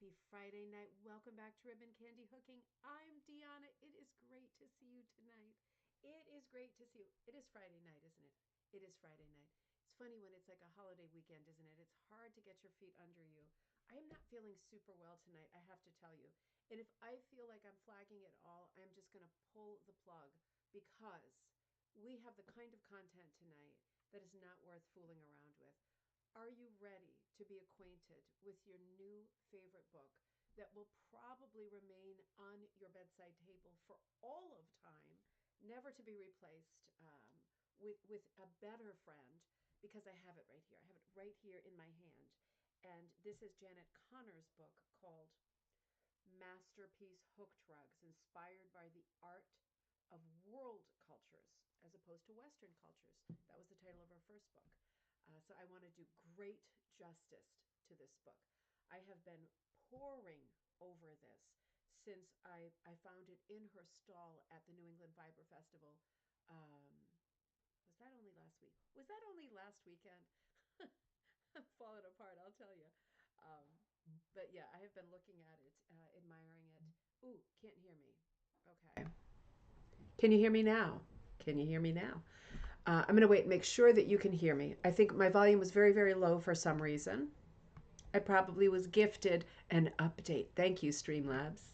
Happy Friday night. Welcome back to Ribbon Candy Hooking. I'm Deanna. It is great to see you tonight. It is great to see you. It is Friday night, isn't it? It is Friday night. It's funny when it's like a holiday weekend, isn't it? It's hard to get your feet under you. I am not feeling super well tonight, I have to tell you. And if I feel like I'm flagging at all, I'm just going to pull the plug because we have the kind of content tonight that is not worth fooling around with. Are you ready to be acquainted with your new favorite book that will probably remain on your bedside table for all of time, never to be replaced with a better friend? Because I have it right here. I have it right here in my hand. And this is Janet Connor's book called Masterpiece Hooked Rugs, inspired by the art of world cultures as opposed to Western cultures. That was the title of her first book. So I want to do great justice to this book. I have been poring over this since I found it in her stall at the New England Fiber Festival. Um, was that only last week? Was that only last weekend? I'm falling apart, I'll tell you. Um, but yeah, I have been looking at it, admiring it. Ooh, can't hear me. Okay. Can you hear me now? Can you hear me now? I'm going to wait and make sure that you can hear me. I think my volume was very, very low for some reason. I probably was gifted an update. Thank you, Streamlabs.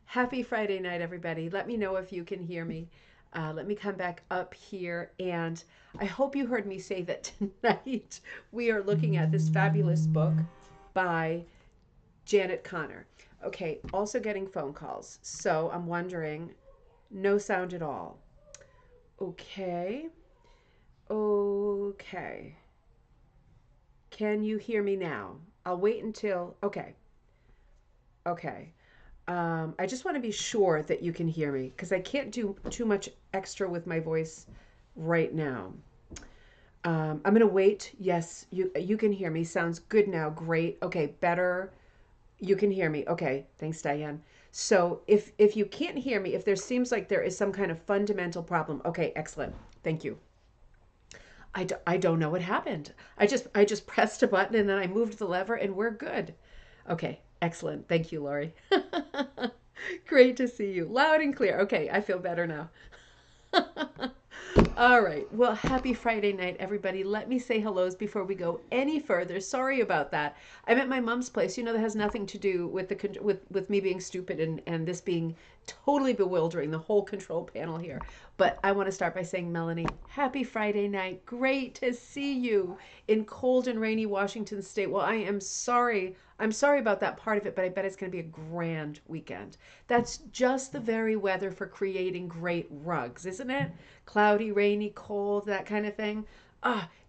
Happy Friday night, everybody. Let me know if you can hear me. Let me come back up here. And I hope you heard me say that tonight we are looking at this fabulous book by Janet Connor. Okay, also getting phone calls. So I'm wondering, no sound at all. Okay. Okay. Can you hear me now? I'll wait until. Okay. Okay. I just want to be sure that you can hear me because I can't do too much extra with my voice right now. I'm going to wait. Yes, you can hear me. Sounds good now. Great. Okay, better. You can hear me. Okay, thanks, Diane. So if you can't hear me, if there seems like there is some kind of fundamental problem, okay, excellent. Thank you. I don't know what happened. I just pressed a button and then I moved the lever and we're good. Okay, excellent. Thank you, Lori. Great to see you. Loud and clear. Okay, I feel better now. All right. Well, happy Friday night, everybody. Let me say hellos before we go any further. Sorry about that. I'm at my mom's place. You know, that has nothing to do with with me being stupid and this being totally bewildering, the whole control panel here. But I want to start by saying, Melanie, happy Friday night. Great to see you in cold and rainy Washington State. Well, I am sorry. I'm sorry about that part of it, but I bet it's going to be a grand weekend. That's just the very weather for creating great rugs, isn't it? Cloudy, rainy, cold, that kind of thing.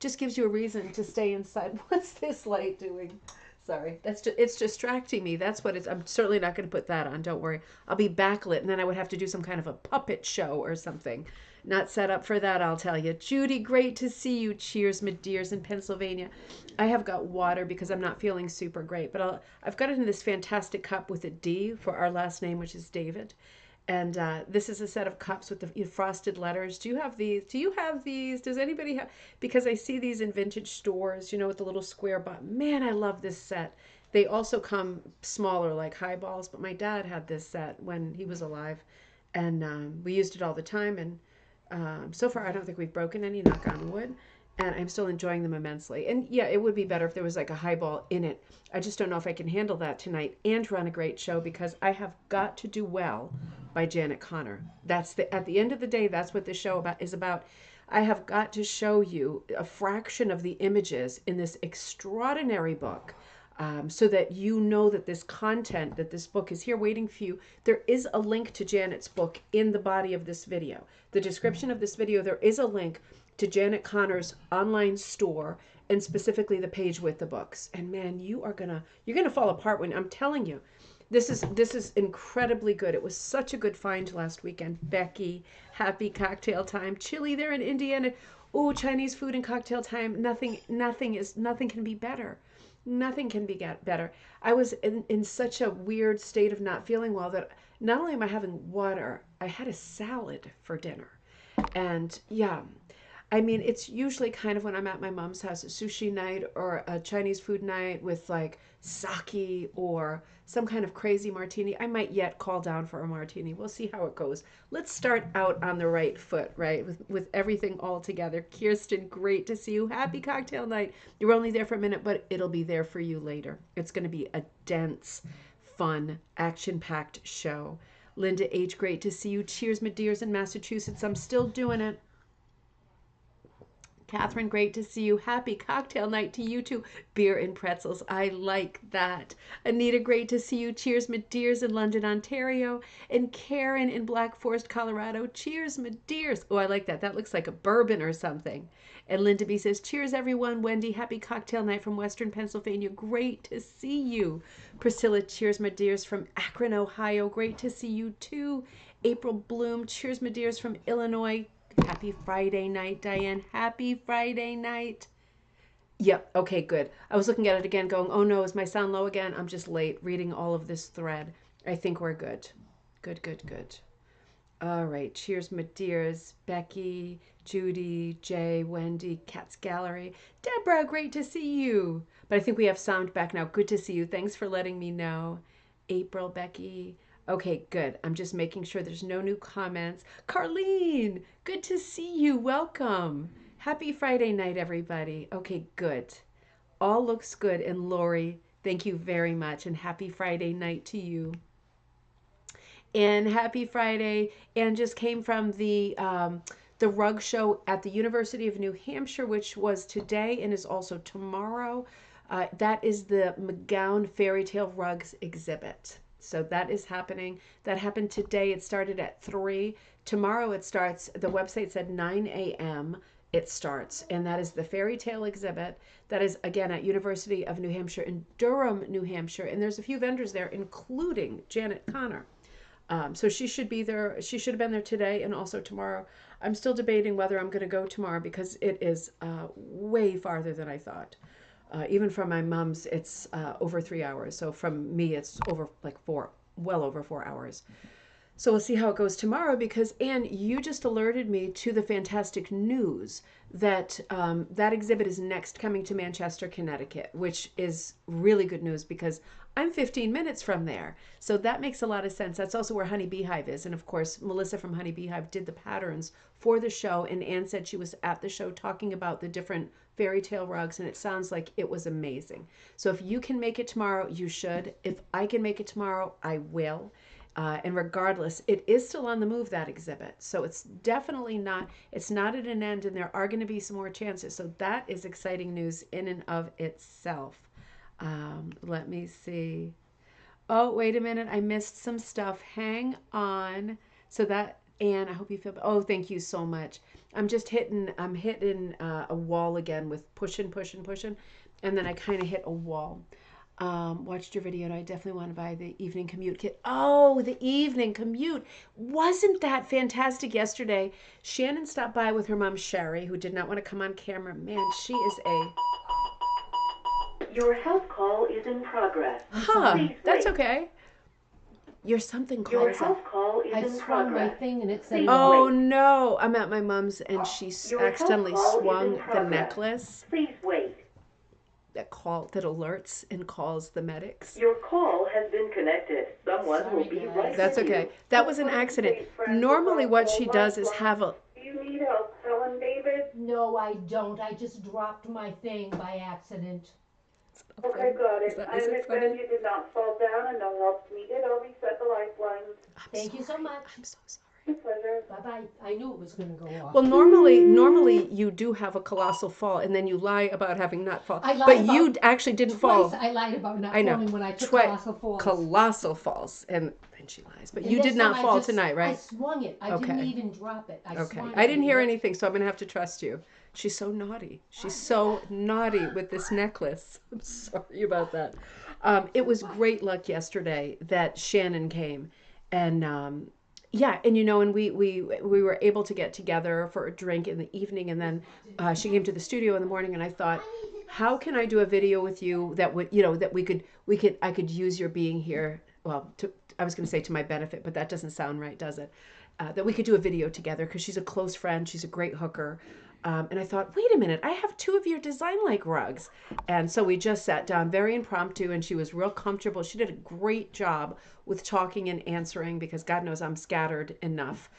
Just gives you a reason to stay inside. What's this light doing? Sorry, it's distracting me. That's what it's. I'm certainly not going to put that on. Don't worry. I'll be backlit, and then I would have to do some kind of a puppet show or something. Not set up for that, I'll tell you. Judy, great to see you. Cheers, my dears, in Pennsylvania. I have got water because I'm not feeling super great, but I've got it in this fantastic cup with a D for our last name, which is David. And this is a set of cups with the frosted letters. Do you have these? Do you have these? Does anybody have? Because I see these in vintage stores, with the little square button. Man, I love this set. They also come smaller, like highballs, but my dad had this set when he was alive, and we used it all the time. And so far, I don't think we've broken any, knock on wood. And I'm still enjoying them immensely. And yeah, it would be better if there was like a highball in it. I just don't know if I can handle that tonight and run a great show because I have got to do well by Janet Connor. At the end of the day, that's what this show is about. I have got to show you a fraction of the images in this extraordinary book. So that you know that this content, that this book is here waiting for you. There is a link to Janet's book in the body of this video. The description of this video, there is a link to Janet Connor's online store and specifically the page with the books. And man, you're gonna fall apart when I'm telling you. This is incredibly good. It was such a good find last weekend. Becky, happy cocktail time. Chili there in Indiana. Oh, Chinese food and cocktail time. Nothing can be better. Nothing can be better. I was in such a weird state of not feeling well that not only am I having water, I had a salad for dinner. And yeah, I mean, it's usually kind of when I'm at my mom's house, a sushi night or a Chinese food night with like sake or some kind of crazy martini. I might yet call down for a martini. We'll see how it goes. Let's start out on the right foot, right? With everything all together. Kirsten, great to see you. Happy cocktail night. You were only there for a minute, but it'll be there for you later. It's going to be a dense, fun, action-packed show. Linda H., great to see you. Cheers, my dears in Massachusetts. I'm still doing it. Catherine, great to see you. Happy cocktail night to you too. Beer and pretzels. I like that. Anita, great to see you. Cheers, my dears in London, Ontario. And Karen in Black Forest, Colorado. Cheers, my dears. Oh, I like that. That looks like a bourbon or something. And Linda B says, cheers, everyone. Wendy, happy cocktail night from Western Pennsylvania. Great to see you. Priscilla, cheers, my dears from Akron, Ohio. Great to see you too. April Bloom, cheers, my dears from Illinois. Happy Friday night, Diane. Happy Friday night. Yep. Okay, good. I was looking at it again going, oh no, is my sound low again? I'm just late reading all of this thread. I think we're good. Good, good, good. All right. Cheers, my dears. Becky, Judy, Jay, Wendy, Cat's Gallery. Deborah, great to see you. But I think we have sound back now. Good to see you. Thanks for letting me know. April, Becky. Okay, good. I'm just making sure there's no new comments. Carlene, good to see you. Welcome. Happy Friday night, everybody. Okay, good. All looks good. And Lori, thank you very much. And happy Friday night to you. And happy Friday. And just came from the rug show at the University of New Hampshire, which was today and is also tomorrow. That is the McGowan Fairy Tale Rugs exhibit. So that is happening. That happened today. It started at 3. Tomorrow it starts. The website said 9 a.m. it starts. And that is the fairy tale exhibit. That is, again, at University of New Hampshire in Durham, New Hampshire. And there's a few vendors there, including Janet Connor. So she should be there. She should have been there today and also tomorrow. I'm still debating whether I'm going to go tomorrow because it is way farther than I thought. Even from my mom's, it's over 3 hours. So from me, it's over like well over 4 hours. So we'll see how it goes tomorrow because, Anne, you just alerted me to the fantastic news that that exhibit is next coming to Manchester, Connecticut, which is really good news because I'm 15 minutes from there. So that makes a lot of sense. That's also where Honey Beehive is. And of course, Melissa from Honey Beehive did the patterns for the show. And Anne said she was at the show talking about the different fairy tale rugs. And it sounds like it was amazing. So if you can make it tomorrow, you should. If I can make it tomorrow, I will. And regardless, it is still on the move, that exhibit. So it's definitely not, it's not at an end and there are going to be some more chances. So that is exciting news in and of itself. Let me see. Oh, wait a minute. I missed some stuff. Hang on. So that, Anne, I hope you feel, oh, thank you so much. I'm hitting a wall again with pushing. And then I kind of hit a wall. Watched your video and I definitely want to buy the evening commute kit. Oh, the evening commute. Wasn't that fantastic yesterday? Shannon stopped by with her mom, Sherry, who did not want to come on camera. Man, she is a... Your health call is in progress. Huh, that's okay. Your something call. Your health call is in progress. I swung my thing and it said... Oh no, I'm at my mom's and she accidentally swung the necklace. Please wait. That alerts and calls the medics. Your call has been connected. Someone will be right. That's okay. That was an accident. Normally what she does is have a... Do you need help, Helen David? No, I don't. I just dropped my thing by accident. Okay, got it. I I understand you did not fall down and no help needed. I'll reset the lifelines. Thank you so much. I'm so sorry. My pleasure. Bye-bye. I knew it was going to go off. Well, normally you do have a colossal fall, and then you lie about having not fall. But you actually didn't fall. I lied about not falling when I took colossal falls. Colossal falls, and then she lies. But you did not fall tonight, right? I swung it. I didn't even drop it. I swung it. I didn't hear anything, so I'm going to have to trust you. She's so naughty. She's so naughty with this necklace. I'm sorry about that. It was great luck yesterday that Shannon came, and yeah, and and we were able to get together for a drink in the evening, and then she came to the studio in the morning, and I thought, how can I do a video with you that would that I could use your being here. Well, I was going to say to my benefit, but that doesn't sound right, does it? That we could do a video together because she's a close friend. She's a great hooker. And I thought, wait a minute, I have two of your design-like rugs. And so we just sat down, very impromptu, and she was real comfortable. She did a great job with talking and answering because God knows I'm scattered enough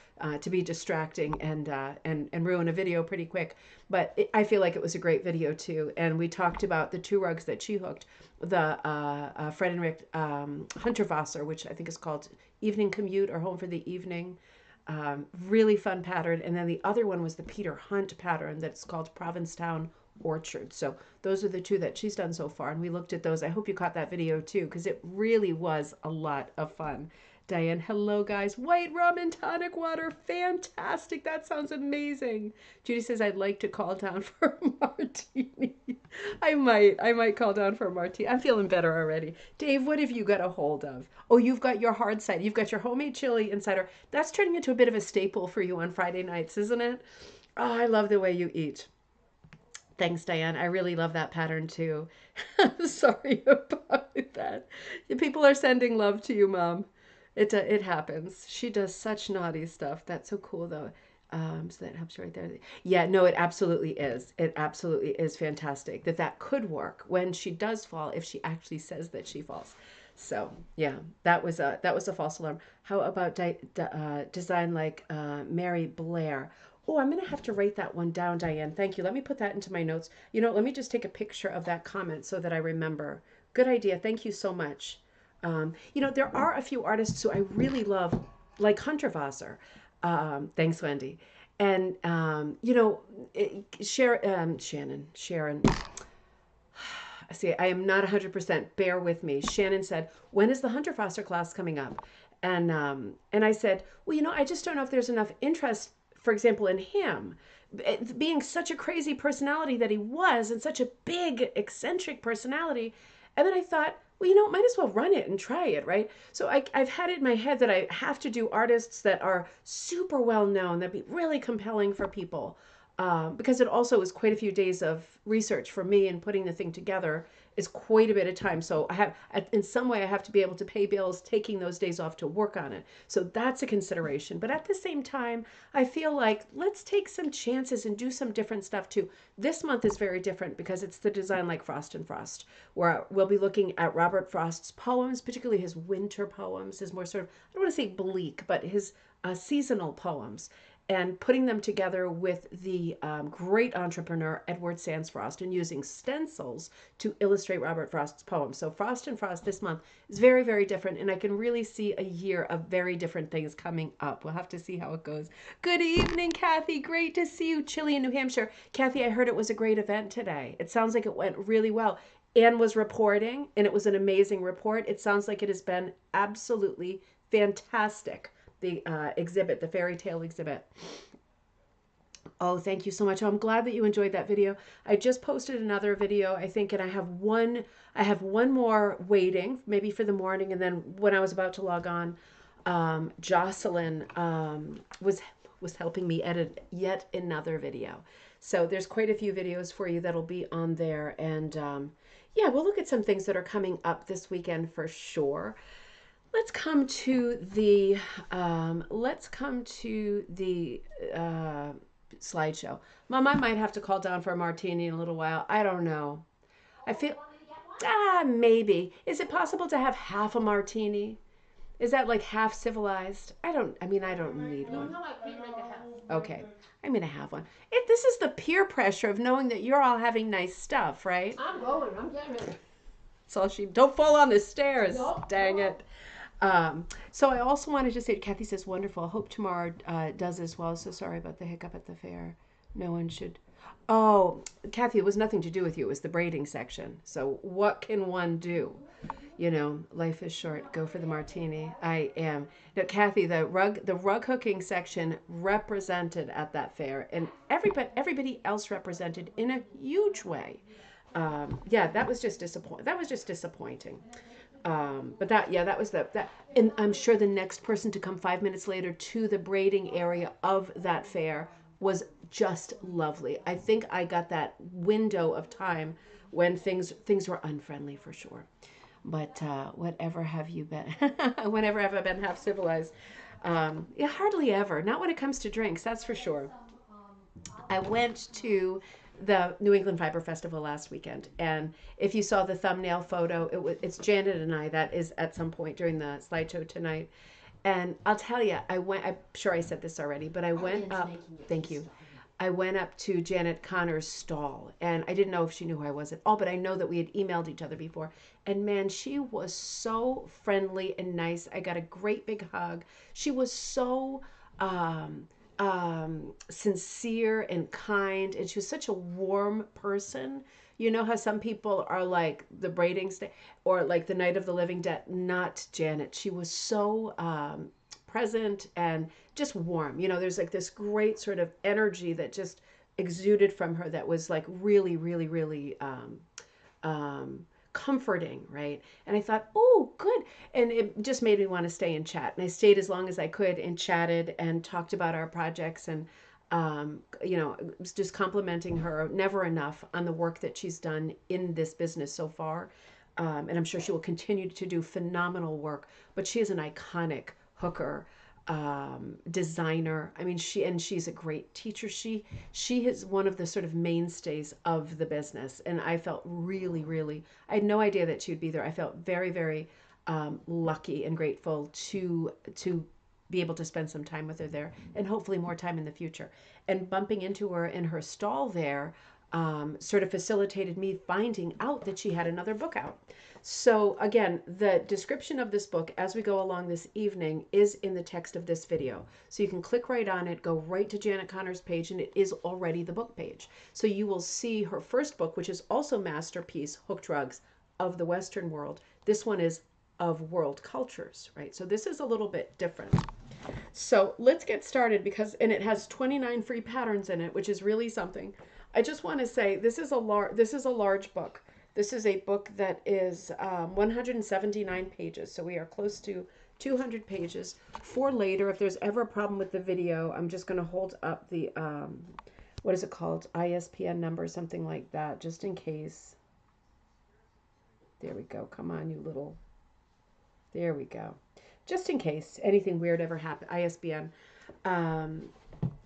to be distracting and ruin a video pretty quick. But I feel like it was a great video too. And we talked about the two rugs that she hooked, the Fred and Rick Hunterwasser, which I think is called Evening Commute or Home for the Evening. Really fun pattern. And then the other one was the Peter Hunt pattern that's called Provincetown Orchard. So those are the two that she's done so far. And we looked at those. I hope you caught that video too, because it really was a lot of fun. Diane, hello guys. White rum and tonic water. Fantastic. That sounds amazing. Judy says, I'd like to call down for a martini. I might call down for a martini. I'm feeling better already. Dave, what have you got a hold of? Oh, you've got your hard cider. You've got your homemade chili and cider. That's turning into a bit of a staple for you on Friday nights, isn't it? Oh, I love the way you eat. Thanks, Diane. I really love that pattern too. Sorry about that. People are sending love to you, Mom. It happens. She does such naughty stuff. That's so cool, though. So that helps you right there. Yeah, no, it absolutely is. It absolutely is fantastic that could work when she does fall, if she actually says that she falls. So yeah, that was a false alarm. How about design like Mary Blair? Oh, I'm gonna have to write that one down, Diane. Thank you. Let me put that into my notes. You know, let me just take a picture of that comment so that I remember. Good idea. Thank you so much. You know, there are a few artists who I really love, like Hunterwasser. Thanks, Wendy. And, you know, Sharon, see, I am not 100%. Bear with me. Shannon said, when is the Hunterwasser class coming up? And I said, well, you know, I just don't know if there's enough interest, for example, in him being such a crazy personality that he was, and such a big, eccentric personality. And then I thought, well, you know, might as well run it and try it, right? So I've had it in my head that I have to do artists that are super well known, that'd be really compelling for people. Because it also is quite a few days of research for me, and putting the thing together is quite a bit of time. So I have, in some way, I have to be able to pay bills, taking those days off to work on it. So that's a consideration. But at the same time, I feel like let's take some chances and do some different stuff too. This month is very different because it's the design like Frost and Frost, where we'll be looking at Robert Frost's poems, particularly his winter poems, his more sort of, I don't want to say bleak, but his seasonal poems, and putting them together with the great entrepreneur Edward Sands Frost, and using stencils to illustrate Robert Frost's poems. So Frost and Frost this month is very, very different, and I can really see a year of very different things coming up. We'll have to see how it goes. Good evening, Kathy. Great to see you. Chilly in New Hampshire. Kathy, I heard it was a great event today. It sounds like it went really well. Anne was reporting, and it was an amazing report. It sounds like it has been absolutely fantastic. The exhibit, the fairy tale exhibit. Oh, thank you so much. Oh, I'm glad that you enjoyed that video. I just posted another video, I think, and I have one more waiting, maybe for the morning, and then when I was about to log on, Jocelyn was helping me edit yet another video. So there's quite a few videos for you that'll be on there, and yeah, we'll look at some things that are coming up this weekend for sure. Let's come to the slideshow. Mom, I might have to call down for a martini in a little while. I don't know. I feel maybe. Is it possible to have half a martini? Is that like half civilized? I don't need one. No, I can't make a half. Okay. I'm gonna have one. This is the peer pressure of knowing that you're all having nice stuff, right? I'm going. I'm getting it. So don't fall on the stairs. Nope. Dang it. So I also wanted to say, Kathy says, wonderful. Hope tomorrow does as well. So sorry about the hiccup at the fair. No one should. Oh, Kathy, it was nothing to do with you. It was the braiding section. So what can one do? You know, life is short. Go for the martini. I am. Now, Kathy, the rug hooking section represented at that fair, and everybody else represented in a huge way. Yeah, that was just disappointing. But that was that, and I'm sure the next person to come 5 minutes later to the braiding area of that fair was just lovely. I think I got that window of time when things were unfriendly for sure. But whatever have you been? Whenever have I been half civilized? Yeah, hardly ever. Not when it comes to drinks, that's for sure. I went to the New England Fiber Festival last weekend, and if you saw the thumbnail photo, it's Janet and I. That is at some point during the slideshow tonight. And I'll tell you, I'm sure I said this already, but I went up. Thank you. I went up to Janet Connor's stall, and I didn't know if she knew who I was at all, but I know that we had emailed each other before. And man, she was so friendly and nice. I got a great big hug. She was so um, sincere and kind, and she was such a warm person. You know how some people are like the braiding or like the Night of the Living Dead? Not Janet. She was so present and just warm. You know, there's like this great sort of energy that just exuded from her that was like really, really, really comforting, right? And I thought, oh, good. And it just made me want to stay and chat. And I stayed as long as I could and chatted and talked about our projects and, just complimenting her never enough on the work that she's done in this business so far. And I'm sure she will continue to do phenomenal work, but she is an iconic hooker, designer. I mean, she's a great teacher. She is one of the sort of mainstays of the business, and I felt really, really. I had no idea that she would be there. I felt very, very lucky and grateful to be able to spend some time with her there, and hopefully more time in the future. And bumping into her in her stall there sort of facilitated me finding out that she had another book out. So again, the description of this book as we go along this evening is in the text of this video. So you can click right on it, go right to Janet Connor's page, and it is already the book page. So you will see her first book, which is also Masterpiece, Hooked Rugs of the Western World. This one is of World Cultures, right? So this is a little bit different. So let's get started and it has 29 free patterns in it, which is really something. I just want to say this is a large book. This is a book that is 179 pages, so we are close to 200 pages. For later, if there's ever a problem with the video, I'm just going to hold up the what is it called? ISPN number, something like that, just in case. There we go. Come on, you little. There we go. Just in case anything weird ever happened. ISBN.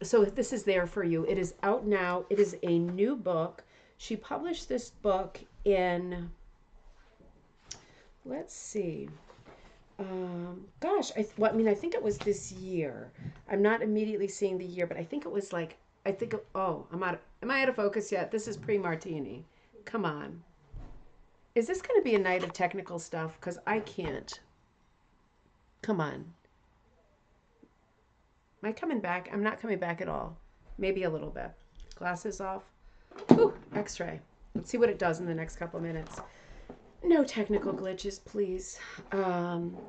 So this is there for you. It is out now. It is a new book. She published this book in, let's see. Gosh, I think it was this year. I'm not immediately seeing the year, but I think it was like, am I out of focus yet? This is pre-martini. Come on. Is this going to be a night of technical stuff? Because I can't. Come on. Am I coming back? I'm not coming back at all. Maybe a little bit. Glasses off. Ooh, X-ray. Let's see what it does in the next couple minutes. No technical glitches, please.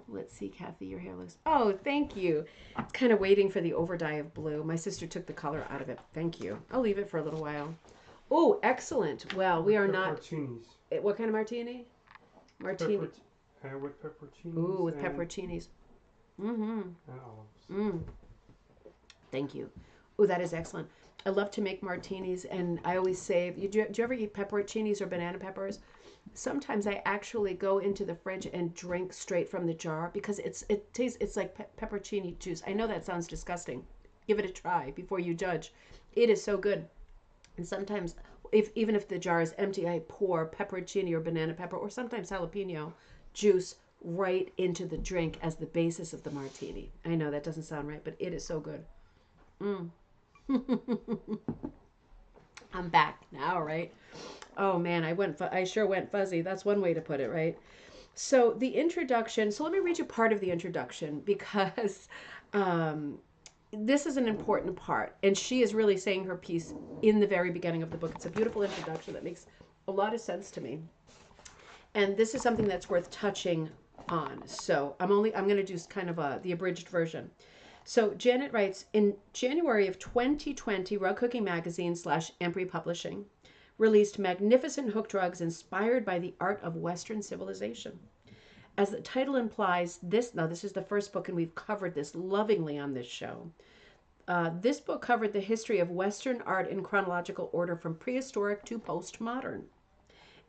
Let's see, Kathy, your hair looks... Oh, thank you. It's kind of waiting for the overdye of blue. My sister took the color out of it. Thank you. I'll leave it for a little while. Oh, excellent. Well, we are not... Martinis. What kind of martini? Martini. With pepperoncinis. Ooh, with pepperoncinis. Mm-hmm. And olives. Mm. Thank you. Oh, that is excellent. I love to make martinis, and I always say, do you ever eat pepperoncinis or banana peppers? Sometimes I actually go into the fridge and drink straight from the jar because it tastes, it's like pepperoncini juice. I know that sounds disgusting. Give it a try before you judge. It is so good. And sometimes, even if the jar is empty, I pour pepperoncini or banana pepper or sometimes jalapeno juice right into the drink as the basis of the martini. I know that doesn't sound right, but it is so good. I'm back now, right? Oh man, I sure went fuzzy. That's one way to put it, right? So the introduction, so let me read you part of the introduction because this is an important part, and she is really saying her piece in the very beginning of the book. It's a beautiful introduction that makes a lot of sense to me. And this is something that's worth touching on. So I'm going to do kind of the abridged version. So Janet writes, in January of 2020, Rug Cooking Magazine / Henri Publishing released magnificent hooked rugs inspired by the art of Western civilization. As the title implies, this is the first book, and we've covered this lovingly on this show. This book covered the history of Western art in chronological order from prehistoric to postmodern.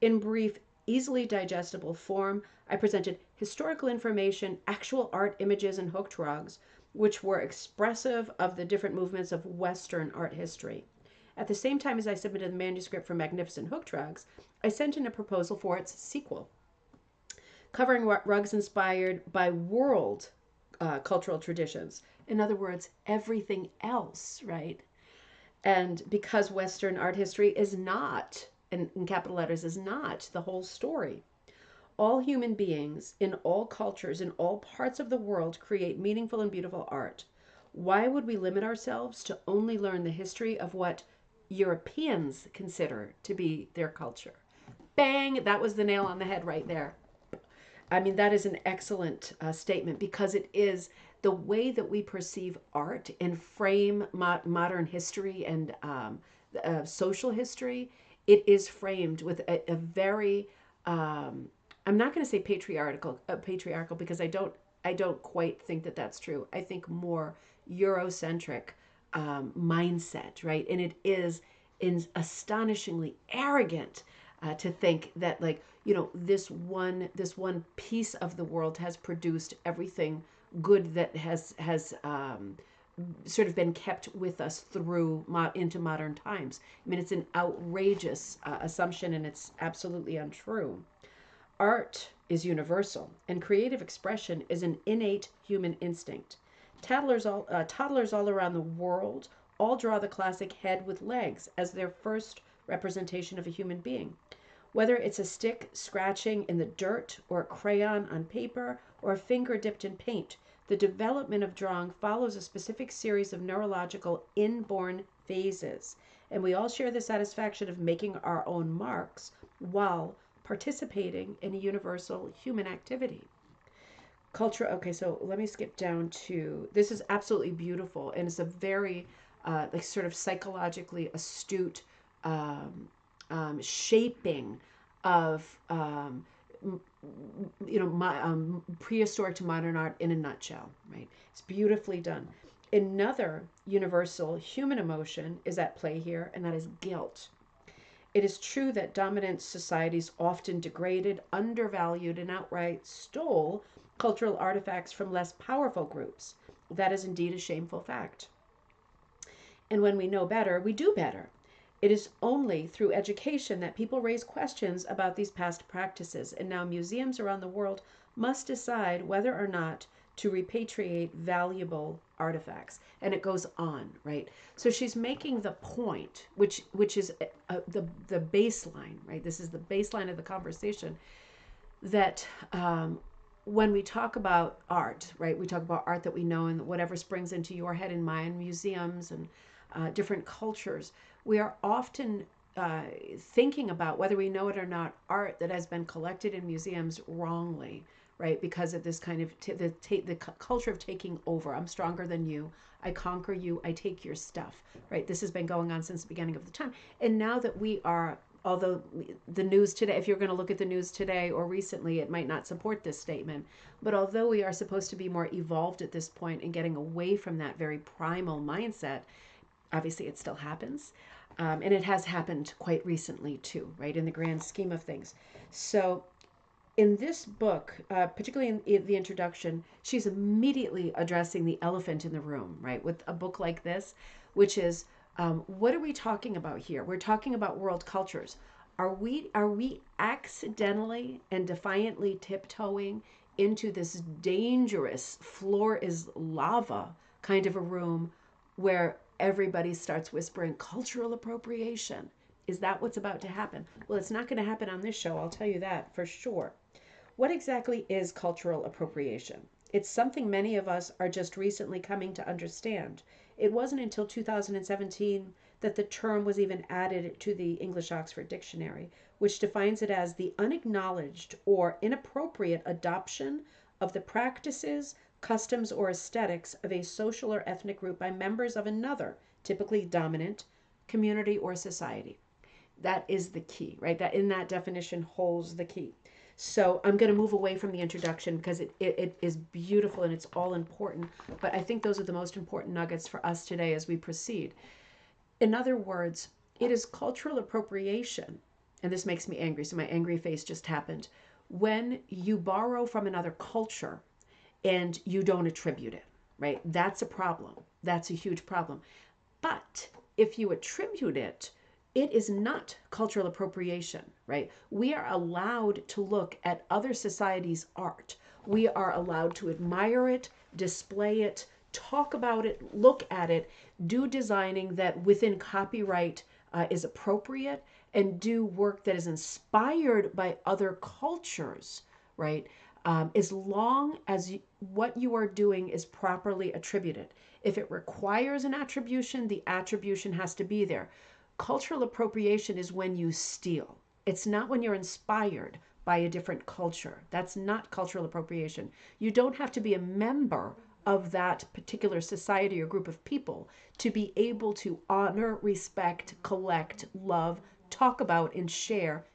In brief, easily digestible form, I presented historical information, actual art images, and hooked rugs, which were expressive of the different movements of Western art history. At the same time as I submitted the manuscript for Magnificent Hooked Rugs, I sent in a proposal for its sequel, covering rugs inspired by world cultural traditions. In other words, everything else, right? And because Western art history is not, in capital letters, is not the whole story. All human beings in all cultures in all parts of the world create meaningful and beautiful art. Why would we limit ourselves to only learn the history of what Europeans consider to be their culture? Bang! That was the nail on the head right there. I mean, that is an excellent statement because it is the way that we perceive art and frame modern history and social history. It is framed with a very, I'm not going to say patriarchal because I don't quite think that that's true. I think more Eurocentric mindset, right? And it is astonishingly arrogant to think that, like, you know, this one piece of the world has produced everything good that has sort of been kept with us through into modern times. I mean, it's an outrageous assumption, and it's absolutely untrue. Art is universal, and creative expression is an innate human instinct. Toddlers all around the world all draw the classic head with legs as their first representation of a human being. Whether it's a stick scratching in the dirt, or a crayon on paper, or a finger dipped in paint, the development of drawing follows a specific series of neurological inborn phases. And we all share the satisfaction of making our own marks while participating in a universal human activity. Culture, okay, so let me skip down to this is absolutely beautiful, and it's a very like sort of psychologically astute shaping of prehistoric to modern art in a nutshell, right? It's beautifully done. Another universal human emotion is at play here, and that is guilt. It is true that dominant societies often degraded, undervalued, and outright stole cultural artifacts from less powerful groups. That is indeed a shameful fact. And when we know better, we do better. It is only through education that people raise questions about these past practices, and now museums around the world must decide whether or not to repatriate valuable artifacts. And it goes on, right? So she's making the point, which is the baseline, right? This is the baseline of the conversation, that when we talk about art, right? We talk about art that we know and whatever springs into your head and mine, museums and different cultures. We are often thinking about, whether we know it or not, art that has been collected in museums wrongly, right? Because of this kind of the culture of taking over. I'm stronger than you. I conquer you. I take your stuff, right? This has been going on since the beginning of the time. And now that we are, although the news today, if you're going to look at the news today or recently, it might not support this statement. But although we are supposed to be more evolved at this point and getting away from that very primal mindset, obviously it still happens. And it has happened quite recently too, right, in the grand scheme of things. So in this book, particularly in the introduction, she's immediately addressing the elephant in the room, right, with a book like this, which is, what are we talking about here? We're talking about world cultures. Are we accidentally and defiantly tiptoeing into this dangerous floor is lava kind of a room where everybody starts whispering cultural appropriation? Is that what's about to happen? Well, it's not going to happen on this show, I'll tell you that for sure. What exactly is cultural appropriation? It's something many of us are just recently coming to understand. It wasn't until 2017 that the term was even added to the English Oxford Dictionary, which defines it as the unacknowledged or inappropriate adoption of the practices, customs, or aesthetics of a social or ethnic group by members of another, typically dominant, community or society. That is the key, right? That in that definition holds the key. So I'm going to move away from the introduction because it is beautiful and it's all important. But I think those are the most important nuggets for us today as we proceed. In other words, it is cultural appropriation, and this makes me angry, so my angry face just happened, when you borrow from another culture and you don't attribute it, right? That's a problem. That's a huge problem. But if you attribute it, it is not cultural appropriation, right? We are allowed to look at other societies' art. We are allowed to admire it, display it, talk about it, look at it, do designing that within copyright is appropriate, and do work that is inspired by other cultures, right? As long as what you are doing is properly attributed. If it requires an attribution, the attribution has to be there. Cultural appropriation is when you steal. It's not when you're inspired by a different culture. That's not cultural appropriation. You don't have to be a member of that particular society or group of people to be able to honor, respect, collect, love, talk about, and share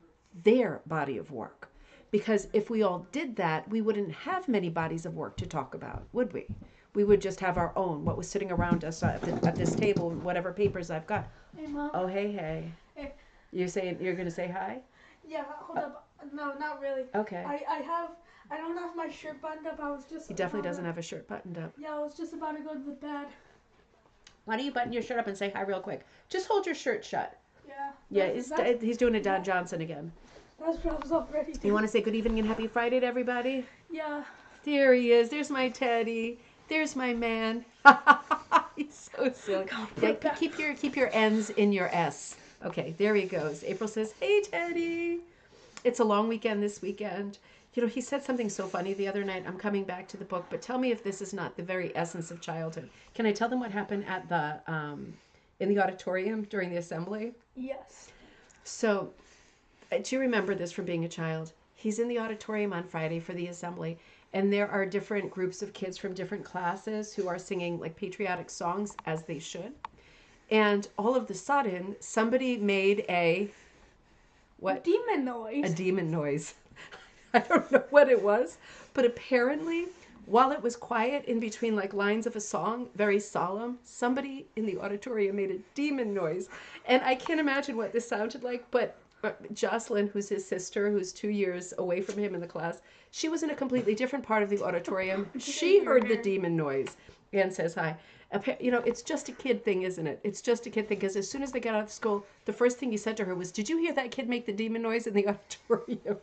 their body of work. Because if we all did that, we wouldn't have many bodies of work to talk about, would we? We would just have our own, what was sitting around us at this table, whatever papers I've got. Hey, Mom. Oh, hey. Hey. You're going to say hi? Yeah, hold up. No, not really. Okay. I don't have my shirt buttoned up. I was just. He definitely doesn't have a shirt buttoned up. Yeah, I was just about to go to the bed. Why don't you button your shirt up and say hi real quick? Just hold your shirt shut. Yeah. Yeah, he's doing a Don Johnson again. That's what I was already doing. You want to say good evening and happy Friday to everybody? Yeah. There he is. There's my Teddy. There's my man. He's so silly. Yeah, keep your N's in your S. Okay, there he goes. April says, "Hey, Teddy." It's a long weekend this weekend. You know, he said something so funny the other night. I'm coming back to the book, but tell me if this is not the very essence of childhood. Can I tell them what happened at the in the auditorium during the assembly? Yes. So, do you remember this from being a child? He's in the auditorium on Friday for the assembly, and there are different groups of kids from different classes who are singing like patriotic songs, as they should. And all of a sudden, somebody made a demon noise. A demon noise. I don't know what it was, but apparently, while it was quiet in between like lines of a song, very solemn, somebody in the auditorium made a demon noise. And I can't imagine what this sounded like, but Jocelyn, who's his sister, who's 2 years away from him in the class, she was in a completely different part of the auditorium. She heard the demon noise and says hi. You know, it's just a kid thing, isn't it? It's just a kid thing, because as soon as they got out of school, the first thing he said to her was, "Did you hear that kid make the demon noise in the auditorium?"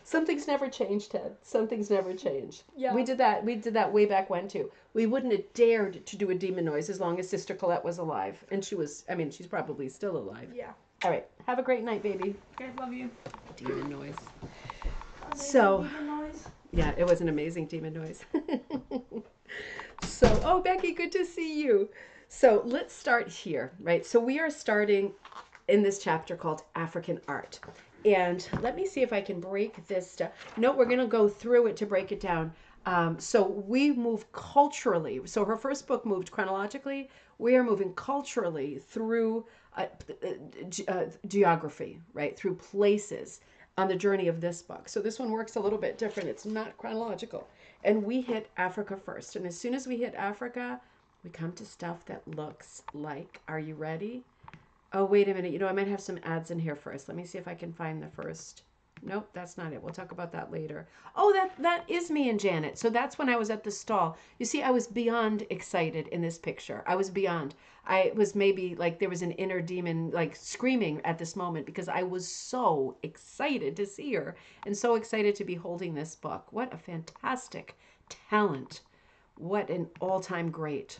Something's never changed, Ted. Something's never changed. Yeah. We did that way back when, too. We wouldn't have dared to do a demon noise as long as Sister Colette was alive. And she's probably still alive. Yeah. All right. Have a great night, baby. Okay, love you. Demon noise. Amazing demon noise. Yeah, it was an amazing demon noise. Oh, Becky, good to see you. So let's start here, right? So we are starting in this chapter called African Art. And let me see if I can break this down. No, we're going to go through it to break it down. So we move culturally. So her first book moved chronologically. We are moving culturally through geography, right? Through places on the journey of this book. So this one works a little bit different. It's not chronological. And we hit Africa first. And as soon as we hit Africa, we come to stuff that looks like, are you ready? Oh, wait a minute. You know, I might have some ads in here first. Let me see if I can find the first. Nope, that's not it. We'll talk about that later. Oh, that is me and Janet. So that's when I was at the stall. You see, I was beyond excited in this picture. I was beyond. I was maybe like there was an inner demon like screaming at this moment because I was so excited to see her and so excited to be holding this book. What a fantastic talent. What an all-time great.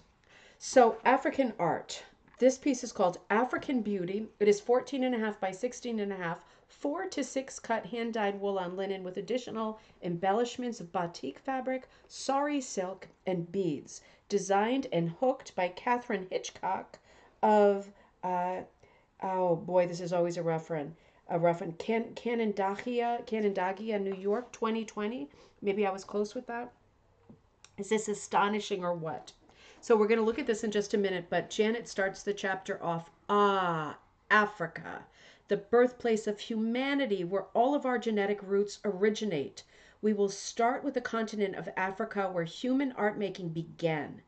So African art. This piece is called African Beauty. It is 14.5 by 16.5, 4 to 6 cut hand-dyed wool on linen with additional embellishments of batik fabric, sari silk, and beads. Designed and hooked by Catherine Hitchcock of, oh boy, this is always a rough one. Canandaigua, New York, 2020. Maybe I was close with that. Is this astonishing or what? So we're going to look at this in just a minute, but Janet starts the chapter off, Africa, the birthplace of humanity where all of our genetic roots originate. We will start with the continent of Africa where human art making began.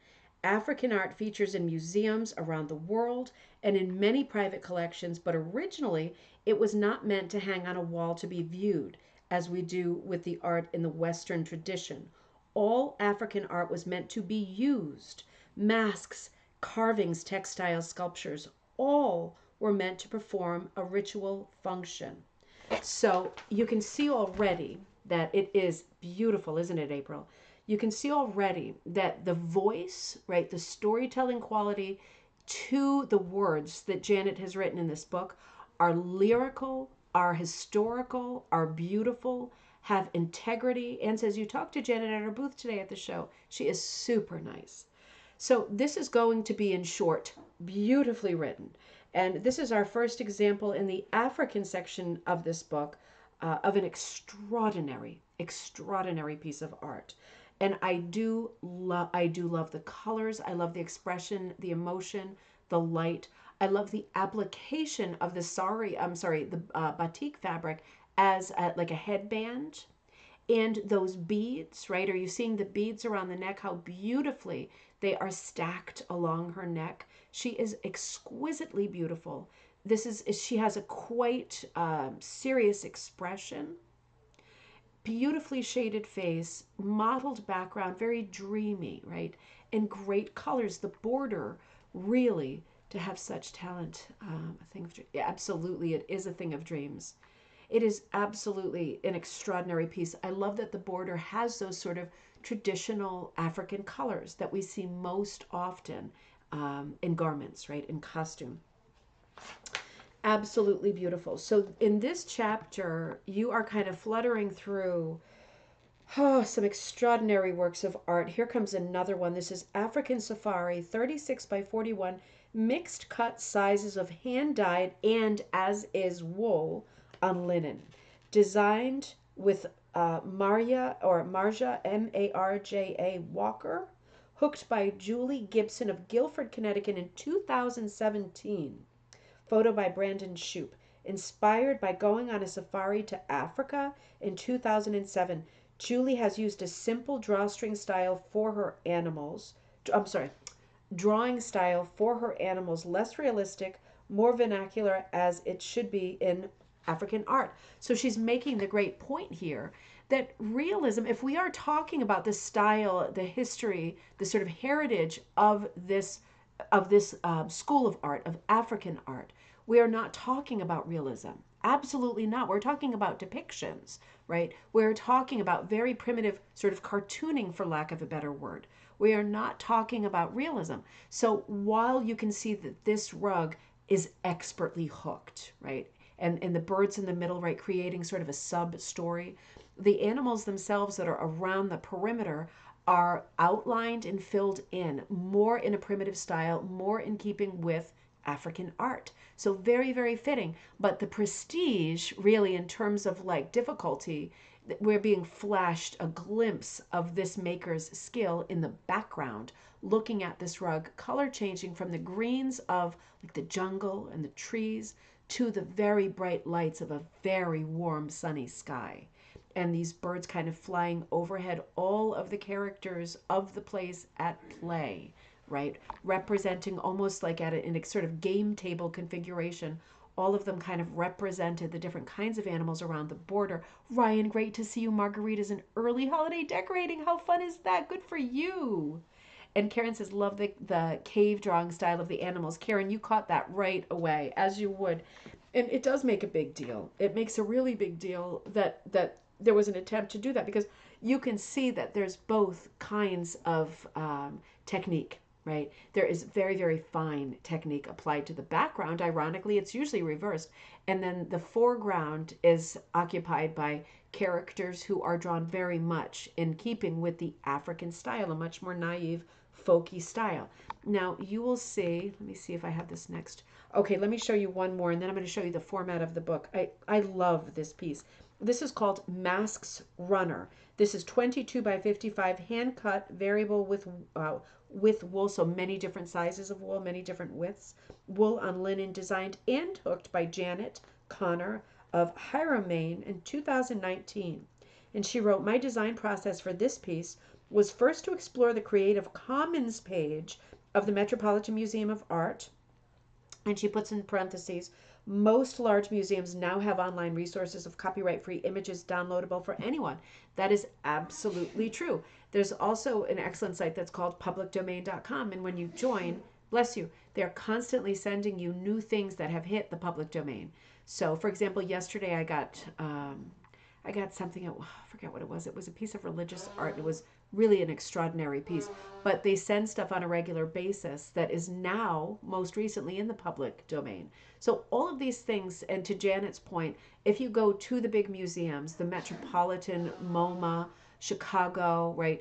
African art features in museums around the world and in many private collections, but originally it was not meant to hang on a wall to be viewed, as we do with the art in the Western tradition. All African art was meant to be used. Masks, carvings, textiles, sculptures, all were meant to perform a ritual function. So you can see already that it is beautiful, isn't it, April? You can see already that the voice, right, the storytelling quality to the words that Janet has written in this book are lyrical, are historical, are beautiful, have integrity. And says, you talked to Janet at her booth today at the show. She is super nice. So this is going to be in short, beautifully written. And this is our first example in the African section of this book of an extraordinary, extraordinary piece of art. And I do love the colors. I love the expression, the emotion, the light. I love the application of the the batik fabric as like a headband, and those beads, right? Are you seeing the beads around the neck? How beautifully they are stacked along her neck. She is exquisitely beautiful. She has a quite serious expression, beautifully shaded face, mottled background, very dreamy, right? And great colors. The border, really, to have such talent, a thing of yeah, absolutely, it is a thing of dreams. It is absolutely an extraordinary piece. I love that the border has those sort of traditional African colors that we see most often in garments, right? In costume. Absolutely beautiful. So in this chapter, you are kind of fluttering through some extraordinary works of art. Here comes another one. This is African Safari, 36 by 41, mixed cut sizes of hand dyed and as is wool on linen. Designed with Marja, M-A-R-J-A Walker, hooked by Julie Gibson of Guilford, Connecticut in 2017. Photo by Brandon Shoup. Inspired by going on a safari to Africa in 2007, Julie has used a simple drawstring style for her animals. Drawing style for her animals, less realistic, more vernacular as it should be in African art. So she's making the great point here that realism, if we are talking about the style, the history, the sort of heritage of this school of art, of African art, we are not talking about realism. Absolutely not. We're talking about depictions, right? We're talking about very primitive sort of cartooning, for lack of a better word. We are not talking about realism. So while you can see that this rug is expertly hooked, right? And the birds in the middle, right, creating sort of a sub story. The animals themselves that are around the perimeter are outlined and filled in more in a primitive style, more in keeping with African art. So very, very fitting. But the prestige, really, in terms of like difficulty, we're being flashed a glimpse of this maker's skill in the background, looking at this rug, color changing from the greens of like the jungle and the trees to the very bright lights of a very warm, sunny sky. And these birds kind of flying overhead, all of the characters of the place at play, right? Representing almost like in a sort of game table configuration. All of them kind of represented the different kinds of animals around the border. Ryan, great to see you. Margarita's an early holiday decorating. How fun is that? Good for you. And Karen says, love the cave drawing style of the animals. Karen, you caught that right away, as you would. And it does make a big deal. It makes a really big deal that there was an attempt to do that, because you can see that there's both kinds of technique, right? There is very, very fine technique applied to the background. Ironically, it's usually reversed. And then the foreground is occupied by characters who are drawn very much in keeping with the African style, a much more naive, folky style. Now you will see, let me see if I have this next. Okay, let me show you one more, and then I'm going to show you the format of the book. I love this piece. This is called Masks Runner. This is 22 by 55, hand cut, variable with wool, so many different sizes of wool, many different widths. Wool on linen, designed and hooked by Janet Connor of Hiram, Maine in 2019. And she wrote, my design process for this piece was first to explore the Creative Commons page of the Metropolitan Museum of Art. And she puts in parentheses, most large museums now have online resources of copyright-free images downloadable for anyone. That is absolutely true. There's also an excellent site that's called publicdomain.com, and when you join, bless you, they're constantly sending you new things that have hit the public domain. So, for example, yesterday I got something, I forget what it was. It was a piece of religious art. It was really an extraordinary piece. But they send stuff on a regular basis that is now, most recently, in the public domain. So all of these things, and to Janet's point, if you go to the big museums, the Metropolitan, MoMA, Chicago, right,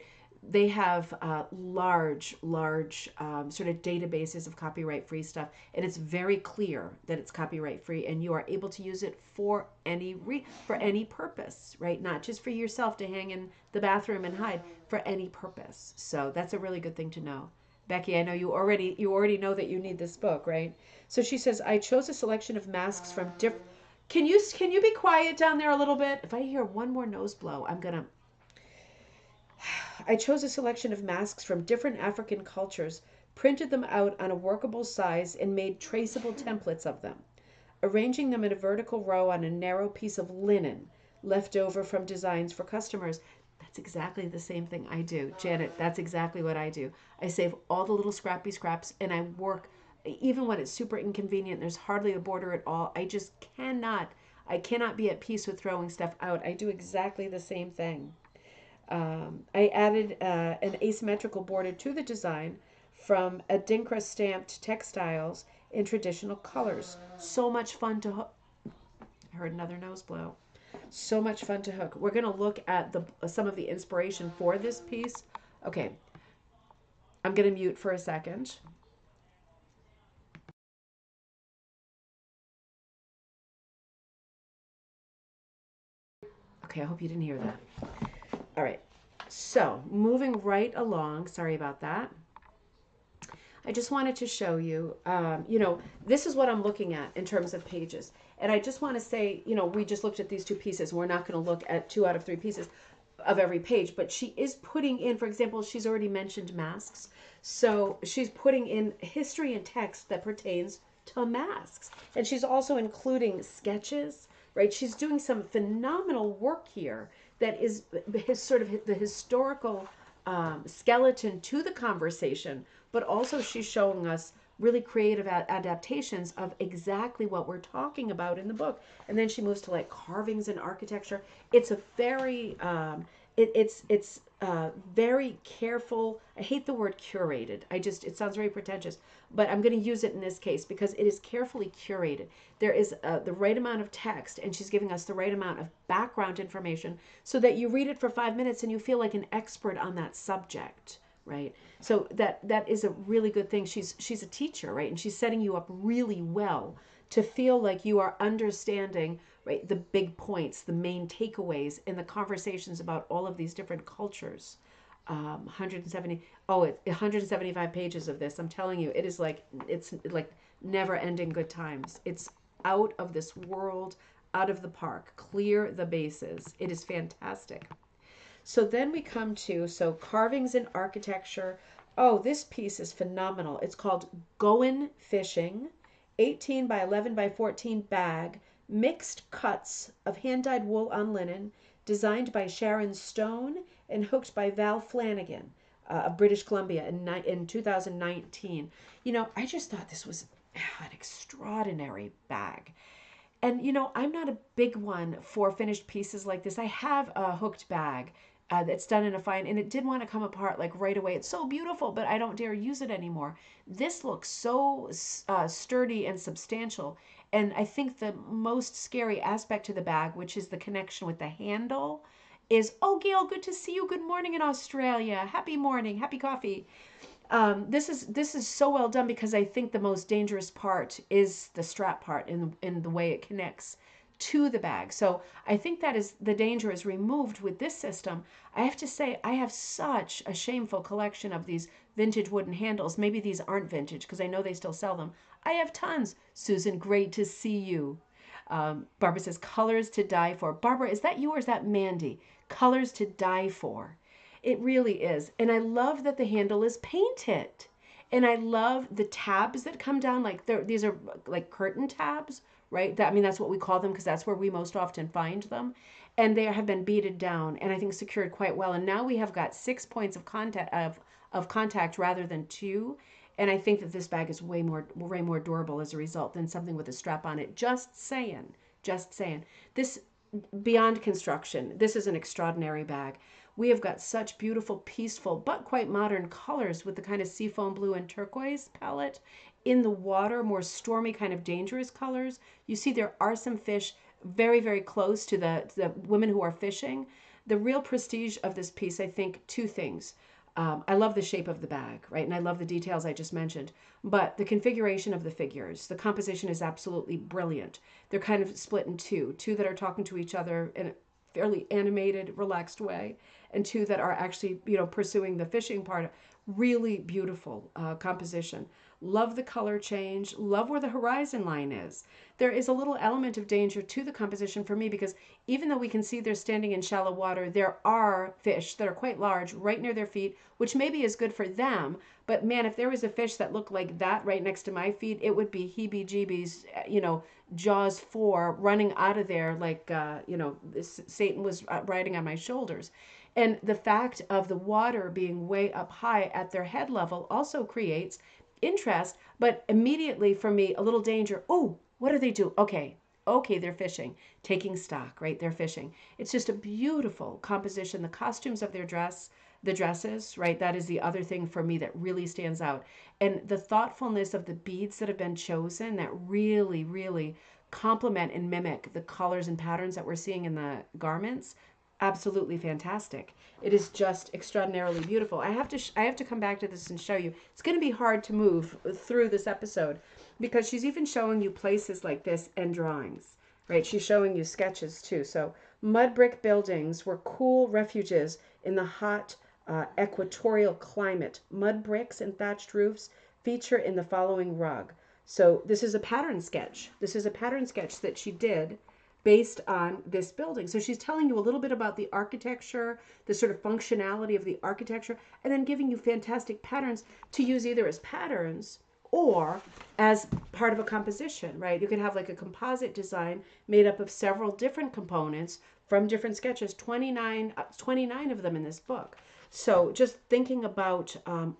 they have large sort of databases of copyright-free stuff, and it's very clear that it's copyright-free, and you are able to use it for any purpose, right? Not just for yourself to hang in the bathroom and hide, for any purpose. So that's a really good thing to know. Becky, I know you already know that you need this book, right? So she says, I chose a selection of masks from different. Can you be quiet down there a little bit? If I hear one more nose blow, I'm gonna. I chose a selection of masks from different African cultures, printed them out on a workable size, and made traceable templates of them, arranging them in a vertical row on a narrow piece of linen left over from designs for customers. That's exactly the same thing I do. Janet, that's exactly what I do. I save all the little scrappy scraps, and I work, even when it's super inconvenient, there's hardly a border at all. I cannot be at peace with throwing stuff out. I do exactly the same thing. I added an asymmetrical border to the design from Adinkra stamped textiles in traditional colors. So much fun to hook. I heard another nose blow. So much fun to hook. We're going to look at some of the inspiration for this piece. Okay, I'm going to mute for a second. Okay, I hope you didn't hear that. All right. So, moving right along, sorry about that. I just wanted to show you, this is what I'm looking at in terms of pages. And I just want to say, we just looked at these two pieces. We're not going to look at 2 out of 3 pieces of every page, but she is putting in, for example, she's already mentioned masks. So she's putting in history and text that pertains to masks. And she's also including sketches, right? She's doing some phenomenal work here that is sort of the historical skeleton to the conversation, but also she's showing us really creative adaptations of exactly what we're talking about in the book. And then she moves to like carvings and architecture. It's a very it's very careful. I hate the word curated. It sounds very pretentious, but I'm going to use it in this case because it is carefully curated. There is the right amount of text, and she's giving us the right amount of background information so that you read it for 5 minutes and you feel like an expert on that subject, right? So that is a really good thing. She's a teacher, right? And she's setting you up really well to feel like you are understanding, right, the big points, the main takeaways in the conversations about all of these different cultures. 175 pages of this. I'm telling you, it's like never ending good times. It's out of this world, out of the park. Clear the bases. It is fantastic. So then we come to, carvings and architecture. Oh, this piece is phenomenal. It's called Goin' Fishing, 18 by 11 by 14 bag, mixed cuts of hand-dyed wool on linen, designed by Sharon Stone and hooked by Val Flanagan of British Columbia in 2019. I just thought this was an extraordinary bag. And, I'm not a big one for finished pieces like this. I have a hooked bag that's done in a fine, and it did want to come apart like right away. It's so beautiful, but I don't dare use it anymore. This looks so sturdy and substantial. And I think the most scary aspect to the bag, which is the connection with the handle, is, oh, Gail, good to see you. Good morning in Australia. Happy morning. Happy coffee. This is so well done because I think the most dangerous part is the strap part in the way it connects to the bag. So I think that is the danger is removed with this system. I have to say I have such a shameful collection of these vintage wooden handles. Maybe these aren't vintage because I know they still sell them. I have tons. Susan, great to see you. Barbara says colors to die for. Barbara, is that you or is that Mandy? Colors to die for. It really is. And I love that the handle is painted. And I love the tabs that come down. These are like curtain tabs, right? That's what we call them because that's where we most often find them. And they have been beaded down and I think secured quite well. And now we have got 6 points of contact rather than 2. And I think that this bag is way more durable as a result than something with a strap on it. Just saying. Just saying. This, beyond construction, this is an extraordinary bag. We have got such beautiful, peaceful, but quite modern colors with the kind of seafoam blue and turquoise palette. In the water, more stormy, kind of dangerous colors. You see there are some fish very, very close to the women who are fishing. The real prestige of this piece, I think, two things. I love the shape of the bag, right? And I love the details I just mentioned. But the configuration of the figures, the composition is absolutely brilliant. They're kind of split in two that are talking to each other in a fairly animated, relaxed way, and two that are actually, pursuing the fishing part. Really beautiful composition. Love the color change. Love where the horizon line is. There is a little element of danger to the composition for me because even though we can see they're standing in shallow water, there are fish that are quite large right near their feet, which maybe is good for them. But man, if there was a fish that looked like that right next to my feet, it would be heebie-jeebies, Jaws 4 running out of there like, Satan was riding on my shoulders. And the fact of the water being way up high at their head level also creates interest, but immediately for me, a little danger. Oh, what do they do? Okay, they're fishing, taking stock, right? They're fishing. It's just a beautiful composition. The costumes of the dresses, right? That is the other thing for me that really stands out. And the thoughtfulness of the beads that have been chosen that really, really complement and mimic the colors and patterns that we're seeing in the garments. Absolutely fantastic. It is just extraordinarily beautiful. I have to come back to this and show you. It's going to be hard to move through this episode because she's even showing you places like this and drawings, right? She's showing you sketches too. So mud brick buildings were cool refuges in the hot equatorial climate. Mud bricks and thatched roofs feature in the following rug. So this is a pattern sketch. This is a pattern sketch that she did based on this building. So she's telling you a little bit about the architecture, the sort of functionality of the architecture, and then giving you fantastic patterns to use either as patterns or as part of a composition, right? You could have like a composite design made up of several different components from different sketches, 29 of them in this book. So just thinking about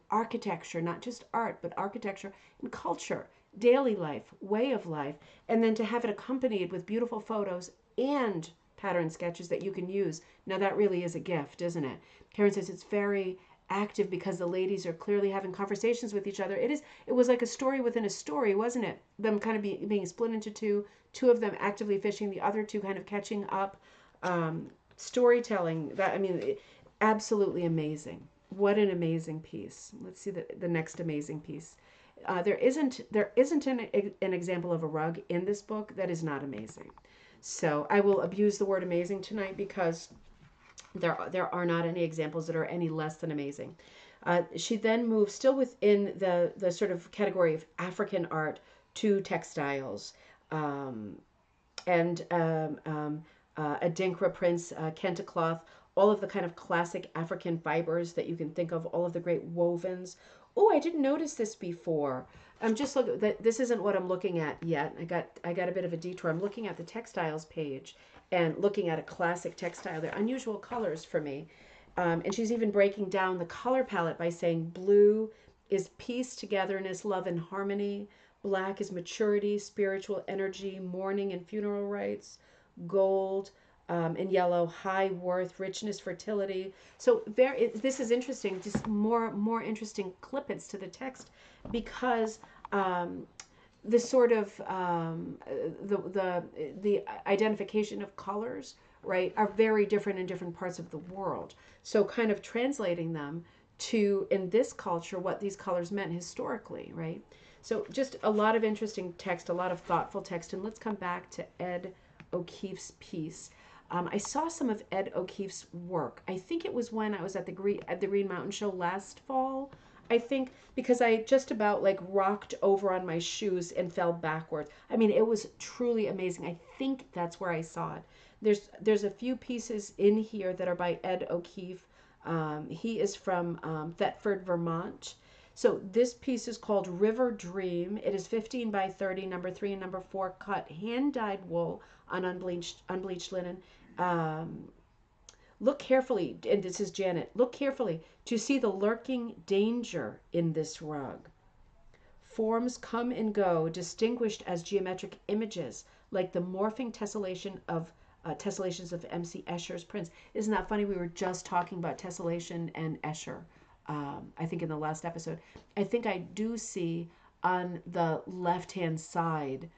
architecture, not just art, but architecture and culture, daily life, way of life, and then to have it accompanied with beautiful photos and pattern sketches that you can use. Now that really is a gift, isn't it? Karen says it's very active because the ladies are clearly having conversations with each other. It was like a story within a story, wasn't it? Them kind of being split into two of them actively fishing, the other two kind of catching up. Storytelling, absolutely amazing. What an amazing piece. Let's see the next amazing piece. There isn't an example of a rug in this book that is not amazing. So I will abuse the word amazing tonight because there are not any examples that are any less than amazing. She then moves still within the sort of category of African art to textiles and Adinkra prints, kente cloth, all of the kind of classic African fibers that you can think of, all of the great wovens. Oh, I didn't notice this before. I'm just looking. This isn't what I'm looking at yet. I got a bit of a detour. I'm looking at the textiles page and looking at a classic textile. They're unusual colors for me. And she's even breaking down the color palette by saying blue is peace, togetherness, love, and harmony. Black is maturity, spiritual energy, mourning and funeral rites. Gold and yellow, high worth, richness, fertility. So this is interesting, just more interesting clippets to the text because the sort of the identification of colors, right, are very different in different parts of the world. So kind of translating them to, in this culture, what these colors meant historically, right? So just a lot of interesting text, a lot of thoughtful text. And let's come back to Ed O'Keefe's piece. I saw some of Ed O'Keefe's work. I think it was when I was at the Green Mountain Show last fall. I think because I just about like rocked over on my shoes and fell backwards. I mean, it was truly amazing. I think that's where I saw it. There's a few pieces in here that are by Ed O'Keefe. He is from Thetford, Vermont. So this piece is called River Dream. It is 15 by 30, number 3 and number 4 cut, hand-dyed wool on unbleached linen. Look carefully, and this is Janet, look carefully to see the lurking danger in this rug. Forms come and go, distinguished as geometric images, like the morphing tessellations of M.C. Escher's prints. Isn't that funny? We were just talking about tessellation and Escher, I think in the last episode. I think I do see on the left-hand side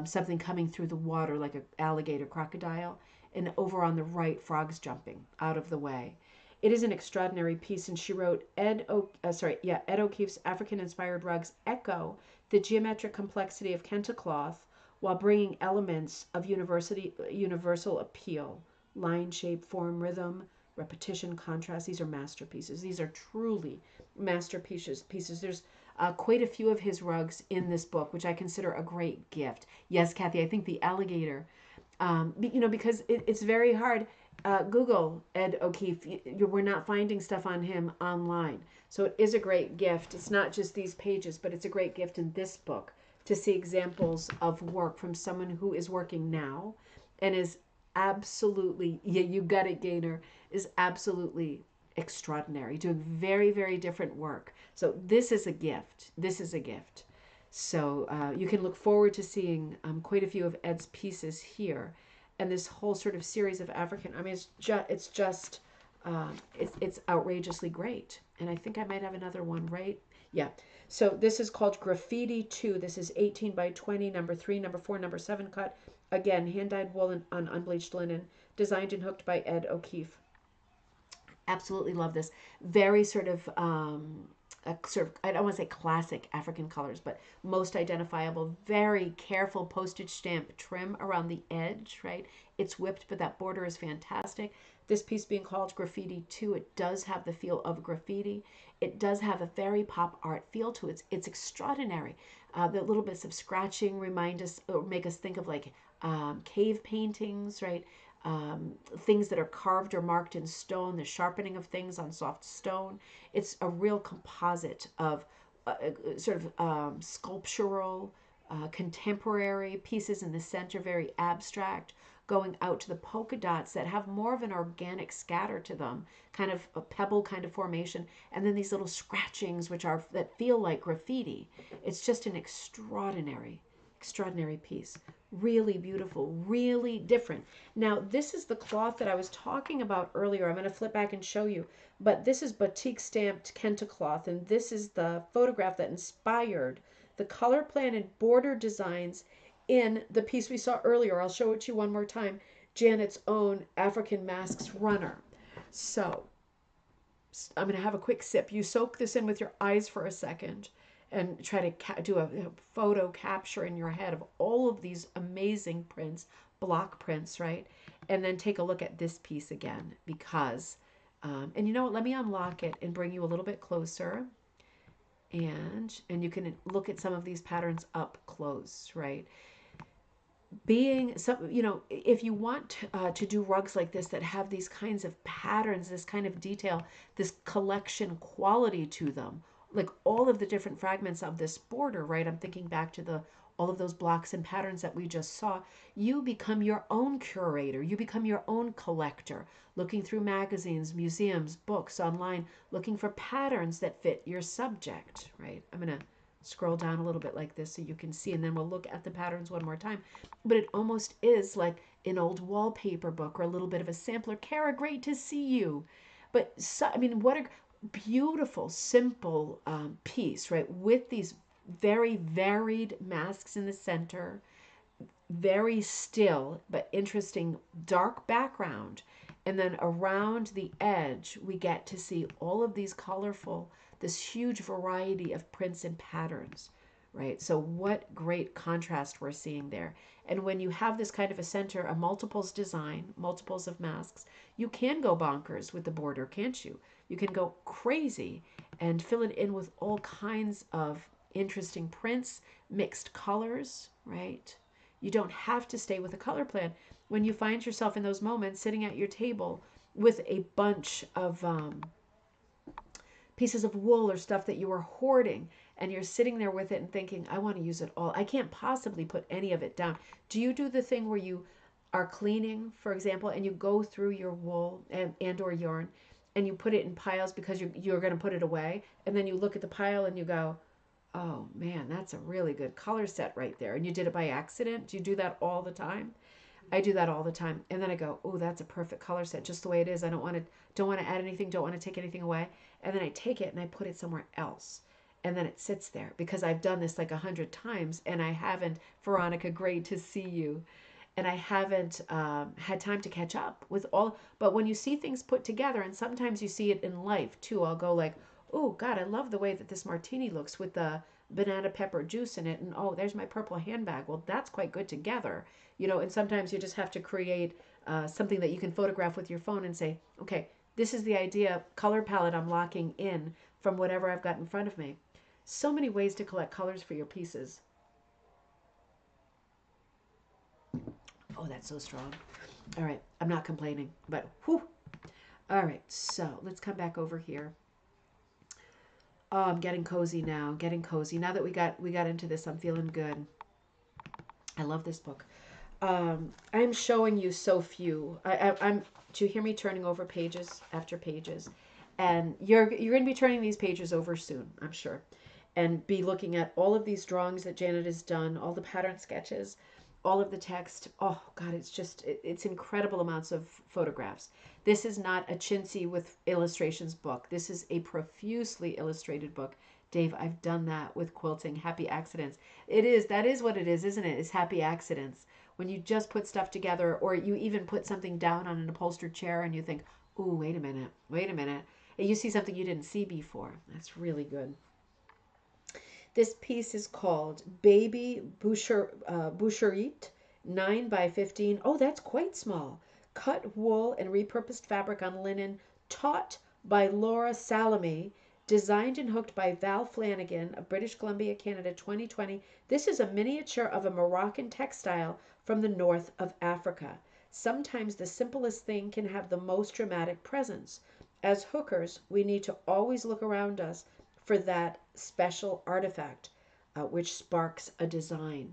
something coming through the water like an alligator crocodile, and over on the right, frogs jumping out of the way. It is an extraordinary piece, and she wrote, Ed O'Keefe's African-inspired rugs echo the geometric complexity of Kenta cloth while bringing elements of universal appeal, line, shape, form, rhythm, repetition, contrast. These are masterpieces. These are truly masterpieces. There's quite a few of his rugs in this book, which I consider a great gift. Yes, Kathy, I think the alligator, because it's very hard. Google Ed O'Keefe. We're not finding stuff on him online. So it is a great gift. It's not just these pages, but it's a great gift in this book to see examples of work from someone who is working now and is absolutely, yeah, you got it, Gaynor, is absolutely extraordinary, doing very, very different work. So this is a gift. This is a gift. So you can look forward to seeing quite a few of Ed's pieces here. And this whole sort of series of African, I mean, it's outrageously great. And I think I might have another one, right? Yeah. So this is called Graffiti 2. This is 18 by 20, number 3, number 4, number 7 cut. Again, hand-dyed wool on unbleached linen, designed and hooked by Ed O'Keefe. Absolutely love this. Very sort of I don't want to say classic African colors, but most identifiable, very careful postage stamp trim around the edge, right? It's whipped, but that border is fantastic. This piece being called Graffiti 2, it does have the feel of graffiti. It does have a very pop art feel to it. It's extraordinary. The little bits of scratching remind us, or make us think of like cave paintings, right? Things that are carved or marked in stone, the sharpening of things on soft stone. It's a real composite of sort of sculptural, contemporary pieces in the center, very abstract, going out to the polka dots that have more of an organic scatter to them, kind of a pebble kind of formation, and then these little scratchings that feel like graffiti. It's just an extraordinary piece. Really beautiful, really different. Now, this is the cloth that I was talking about earlier. I'm going to flip back and show you. But this is batik stamped Kenta cloth, and this is the photograph that inspired the color plan and border designs in the piece we saw earlier. I'll show it to you one more time. Janet's own African Masks Runner. So, I'm going to have a quick sip. You soak this in with your eyes for a second and try to do a photo capture in your head of all of these amazing prints, block prints, right? And then take a look at this piece again because, and you know what, let me unlock it and bring you a little bit closer. And you can look at some of these patterns up close, right? If you want to do rugs like this that have these kinds of patterns, this kind of detail, this collection quality to them, like all of the different fragments of this border, right? I'm thinking back to all of those blocks and patterns that we just saw. You become your own curator. You become your own collector, looking through magazines, museums, books, online, looking for patterns that fit your subject, right? I'm going to scroll down a little bit like this so you can see, and then we'll look at the patterns one more time. But it almost is like an old wallpaper book or a little bit of a sampler. Kara, great to see you. But, what a beautiful, simple piece, right? With these very varied masks in the center, very still but interesting dark background. And then around the edge, we get to see all of these colorful, this huge variety of prints and patterns, right? So what great contrast we're seeing there. And when you have this kind of a center, a multiples design, multiples of masks, you can go bonkers with the border, can't you? You can go crazy and fill it in with all kinds of interesting prints, mixed colors, right? You don't have to stay with a color plan. When you find yourself in those moments sitting at your table with a bunch of pieces of wool or stuff that you were hoarding, and you're sitting there with it and thinking, I want to use it all. I can't possibly put any of it down. Do you do the thing where you are cleaning, for example, and you go through your wool and or yarn, and you put it in piles because you're going to put it away, and then you look at the pile and you go, Oh man, that's a really good color set right there. And you did it by accident? Do you do that all the time? I do that all the time. And then I go, oh, that's a perfect color set, just the way it is. I don't want to add anything, don't want to take anything away. And then I take it and I put it somewhere else. And then it sits there because I've done this like 100 times and I haven't, Veronica, great to see you. And I haven't had time to catch up with all. But when you see things put together, and sometimes you see it in life too, I'll go like, oh God, I love the way that this martini looks with the banana pepper juice in it. And oh, there's my purple handbag. Well, that's quite good together. And sometimes you just have to create something that you can photograph with your phone and say, okay, this is the idea color palette I'm locking in from whatever I've got in front of me. So many ways to collect colors for your pieces. Oh, that's so strong. All right, I'm not complaining, but whew. All right, so let's come back over here. Oh, I'm getting cozy now. Getting cozy. Now that we got into this, I'm feeling good. I love this book. I'm showing you so few. I'm. Do you hear me turning over pages after pages? And you're going to be turning these pages over soon, I'm sure, and be looking at all of these drawings that Janet has done, all the pattern sketches, all of the text. Oh God, it's incredible amounts of photographs. This is not a chintzy with illustrations book. This is a profusely illustrated book. Dave, I've done that with quilting. Happy accidents. That is what it is, isn't it? It's happy accidents. When you just put stuff together, or you even put something down on an upholstered chair and you think, oh, wait a minute. And you see something you didn't see before. That's really good. This piece is called Baby Boucherie, 9 by 15. Oh, that's quite small. Cut wool and repurposed fabric on linen, taught by Laura Salome, designed and hooked by Val Flanagan of British Columbia, Canada, 2020. This is a miniature of a Moroccan textile from the north of Africa. Sometimes the simplest thing can have the most dramatic presence. As hookers, we need to always look around us for that special artifact which sparks a design.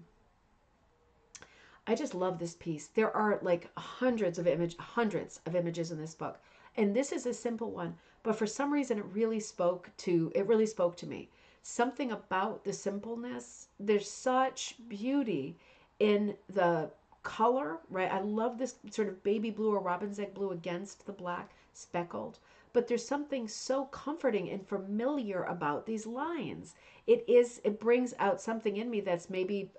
I just love this piece. There are like hundreds of images in this book, and this is a simple one, but for some reason it really spoke to me. Something about the simpleness. There's such beauty in the color, right? I love this sort of baby blue or robin's egg blue against the black speckled. But there's something so comforting and familiar about these lines. It brings out something in me that's maybe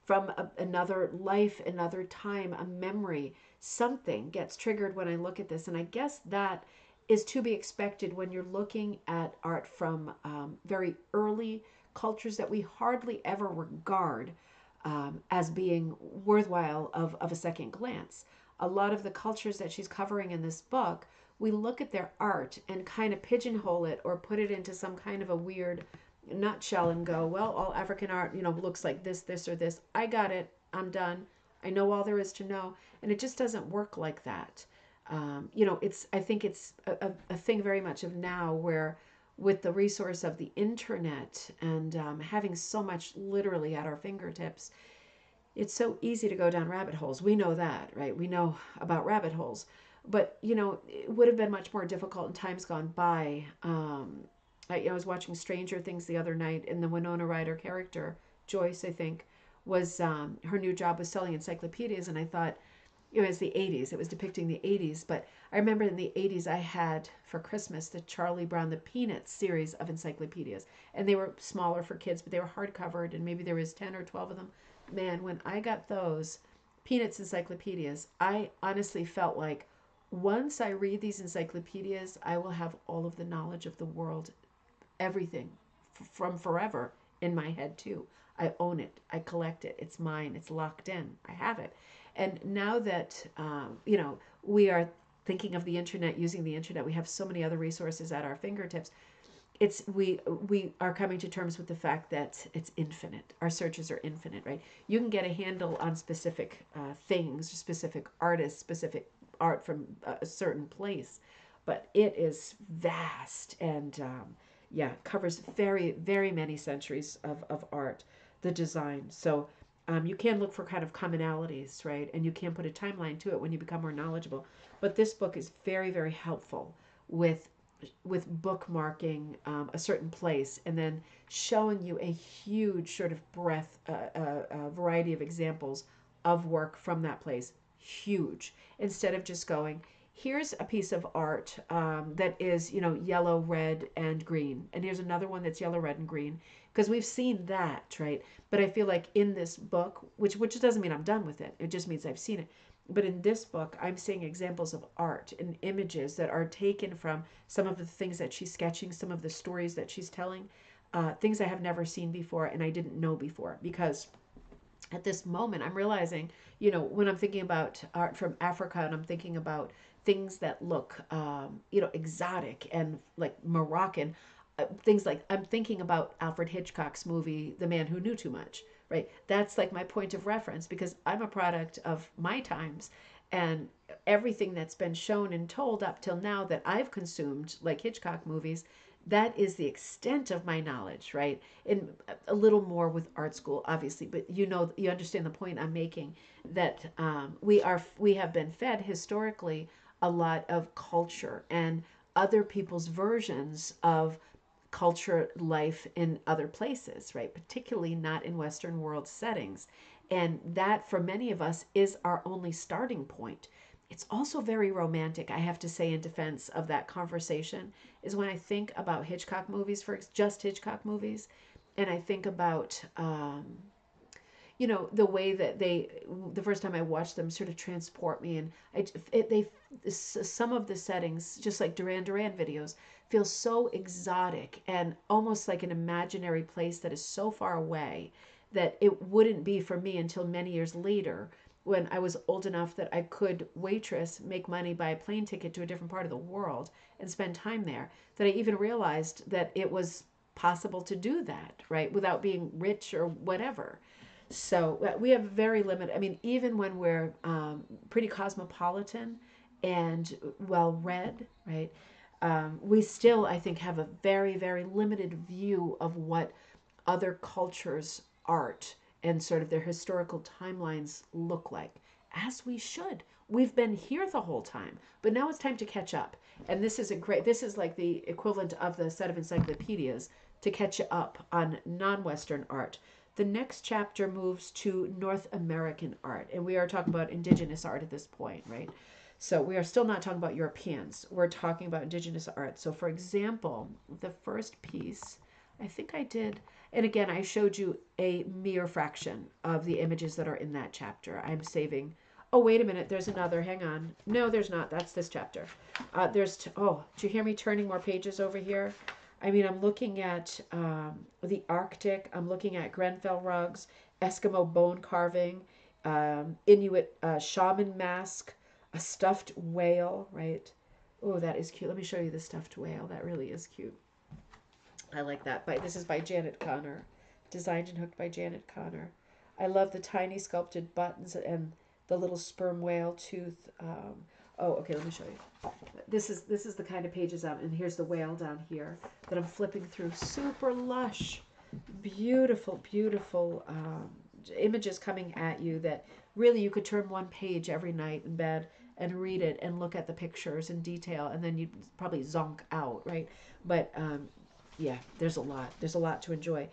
from another life, another time, a memory. Something gets triggered when I look at this. And I guess that is to be expected when you're looking at art from very early cultures that we hardly ever regard as being worthwhile of a second glance. A lot of the cultures that she's covering in this book, we look at their art and kind of pigeonhole it or put it into some kind of a weird nutshell and go, well, all African art, looks like this, or this. I got it. I'm done. I know all there is to know. And it just doesn't work like that. I think it's a thing very much of now where with the resource of the internet and having so much literally at our fingertips, it's so easy to go down rabbit holes. We know that, right? We know about rabbit holes. But, it would have been much more difficult in times gone by. I was watching Stranger Things the other night, and the Winona Ryder character, Joyce, I think, was her new job was selling encyclopedias. And I thought, it was the 80s. It was depicting the 80s. But I remember in the 80s, I had for Christmas the Charlie Brown, the Peanuts series of encyclopedias. And they were smaller for kids, but they were hardcovered, and maybe there was 10 or 12 of them. Man, when I got those Peanuts encyclopedias, I honestly felt like once I read these encyclopedias, I will have all of the knowledge of the world, everything from forever in my head too. I own it. I collect it. It's mine. It's locked in. I have it. And now that, we are thinking of the internet, using the internet, we have so many other resources at our fingertips. We are coming to terms with the fact that it's infinite. Our searches are infinite, right? You can get a handle on specific things, specific artists, specific art from a certain place, but it is vast and covers very, very many centuries of art, the design. So you can look for kind of commonalities, right? And you can put a timeline to it when you become more knowledgeable. But this book is very, very helpful with with bookmarking a certain place and then showing you a huge sort of breadth, variety of examples of work from that place. Huge. Instead of just going, here's a piece of art that is, yellow, red, and green. And here's another one that's yellow, red, and green. Because we've seen that, right? But I feel like in this book, which doesn't mean I'm done with it. It just means I've seen it. But in this book, I'm seeing examples of art and images that are taken from some of the things that she's sketching, some of the stories that she's telling, things I have never seen before and I didn't know before. Because at this moment, I'm realizing, when I'm thinking about art from Africa and I'm thinking about things that look, exotic and like Moroccan, things like I'm thinking about Alfred Hitchcock's movie, The Man Who Knew Too Much, right? That's like my point of reference because I'm a product of my times and everything that's been shown and told up till now that I've consumed, like Hitchcock movies, that is the extent of my knowledge, right? And a little more with art school, obviously, but you understand the point I'm making that we have been fed historically a lot of culture and other people's versions of culture life in other places, right? Particularly not in Western world settings. And that for many of us is our only starting point. It's also very romantic, I have to say, in defense of that conversation, is when I think about Hitchcock movies, for just Hitchcock movies, and I think about, the way that the first time I watched them sort of transport me, and some of the settings, just like Duran Duran videos, feel so exotic and almost like an imaginary place that is so far away that it wouldn't be for me until many years later when I was old enough that I could waitress, make money, buy a plane ticket to a different part of the world and spend time there, that I even realized that it was possible to do that, right, without being rich or whatever. So we have very limited, I mean, even when we're pretty cosmopolitan and well read, right, we still, I think, have a very, very limited view of what other cultures' art and sort of their historical timelines look like, as we should. We've been here the whole time, but now it's time to catch up. And this is like the equivalent of the set of encyclopedias to catch up on non-Western art. The next chapter moves to North American art, and we are talking about indigenous art at this point, right? So we are still not talking about Europeans. We're talking about indigenous art. So for example, the first piece, I think I did, and again, I showed you a mere fraction of the images that are in that chapter. I'm saving. Oh, wait a minute. There's another. Hang on. No, there's not. That's this chapter. Do you hear me turning more pages over here? I mean, I'm looking at the Arctic. I'm looking at Grenfell rugs, Eskimo bone carving, Inuit shaman mask, a stuffed whale, right? Oh, that is cute. Let me show you the stuffed whale. That really is cute. I like that. This is by Janet Connor. Designed and hooked by Janet Connor. I love the tiny sculpted buttons and the little sperm whale tooth. Okay, let me show you. This is the kind of pages and here's the whale down here that I'm flipping through. Super lush, beautiful, beautiful images coming at you that really you could turn one page every night in bed and read it and look at the pictures in detail, and then you'd probably zonk out, right? But yeah, there's a lot to enjoy.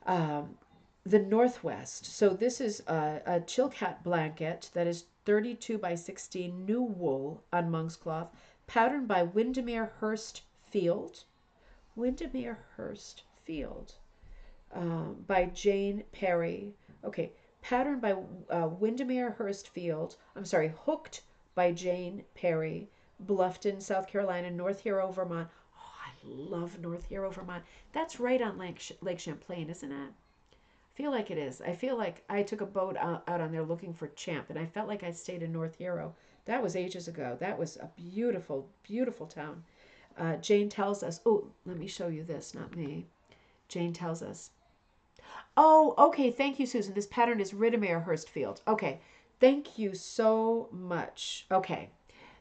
The Northwest. So this is a Chilkat blanket that is 32 by 16 new wool on monk's cloth, patterned by Windermere Hurst Field. Windermere Hurst Field by Jane Perry. Okay, patterned by Windermere Hurst Field. I'm sorry, hooked by Jane Perry, Bluffton, South Carolina, North Hero, Vermont. I love North Hero, Vermont. That's right on Lake Champlain, isn't it? I feel like it is. I feel like I took a boat out on there looking for Champ, and I felt like I stayed in North Hero. That was ages ago. That was a beautiful, beautiful town. Jane tells us, oh, let me show you this, not me. Jane tells us, oh, okay, thank you, Susan. This pattern is Riddermere Hurstfield. Okay, thank you so much. Okay,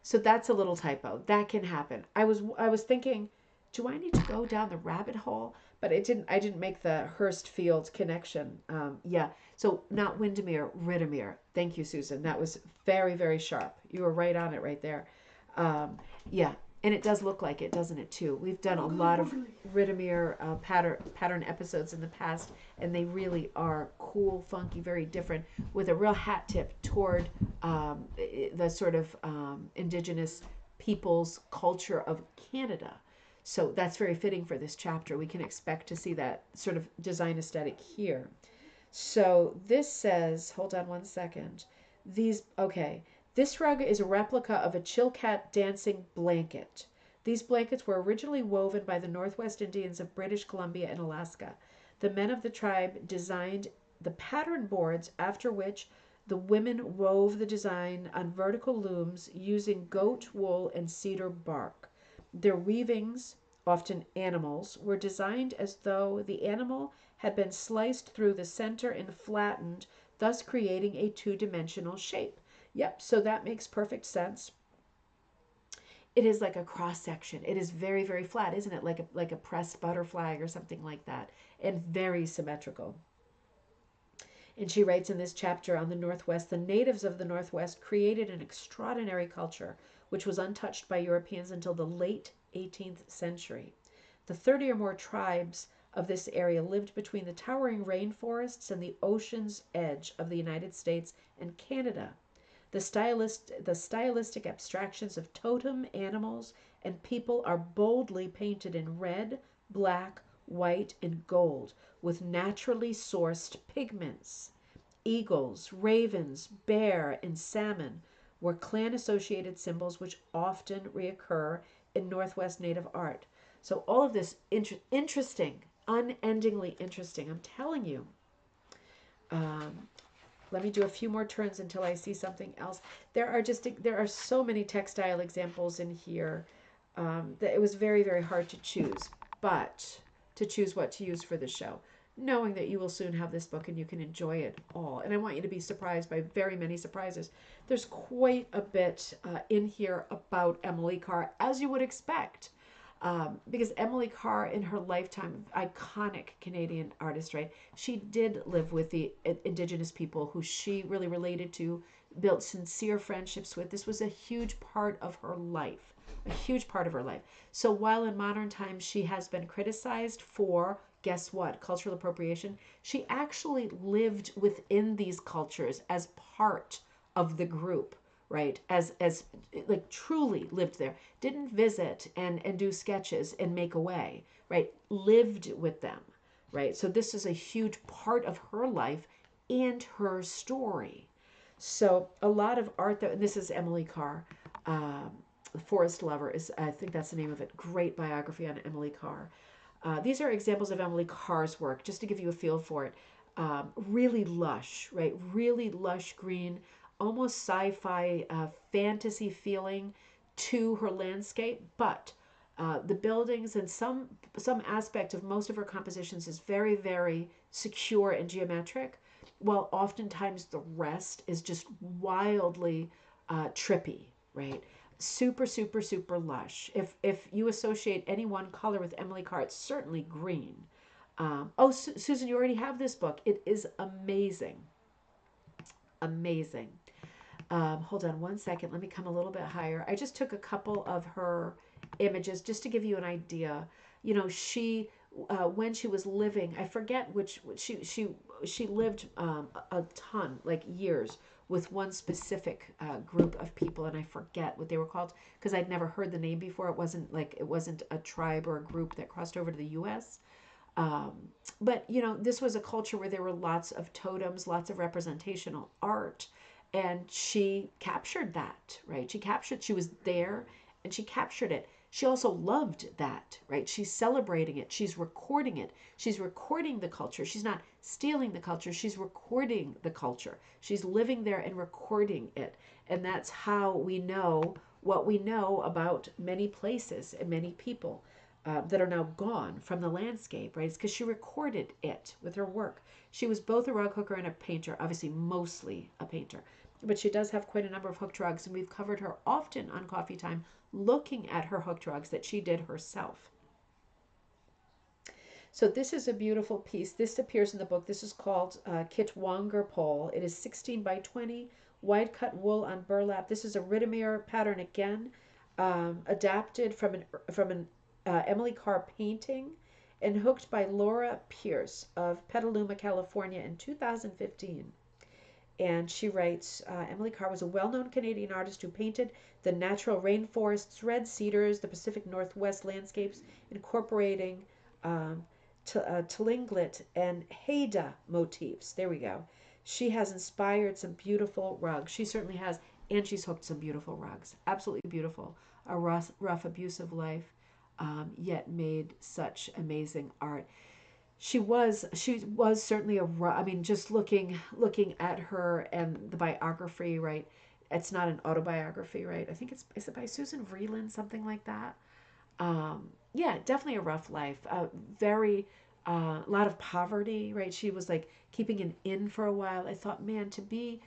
so that's a little typo. That can happen. I was thinking, do I need to go down the rabbit hole? But I didn't make the Hurstfield connection. Yeah, so not Windermere, Riddermere. Thank you, Susan. That was very, very sharp. You were right on it right there. Yeah, And it does look like it, doesn't it, too? We've done a lot of Ridimere pattern episodes in the past, and they really are cool, funky, very different, with a real hat tip toward the sort of indigenous peoples culture of Canada. So that's very fitting for this chapter. We can expect to see that sort of design aesthetic here. So this says, hold on one second. This rug is a replica of a chilkat dancing blanket. These blankets were originally woven by the Northwest Indians of British Columbia and Alaska. The men of the tribe designed the pattern boards, after which the women wove the design on vertical looms using goat wool and cedar bark. Their weavings, often animals, were designed as though the animal had been sliced through the center and flattened, thus creating a two-dimensional shape. Yep, so that makes perfect sense. It is like a cross section. It is very, very flat, isn't it? Like a pressed butterfly or something like that, and very symmetrical. And she writes in this chapter on the Northwest, the natives of the Northwest created an extraordinary culture which was untouched by Europeans until the late 18th century. The 30 or more tribes of this area lived between the towering rainforests and the ocean's edge of the United States and Canada. The stylistic abstractions of totem, animals, and people are boldly painted in red, black, white, and gold with naturally sourced pigments. Eagles, ravens, bear, and salmon were clan-associated symbols which often reoccur in Northwest Native art. So all of this interesting, unendingly interesting. I'm telling you. Let me do a few more turns until I see something else. There are so many textile examples in here that it was very, very hard to choose. But to choose what to use for the show, knowing that you will soon have this book and you can enjoy it all. And I want you to be surprised by very many surprises. There's quite a bit in here about Emily Carr, as you would expect. Because Emily Carr, in her lifetime, iconic Canadian artist, right? She did live with the indigenous people who she really related to, built sincere friendships with. This was a huge part of her life, a huge part of her life. So while in modern times she has been criticized for, guess what, cultural appropriation, she actually lived within these cultures as part of the group. Right, as like truly lived there, didn't visit and do sketches and make away, right, lived with them, right. So this is a huge part of her life and her story. So a lot of art that, and this is Emily Carr, Forest Lover is, I think that's the name of it, great biography on Emily Carr. These are examples of Emily Carr's work, just to give you a feel for it. Really lush, right, really lush green, almost sci-fi fantasy feeling to her landscape, but the buildings and some aspect of most of her compositions is very, very secure and geometric, while oftentimes the rest is just wildly trippy, right? Super, super, super lush. If you associate any one color with Emily Carr, it's certainly green. Susan, you already have this book. It is amazing. Amazing. Hold on one second. Let me come a little bit higher. I just took a couple of her images just to give you an idea. You know, she when she was living, I forget which she lived a ton, like years, with one specific group of people, and I forget what they were called because I'd never heard the name before. It wasn't a tribe or a group that crossed over to the U.S. But you know, this was a culture where there were lots of totems, lots of representational art. And she captured that, right? She was there and she captured it. She also loved that, right? She's celebrating it. She's recording it. She's recording the culture. She's not stealing the culture. She's recording the culture. She's living there and recording it. And that's how we know what we know about many places and many people that are now gone from the landscape, right? It's because she recorded it with her work. She was both a rug hooker and a painter, obviously mostly a painter. But she does have quite a number of hooked rugs, and we've covered her often on Coffee Time looking at her hooked rugs that she did herself. So this is a beautiful piece. This appears in the book. This is called Kitwanger Pole. It is 16 by 20, wide cut wool on burlap. This is a Ridimere pattern again. adapted from an Emily Carr painting and hooked by Laura Pierce of Petaluma, California in 2015. And she writes, Emily Carr was a well-known Canadian artist who painted the natural rainforests, red cedars, the Pacific Northwest landscapes, incorporating um, Tlingit and Haida motifs. There we go. She has inspired some beautiful rugs. She certainly has, and she's hooked some beautiful rugs. Absolutely beautiful. A rough abusive life, yet made such amazing art. She was certainly I mean, just looking at her and the biography, right? It's not an autobiography, right? I think is it by Susan Vreeland, something like that. Yeah, definitely a rough life. Very a lot of poverty, right? She was like keeping an inn for a while. I thought, man, to be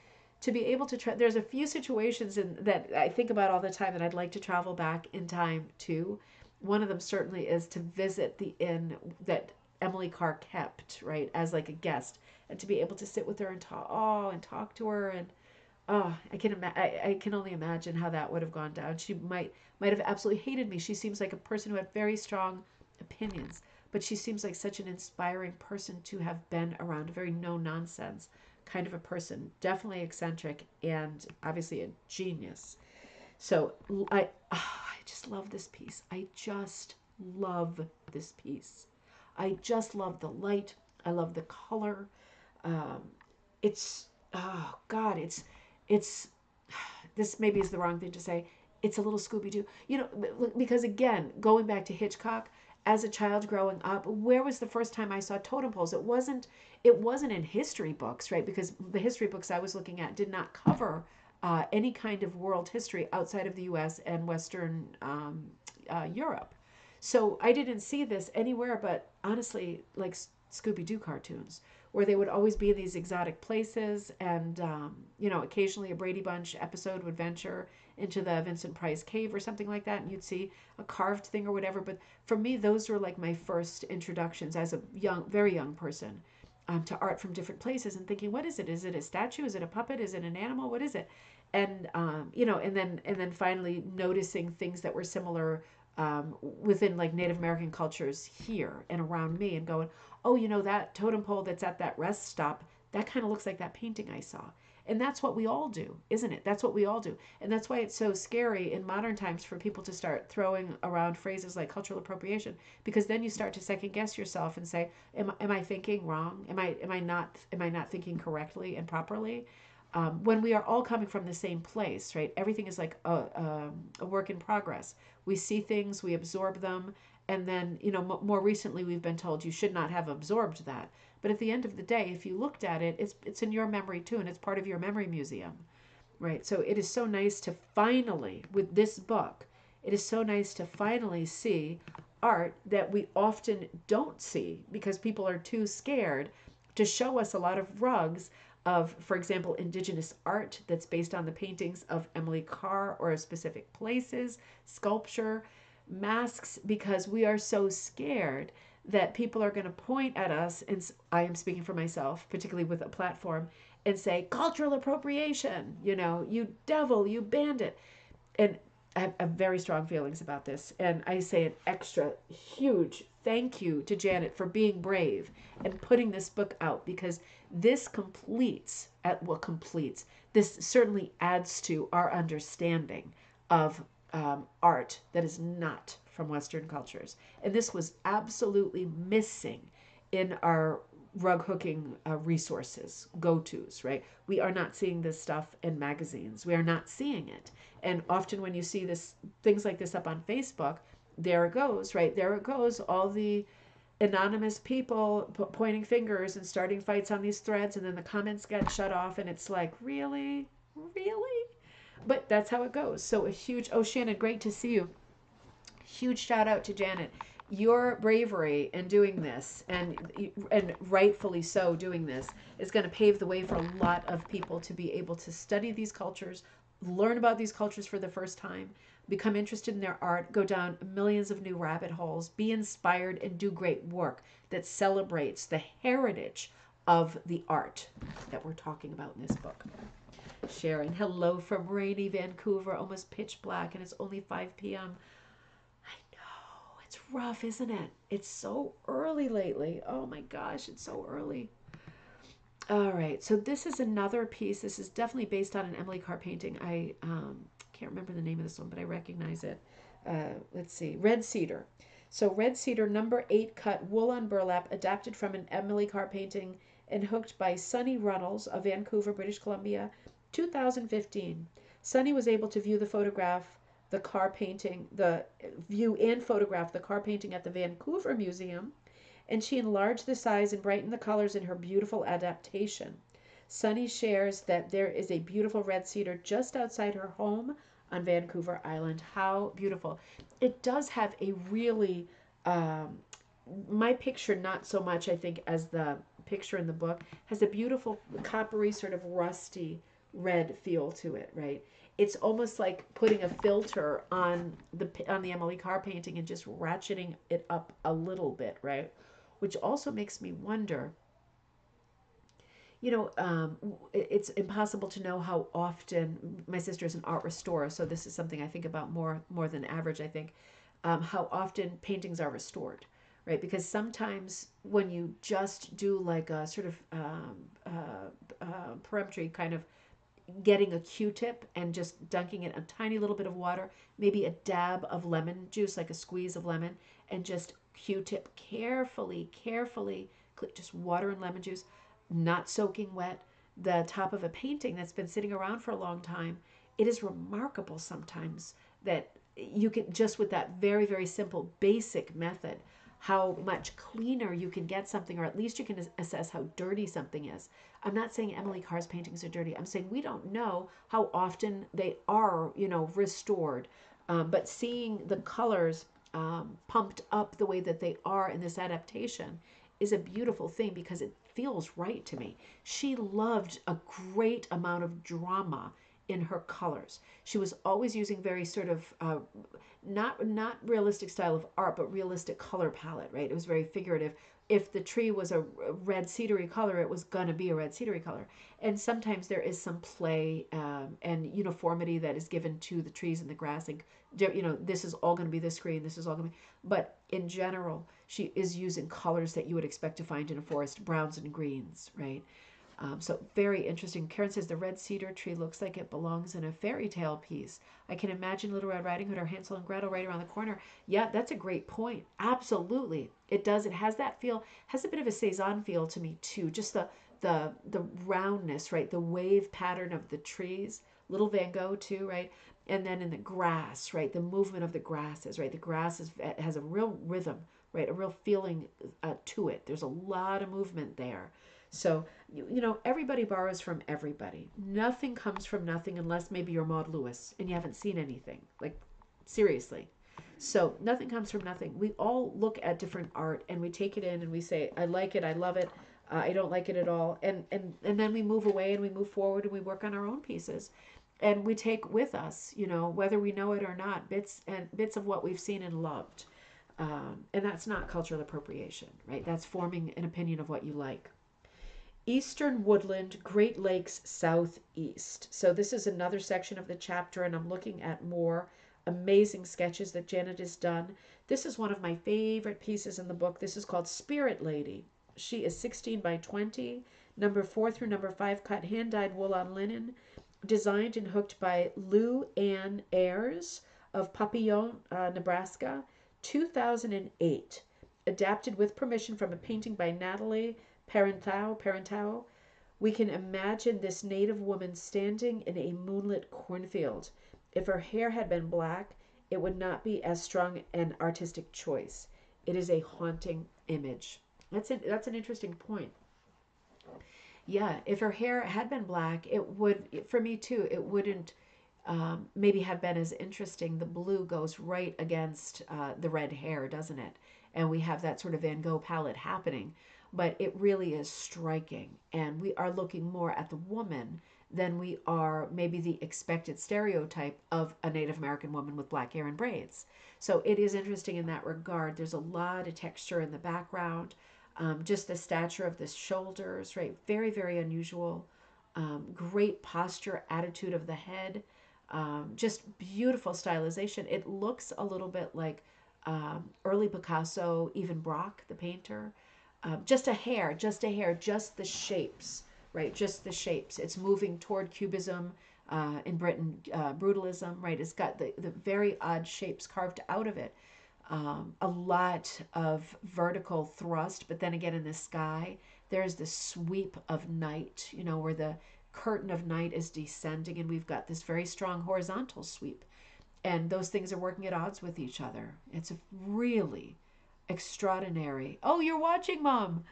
able to try. There's a few situations that I think about all the time that I'd like to travel back in time to. One of them certainly is to visit the inn that Emily Carr kept, right, as like a guest, and to be able to sit with her and talk to her, and oh, I can only imagine how that would have gone down. She might have absolutely hated me. She seems like a person who had very strong opinions, but she seems like such an inspiring person to have been around, a very no nonsense kind of a person, definitely eccentric and obviously a genius. So I just love this piece. I just love this piece. I just love the light. I love the color. Um, it's oh God, it's this maybe is the wrong thing to say. It's a little Scooby Doo, because again, going back to Hitchcock, as a child growing up, where was the first time I saw totem poles? It wasn't in history books, right? Because the history books I was looking at did not cover any kind of world history outside of the U.S. and Western Europe. So I didn't see this anywhere but honestly, like Scooby Doo cartoons, where they would always be in these exotic places, and occasionally a Brady Bunch episode would venture into the Vincent Price cave or something like that, and you'd see a carved thing or whatever. But for me, those were like my first introductions as a very young person to art from different places, and thinking, what is it? Is it a statue? Is it a puppet? Is it an animal? What is it? And and then finally noticing things that were similar within like Native American cultures here and around me, and going, oh, that totem pole that's at that rest stop, that kind of looks like that painting I saw. And that's what we all do, isn't it? That's what we all do. And that's why it's so scary in modern times for people to start throwing around phrases like cultural appropriation, because then you start to second guess yourself and say, am I thinking wrong? Am I not thinking correctly and properly? When we are all coming from the same place, right? Everything is like a work in progress. We see things, we absorb them, and then, more recently we've been told you should not have absorbed that. But at the end of the day, if you looked at it, it's in your memory too, and it's part of your memory museum, right? So it is so nice to finally, with this book, it is so nice to finally see art that we often don't see because people are too scared to show us a lot of rugs of, for example, indigenous art that's based on the paintings of Emily Carr or specific places, sculpture, masks, because we are so scared that people are going to point at us, and I am speaking for myself, particularly with a platform, and say, cultural appropriation, you devil, you bandit. And I have very strong feelings about this. And I say an extra huge thank you to Janet for being brave and putting this book out, because this this certainly adds to our understanding of art that is not from Western cultures. And this was absolutely missing in our rug hooking resources, go-tos, right? We are not seeing this stuff in magazines. We are not seeing it. And often when you see things like this up on Facebook, there it goes, right? There it goes, all the anonymous people pointing fingers and starting fights on these threads, and then the comments get shut off, and it's like, really? Really? But that's how it goes. So a huge, oh, Shannon, great to see you. Huge shout out to Janet. Your bravery in doing this, and rightfully so doing this, is going to pave the way for a lot of people to be able to study these cultures, learn about these cultures for the first time, become interested in their art, go down millions of new rabbit holes, be inspired, and do great work that celebrates the heritage of the art that we're talking about in this book. Sharon, hello from rainy Vancouver, almost pitch black, and it's only 5 p.m. I know, it's rough, isn't it? It's so early lately. Oh my gosh, it's so early. All right, so this is another piece. This is definitely based on an Emily Carr painting. I can't remember the name of this one, but I recognize it. Let's see, Red Cedar. So Red Cedar, number 8 cut, wool on burlap, adapted from an Emily Carr painting and hooked by Sunny Runnels of Vancouver, British Columbia, 2015. Sunny was able to view the photograph, the Carr painting, the view and photograph the Carr painting at the Vancouver Museum, and she enlarged the size and brightened the colors in her beautiful adaptation. Sunny shares that there is a beautiful red cedar just outside her home on Vancouver Island. How beautiful. It does have a really, my picture, not so much, I think, as the picture in the book, has a beautiful coppery, sort of rusty red feel to it, right? It's almost like putting a filter on the Emily Carr painting and just ratcheting it up a little bit, right? Which also makes me wonder, it's impossible to know how often, my sister is an art restorer, so this is something I think about more than average, I think, how often paintings are restored, right? Because sometimes when you just do like a sort of peremptory kind of getting a Q-tip and just dunking it a tiny little bit of water, maybe a dab of lemon juice, like a squeeze of lemon, and just Q-tip carefully, just water and lemon juice, not soaking wet, the top of a painting that's been sitting around for a long time. It is remarkable sometimes that you can, just with that very, very simple, basic method, how much cleaner you can get something, or at least you can assess how dirty something is. I'm not saying Emily Carr's paintings are dirty. I'm saying we don't know how often they are, restored. But seeing the colors pumped up the way that they are in this adaptation is a beautiful thing because it feels right to me. She loved a great amount of drama in her colors. She was always using very sort of not realistic style of art, but realistic color palette, right? It was very figurative. If the tree was a red cedary color, it was gonna be a red cedary color. And sometimes there is some play and uniformity that is given to the trees and the grass. And this is all gonna be this green, this is all gonna be. But in general, she is using colors that you would expect to find in a forest, browns and greens, right? So very interesting. Karen says the red cedar tree looks like it belongs in a fairy tale piece. I can imagine Little Red Riding Hood or Hansel and Gretel right around the corner. Yeah, that's a great point. Absolutely. It does. It has that feel, has a bit of a Cezanne feel to me too. Just the roundness, right? The wave pattern of the trees. Little Van Gogh too, right? And then in the grass, right? The movement of the grasses, right? The grass has a real rhythm, right? A real feeling to it. There's a lot of movement there. So, everybody borrows from everybody. Nothing comes from nothing unless maybe you're Maud Lewis and you haven't seen anything. Like, seriously. So, nothing comes from nothing. We all look at different art and we take it in and we say, I like it, I love it, I don't like it at all. And then we move away and we move forward and we work on our own pieces. And we take with us, whether we know it or not, bits of what we've seen and loved. And that's not cultural appropriation, right? That's forming an opinion of what you like. Eastern Woodland, Great Lakes Southeast. So this is another section of the chapter, and I'm looking at more amazing sketches that Janet has done. This is one of my favorite pieces in the book. This is called Spirit Lady. She is 16 by 20, number 4 through number 5 cut, hand-dyed wool on linen, designed and hooked by Lou Ann Ayers of Papillon, Nebraska, 2008. Adapted with permission from a painting by Natalie Parentau. We can imagine this native woman standing in a moonlit cornfield. If her hair had been black, it would not be as strong an artistic choice. It is a haunting image. That's an interesting point. Yeah, if her hair had been black, it would, for me too, it wouldn't maybe have been as interesting. The blue goes right against the red hair, doesn't it? And we have that sort of Van Gogh palette happening. But it really is striking. And we are looking more at the woman than we are maybe the expected stereotype of a Native American woman with black hair and braids. So it is interesting in that regard. There's a lot of texture in the background. Just the stature of the shoulders, right? Very, very unusual. great posture, attitude of the head, just beautiful stylization. It looks a little bit like early Picasso, even Braque, the painter. Just a hair, just a hair, just the shapes, right? Just the shapes. It's moving toward Cubism, in Britain, brutalism, right? It's got the very odd shapes carved out of it. A lot of vertical thrust, but then again in the sky, there's the sweep of night, where the curtain of night is descending, and we've got this very strong horizontal sweep. And those things are working at odds with each other. It's a really extraordinary. Oh, you're watching, Mom!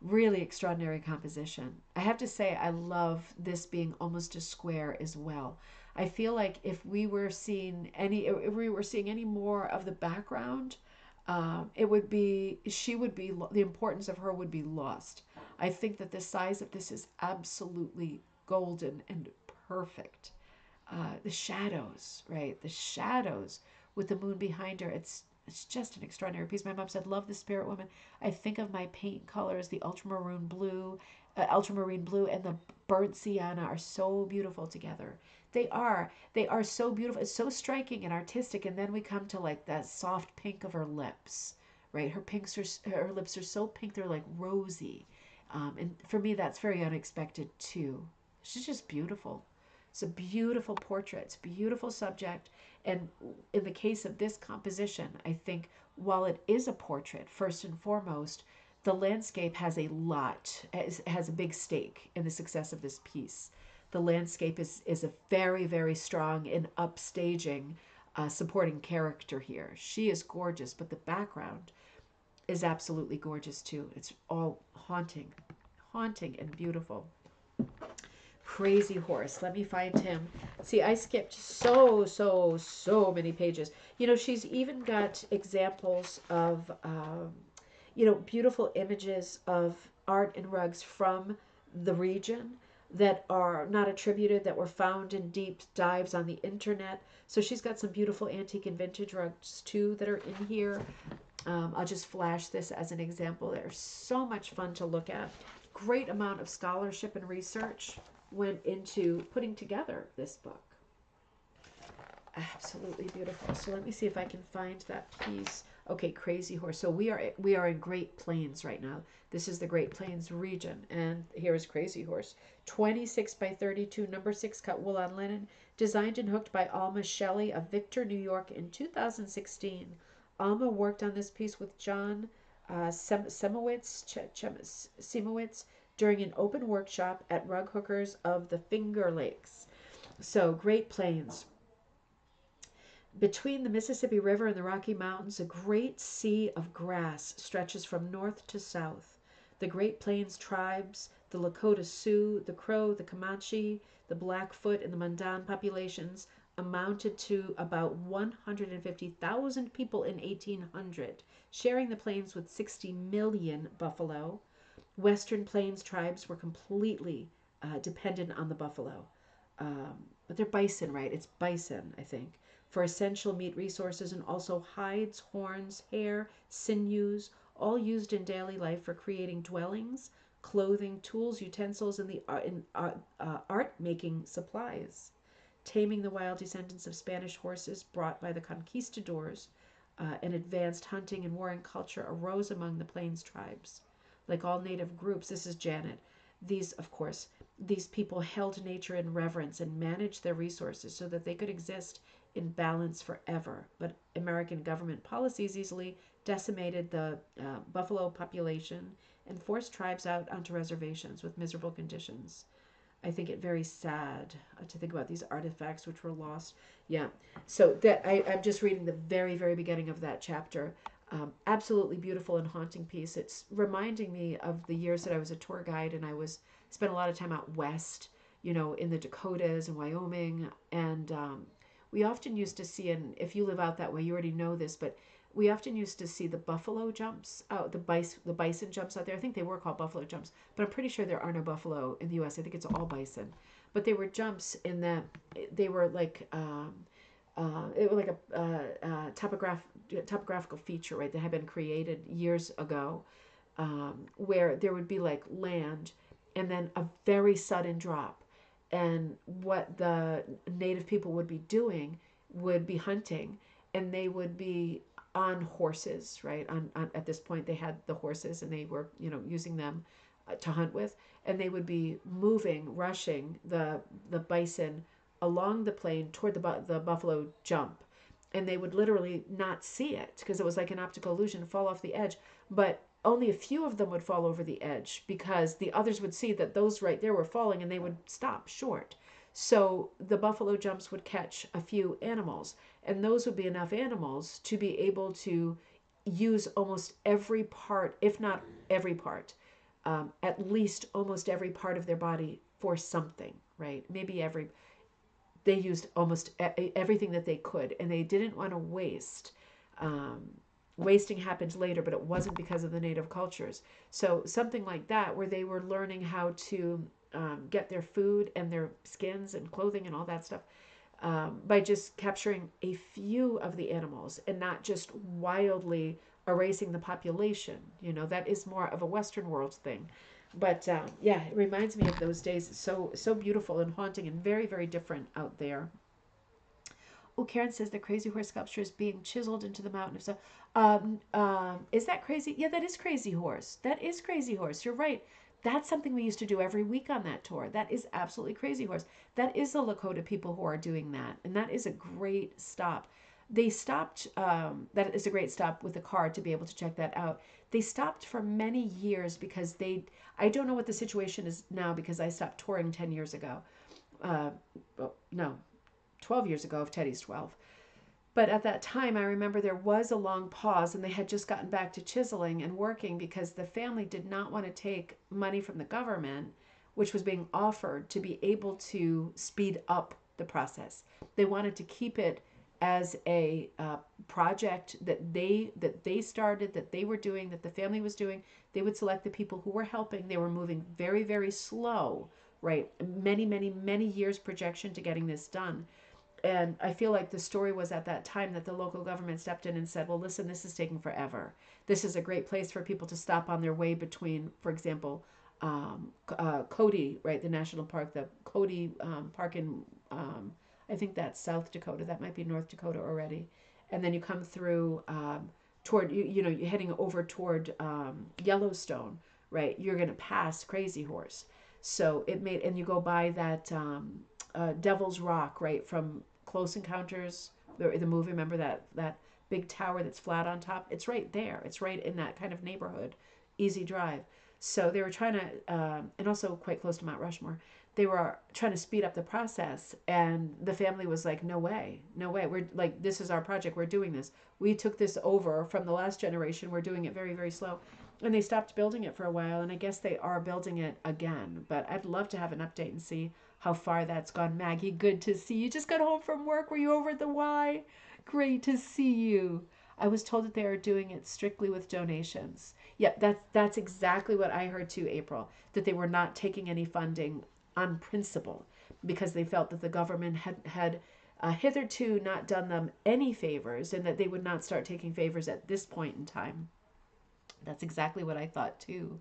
Really extraordinary composition. I have to say, I love this being almost a square as well. I feel like if we were seeing any more of the background, it would be the importance of her would be lost. I think that the size of this is absolutely golden and perfect. The shadows, right? The shadows with the moon behind her. It's just an extraordinary piece. My mom said, "Love the Spirit Woman." I think of my paint colors, the ultramarine blue, and the burnt sienna are so beautiful together. They are so beautiful. It's so striking and artistic. And then we come to like that soft pink of her lips, right? Her lips are so pink, they're like rosy. And for me, that's very unexpected too. She's just beautiful. It's a beautiful portrait. It's a beautiful subject. And in the case of this composition, I think while it is a portrait, first and foremost, the landscape has has a big stake in the success of this piece. The landscape is a very, very strong and upstaging supporting character here. She is gorgeous, but the background is absolutely gorgeous too. It's all haunting, haunting and beautiful. Crazy Horse. Let me find him. See, I skipped so many pages. She's even got examples of, beautiful images of art and rugs from the region that are not attributed, that were found in deep dives on the internet. So she's got some beautiful antique and vintage rugs too that are in here. I'll just flash this as an example. They're so much fun to look at. Great amount of scholarship and research went into putting together this book. Absolutely beautiful. So let me see if I can find that piece. Okay, Crazy Horse. So we are in Great Plains right now. This is the Great Plains region, and here is Crazy Horse. 26 by 32, number 6 cut wool on linen, designed and hooked by Alma Shelley of Victor, New York in 2016. Alma worked on this piece with John Semowitz during an open workshop at Rug Hookers of the Finger Lakes. So, Great Plains. Between the Mississippi River and the Rocky Mountains, a great sea of grass stretches from north to south. The Great Plains tribes, the Lakota Sioux, the Crow, the Comanche, the Blackfoot, and the Mandan populations amounted to about 150,000 people in 1800, sharing the plains with 60 million buffalo. Western Plains tribes were completely dependent on the buffalo. But they're bison, right? It's bison, I think, for essential meat resources, and also hides, horns, hair, sinews, all used in daily life for creating dwellings, clothing, tools, utensils, and art-making supplies. Taming the wild descendants of Spanish horses brought by the conquistadors, and advanced hunting and warring culture arose among the Plains tribes. Like all native groups, this is Janet, these people held nature in reverence and managed their resources so that they could exist in balance forever. But American government policies easily decimated the buffalo population and forced tribes out onto reservations with miserable conditions. I think it very sad to think about these artifacts which were lost. Yeah, so I'm just reading the very, very beginning of that chapter. Absolutely beautiful and haunting piece. It's reminding me of the years that I was a tour guide, and I spent a lot of time out west, in the Dakotas and Wyoming, and we often used to see, and if you live out that way, you already know this, but we often used to see the buffalo jumps out, the bison jumps out there. I think they were called buffalo jumps, but I'm pretty sure there are no buffalo in the U.S. I think it's all bison. But they were jumps in that they were like it was like a topographical feature, right, that had been created years ago, where there would be like land and then a very sudden drop. and what the native people would be doing would be hunting, and they would be on horses, right? On at this point, they had the horses, and they were, using them to hunt with, and they would be moving, rushing the bison along the plain toward the buffalo jump, and they would literally not see it because it was like an optical illusion, fall off the edge, but only a few of them would fall over the edge because the others would see that those right there were falling, and they would stop short. So the buffalo jumps would catch a few animals, and those would be enough animals to be able to use almost every part, if not every part, at least almost every part of their body for something, right? Maybe they used almost everything that they could, and they didn't want to waste. Wasting happens later, but it wasn't because of the native cultures. So something like that, where they were learning how to get their food and their skins and clothing and all that stuff by just capturing a few of the animals and not just wildly erasing the population. That is more of a Western world thing. But yeah, it reminds me of those days. It's so beautiful and haunting and very, very different out there. Oh, Karen says the crazy horse sculpture is being chiseled into the mountain. So, is that crazy? Yeah, that is crazy horse. That is crazy horse. You're right. That's something we used to do every week on that tour. That is absolutely crazy horse. That is the Lakota people who are doing that, and that is a great stop. They stopped. That is a great stop with the car to be able to check that out. They stopped for many years because they. I don't know what the situation is now because I stopped touring 10 years ago. Well, no, 12 years ago, if Teddy's 12. But at that time, I remember there was a long pause, and they had just gotten back to chiseling and working because the family did not want to take money from the government, which was being offered, to be able to speed up the process. They wanted to keep it as a project that they started, that they were doing, that the family was doing. They would select the people who were helping. They were moving very, very slow, right? Many, many, many years projection to getting this done. And I feel like the story was at that time that the local government stepped in and said, well, listen, this is taking forever. This is a great place for people to stop on their way between, for example, Cody, right, the national park, the Cody Park in, I think that's South Dakota. That might be North Dakota already. And then you come through toward, you're heading over toward Yellowstone, right? You're going to pass Crazy Horse. So it made, and you go by that Devil's Rock, right, from Close Encounters, the movie. Remember that big tower that's flat on top? It's right there. It's right in that kind of neighborhood. Easy drive. So they were trying to, and also quite close to Mount Rushmore. They were trying to speed up the process, and the family was like, "No way, no way. We're like, this is our project. We're doing this. We took this over from the last generation. We're doing it very, very slow." And they stopped building it for a while, and I guess they are building it again. But I'd love to have an update and see how far that's gone. Maggie, good to see you. Just got home from work. Were you over at the Y? Great to see you. I was told that they are doing it strictly with donations. Yep, that's exactly what I heard too, April, that they were not taking any funding on principle because they felt that the government had hitherto not done them any favors, and that they would not start taking favors at this point in time. That's exactly what I thought too.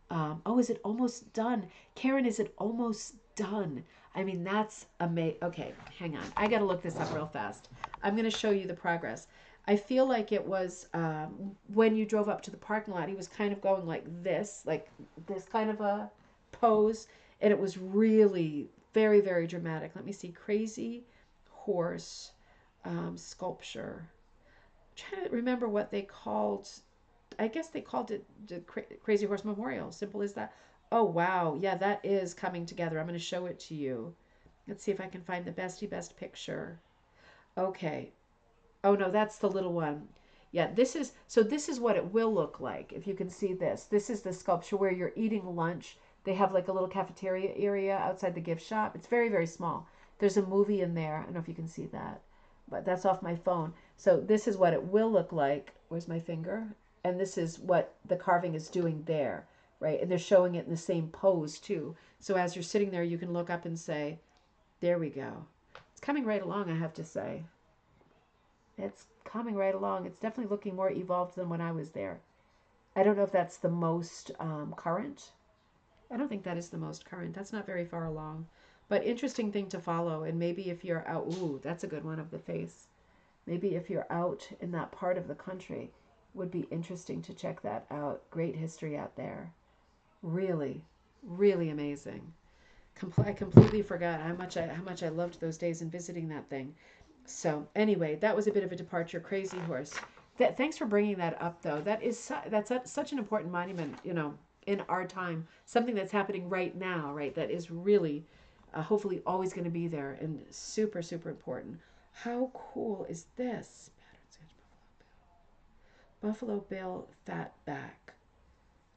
Oh, is it almost done? Karen, is it almost done? I mean, that's amazing. Okay, hang on. I got to look this up real fast. I'm going to show you the progress. I feel like it was when you drove up to the parking lot, he was kind of going like this kind of a pose. And it was really very, very dramatic. Let me see. Crazy horse sculpture. I'm trying to remember what they called. I guess they called it the Crazy Horse Memorial. Simple as that. Oh, wow. Yeah, that is coming together. I'm going to show it to you. Let's see if I can find the best picture. Okay. Oh, no, that's the little one. Yeah, this is what it will look like. If you can see this. This is the sculpture where you're eating lunch. They have like a little cafeteria area outside the gift shop. It's very, very small. There's a movie in there. I don't know if you can see that, but that's off my phone. So this is what it will look like. Where's my finger? And this is what the carving is doing there, right? And they're showing it in the same pose too. So as you're sitting there, you can look up and say, there we go. It's coming right along, I have to say. It's coming right along. It's definitely looking more evolved than when I was there. I don't know if that's the most current. I don't think that is the most current. That's not very far along. But interesting thing to follow. And maybe if you're out, ooh, that's a good one of the face. Maybe if you're out in that part of the country, would be interesting to check that out. Great history out there. Really, really amazing. I completely forgot how much I loved those days and visiting that thing. So anyway, that was a bit of a departure. Crazy Horse. Thanks for bringing that up, though. That's such an important monument, in our time. Something that's happening right now, right? That is really, hopefully, always going to be there and super, super important. How cool is this? Pattern sketch Buffalo Bill fat back.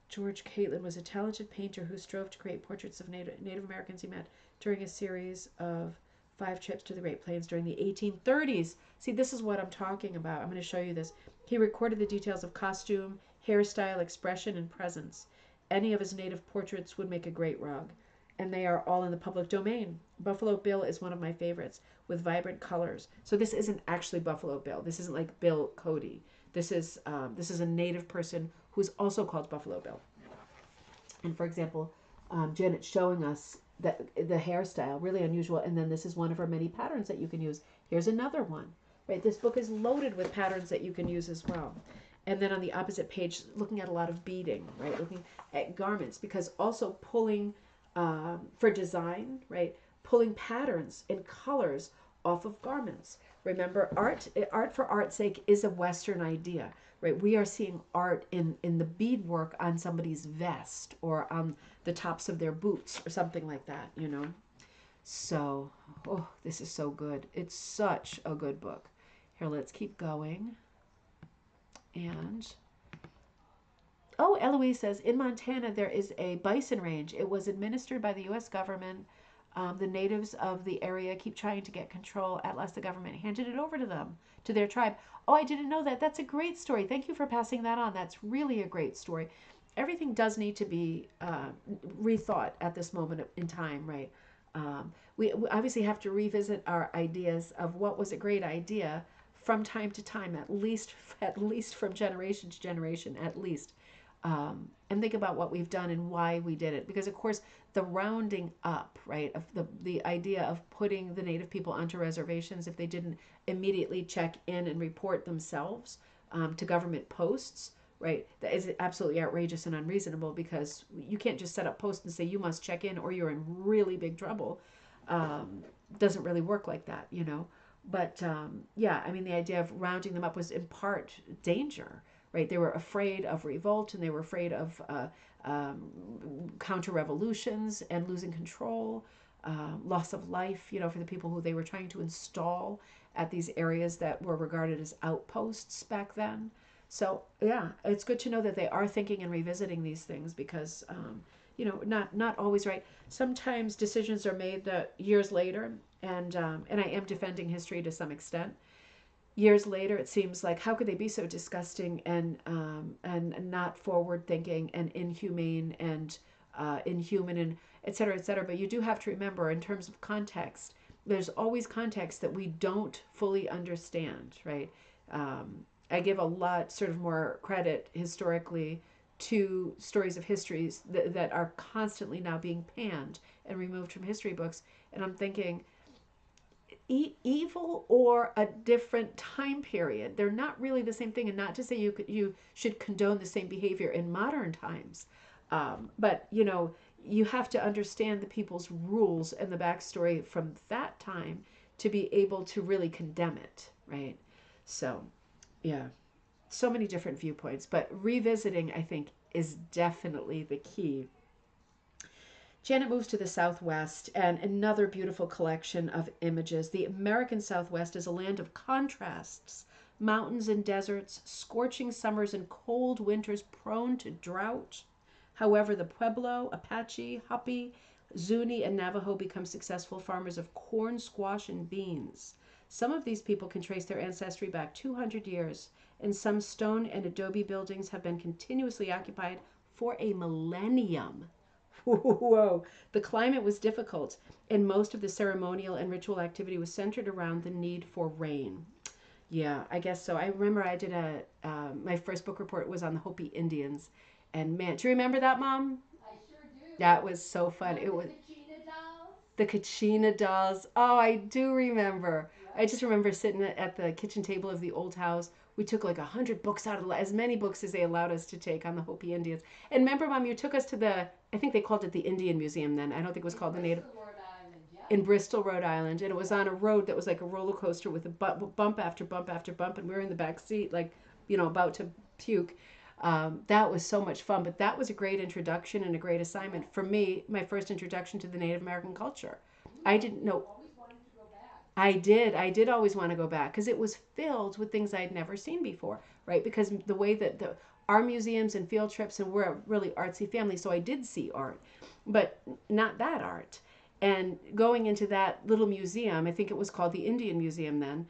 George Catlin was a talented painter who strove to create portraits of Native Americans he met during a series of 5 trips to the Great Plains during the 1830s. See, this is what I'm talking about. I'm going to show you this. He recorded the details of costume, hairstyle, expression, and presence. Any of his native portraits would make a great rug, and they are all in the public domain. Buffalo Bill is one of my favorites, with vibrant colors. So this isn't actually Buffalo Bill. This isn't like Bill Cody. This is a native person who's also called Buffalo Bill. And for example, Janet's showing us that the hairstyle, really unusual. And then this is one of her many patterns that you can use. Here's another one, right? This book is loaded with patterns that you can use as well. And then on the opposite page, looking at a lot of beading, right? Looking at garments, because also pulling for design, right? Pulling patterns and colors off of garments. Remember, art for art's sake is a Western idea, right? We are seeing art in the beadwork on somebody's vest or on the tops of their boots or something like that, So, oh, this is so good. It's such a good book. Here, let's keep going. And, oh, Eloise says, in Montana, there is a bison range. It was administered by the U.S. government. The natives of the area keep trying to get control. At last, the government handed it over to them, to their tribe. Oh, I didn't know that. That's a great story. Thank you for passing that on. That's really a great story. Everything does need to be rethought at this moment in time, right? We obviously have to revisit our ideas of what was a great idea from time to time, at least from generation to generation, at least. And think about what we've done and why we did it. Because, of course, the rounding up, right, of the idea of putting the Native people onto reservations if they didn't immediately check in and report themselves to government posts, right, that is absolutely outrageous and unreasonable, because you can't just set up posts and say you must check in or you're in really big trouble. Doesn't really work like that, But, yeah, I mean, the idea of rounding them up was in part danger. Right, they were afraid of revolt, and they were afraid of counter-revolutions and losing control, loss of life, for the people who they were trying to install at these areas that were regarded as outposts back then. So, yeah, it's good to know that they are thinking and revisiting these things, because, not always right. Sometimes decisions are made years later, and I am defending history to some extent. Years later, it seems like, how could they be so disgusting and not forward thinking and inhumane and inhuman and et cetera, et cetera. But you do have to remember, in terms of context, there's always context that we don't fully understand, right? I give a lot sort of more credit historically to stories of histories that are constantly now being panned and removed from history books. And I'm thinking, evil or a different time period, they're not really the same thing. And not to say you should condone the same behavior in modern times, but you have to understand the people's rules and the backstory from that time to be able to really condemn it, right? So, yeah, so many different viewpoints, but revisiting, I think, is definitely the key. Janet moves to the Southwest, and another beautiful collection of images. The American Southwest is a land of contrasts: mountains and deserts, scorching summers and cold winters prone to drought. However, the Pueblo, Apache, Hopi, Zuni, and Navajo become successful farmers of corn, squash, and beans. Some of these people can trace their ancestry back 200 years, and some stone and adobe buildings have been continuously occupied for a millennium. Whoa. The climate was difficult, and most of the ceremonial and ritual activity was centered around the need for rain. Yeah, I guess so. I remember I did my first book report was on the Hopi Indians, and man, do you remember that, Mom? I sure do. That was so fun. It was. The Cheetah dolls? The Kachina dolls. Oh, I do remember. I just remember sitting at the kitchen table of the old house. We took like 100 books out of as many books as they allowed us to take on the Hopi Indians. And remember, Mom, you took us to I think they called it the Indian Museum then. I don't think it was called the Native. In Bristol, Rhode Island, and it was on a road that was like a roller coaster with a bump after bump after bump, and we were in the back seat, like, about to puke. That was so much fun, but that was a great introduction and a great assignment for me. My first introduction to the Native American culture. I didn't know. I did always want to go back because it was filled with things I'd never seen before, right? Because the way that our museums and field trips, and we're a really artsy family, so I did see art, but not that art. And going into that little museum, I think it was called the Indian Museum then,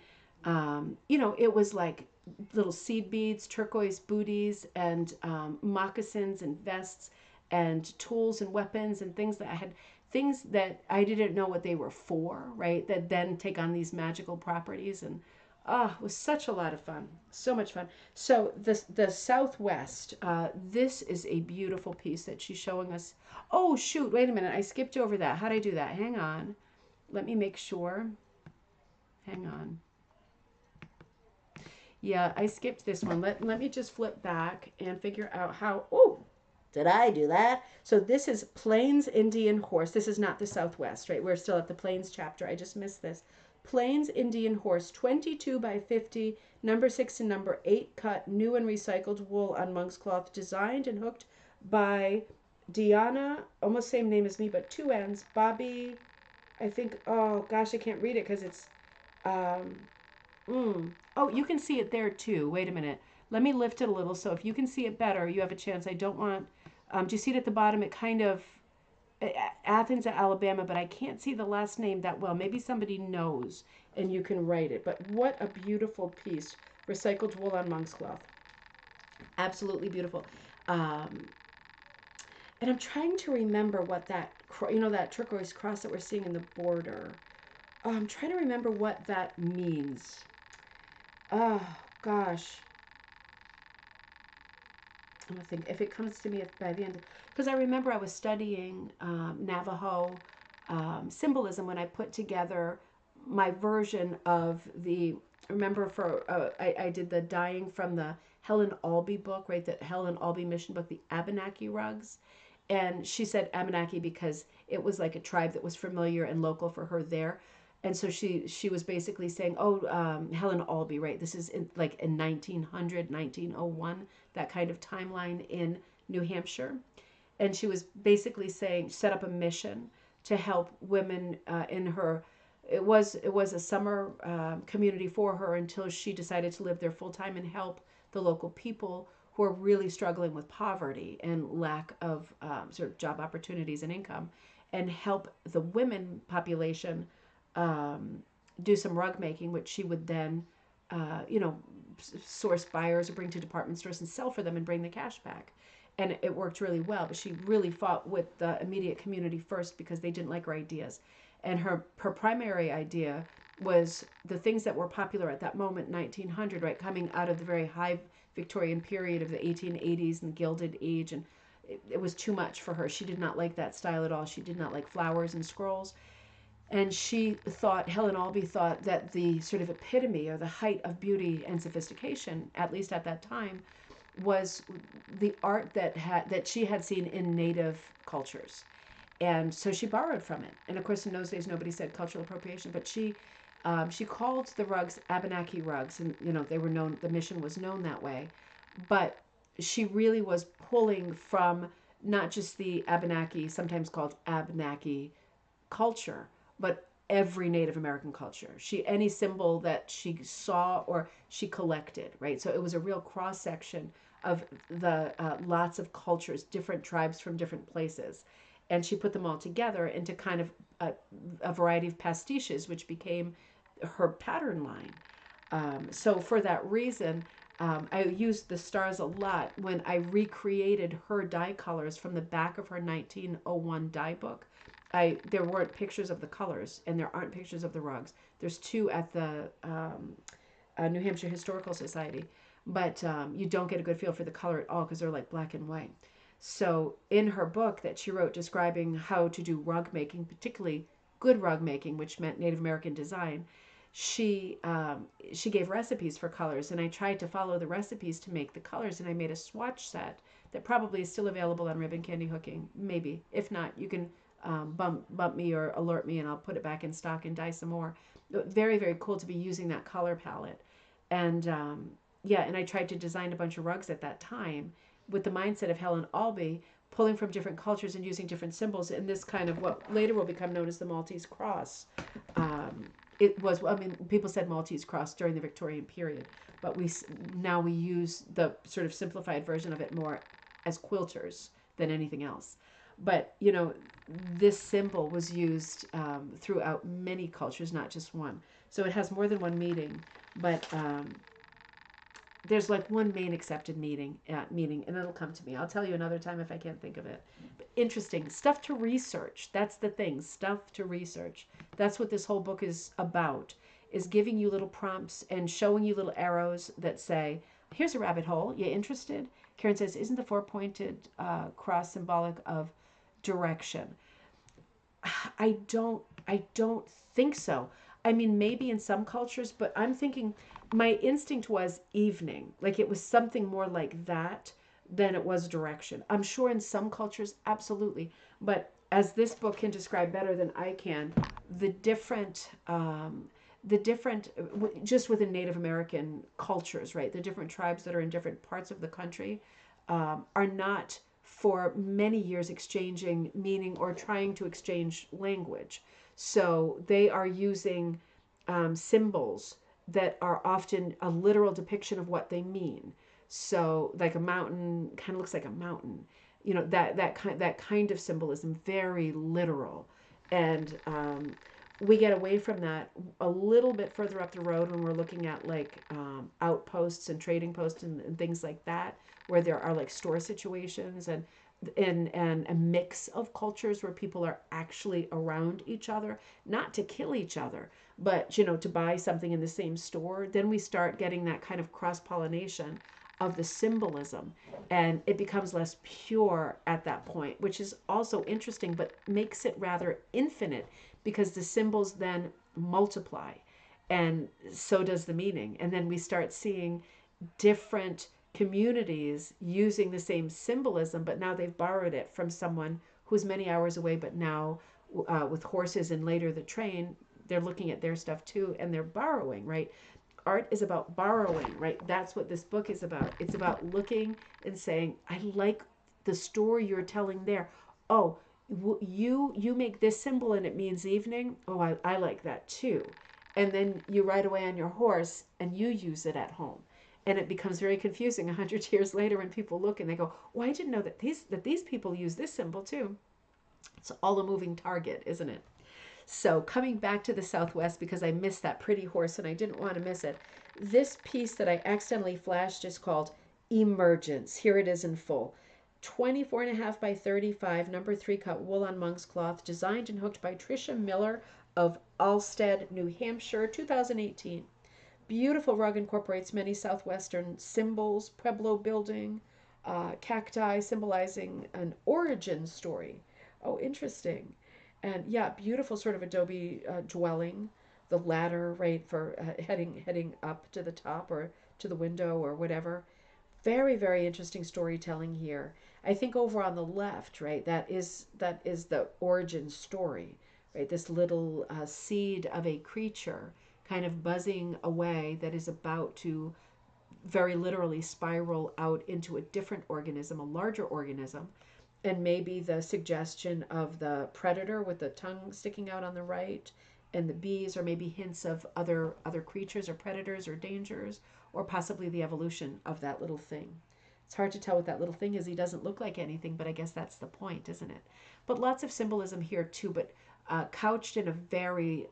it was like little seed beads, turquoise booties, and moccasins and vests and tools and weapons and things that I didn't know what they were for, right? That then take on these magical properties. And it was such a lot of fun. So much fun. So the Southwest, this is a beautiful piece that she's showing us. Oh, shoot. Wait a minute. I skipped over that. How'd I do that? Hang on. Let me make sure. Hang on. Yeah, I skipped this one. Let me just flip back and figure out how. Oh, did I do that? So this is Plains Indian Horse. This is not the Southwest, right? We're still at the Plains chapter. I just missed this. Plains Indian Horse, 22 by 50, number 6 and number 8 cut, new and recycled wool on monk's cloth, designed and hooked by Diana, almost same name as me, but 2 N's, Bobby, I think, oh gosh, I can't read it because it's, oh, you can see it there too. Wait a minute. Let me lift it a little so if you can see it better, you have a chance. I don't want, do you see it at the bottom? It kind of, Athens, Alabama, but I can't see the last name that well. Maybe somebody knows and you can write it. But what a beautiful piece. Recycled wool on monk's cloth. Absolutely beautiful. And I'm trying to remember what that turquoise cross that we're seeing in the border. I'm trying to remember what that means. Oh, gosh. I'm going to think if it comes to me by the end. Because I remember I was studying Navajo symbolism when I put together my version of remember I did the dyeing from the Helen Albee book, right? The Helen Albee mission book, the Abenaki rugs. And she said Abenaki because it was like a tribe that was familiar and local for her there. And so she was basically saying, Helen Albee, right? This is in 1900, 1901, that kind of timeline in New Hampshire. And she was basically saying, set up a mission to help women in her. It was a summer community for her until she decided to live there full time and help the local people who are really struggling with poverty and lack of sort of job opportunities and income, and help the women population do some rug making, which she would then, source buyers or bring to department stores and sell for them and bring the cash back. And it worked really well, but she really fought with the immediate community first because they didn't like her ideas. And her primary idea was the things that were popular at that moment, 1900, right, coming out of the very high Victorian period of the 1880s and the Gilded Age. And it was too much for her. She did not like that style at all. She did not like flowers and scrolls. And Helen Albee thought that the sort of epitome or the height of beauty and sophistication, at least at that time, was the art that she had seen in native cultures. And so she borrowed from it. And of course, in those days, nobody said cultural appropriation, but she called the rugs Abenaki rugs, and they were known. The mission was known that way, but she really was pulling from not just the Abenaki, sometimes called Abenaki culture, but every Native American culture. Any symbol that she saw or she collected, right? So it was a real cross section of the lots of cultures, different tribes from different places. And she put them all together into kind of a variety of pastiches, which became her pattern line. So for that reason, I used the stars a lot when I recreated her dye colors from the back of her 1901 dye book. There weren't pictures of the colors, and there aren't pictures of the rugs. There's 2 at the New Hampshire Historical Society, but you don't get a good feel for the color at all because they're like black and white. So in her book that she wrote describing how to do rug making, particularly good rug making, which meant Native American design, she gave recipes for colors, and I tried to follow the recipes to make the colors, and I made a swatch set that probably is still available on Ribbon Candy Hooking, maybe. If not, you can bump me or alert me, and I'll put it back in stock and dye some more. Very, very cool to be using that color palette. And yeah, and I tried to design a bunch of rugs at that time with the mindset of Helen Albee, pulling from different cultures and using different symbols in this kind of what later will become known as the Maltese cross. It was, I mean, people said Maltese cross during the Victorian period, but now we use the sort of simplified version of it more as quilters than anything else. But, you know, this symbol was used throughout many cultures, not just one. So it has more than one meaning, but there's like one main accepted meaning, and it'll come to me. I'll tell you another time if I can't think of it. But interesting stuff to research. That's the thing, stuff to research. That's what this whole book is about, is giving you little prompts and showing you little arrows that say, here's a rabbit hole. You interested? Karen says, isn't the four-pointed cross symbolic of direction? I don't think so. I mean, maybe in some cultures, but I'm thinking my instinct was evening. Like it was something more like that than it was direction. I'm sure in some cultures, absolutely. But as this book can describe better than I can, the different, just within Native American cultures, right? The different tribes that are in different parts of the country are not for many years exchanging meaning or trying to exchange language. So they are using symbols that are often a literal depiction of what they mean. So like a mountain kind of looks like a mountain, you know, that kind of symbolism, very literal. And we get away from that a little bit further up the road when we're looking at like outposts and trading posts and things like that, where there are like store situations and a mix of cultures where people are actually around each other, not to kill each other, but, you know, to buy something in the same store. Then we start getting that kind of cross-pollination of the symbolism, and it becomes less pure at that point, which is also interesting, but makes it rather infinite because the symbols then multiply, and so does the meaning. And then we start seeing different communities using the same symbolism, but now they've borrowed it from someone who's many hours away, but now with horses and later the train, they're looking at their stuff too, and they're borrowing, right? Art is about borrowing, right? That's what this book is about. It's about looking and saying, I like the story you're telling there. Oh, you make this symbol and it means evening. Oh, I like that too. And then you ride away on your horse and you use it at home. And it becomes very confusing 100 years later when people look and they go, oh, I didn't know that these people use this symbol too. It's all a moving target, isn't it? So coming back to the Southwest, because I missed that pretty horse and I didn't want to miss it. This piece that I accidentally flashed is called Emergence. Here it is in full. 24.5 by 35, number 3 cut wool on monk's cloth, designed and hooked by Tricia Miller of Alstead, New Hampshire, 2018. Beautiful rug incorporates many Southwestern symbols, Pueblo building, cacti symbolizing an origin story. Oh, interesting. And yeah, beautiful sort of adobe dwelling, the ladder, right, for heading up to the top or to the window or whatever. Very, very interesting storytelling here. I think over on the left, right, that is the origin story, right? This little seed of a creature kind of buzzing away that is about to very literally spiral out into a different organism, a larger organism, and maybe the suggestion of the predator with the tongue sticking out on the right and the bees, or maybe hints of other creatures or predators or dangers, or possibly the evolution of that little thing. It's hard to tell what that little thing is. He doesn't look like anything, but I guess that's the point, isn't it? But lots of symbolism here too, but couched in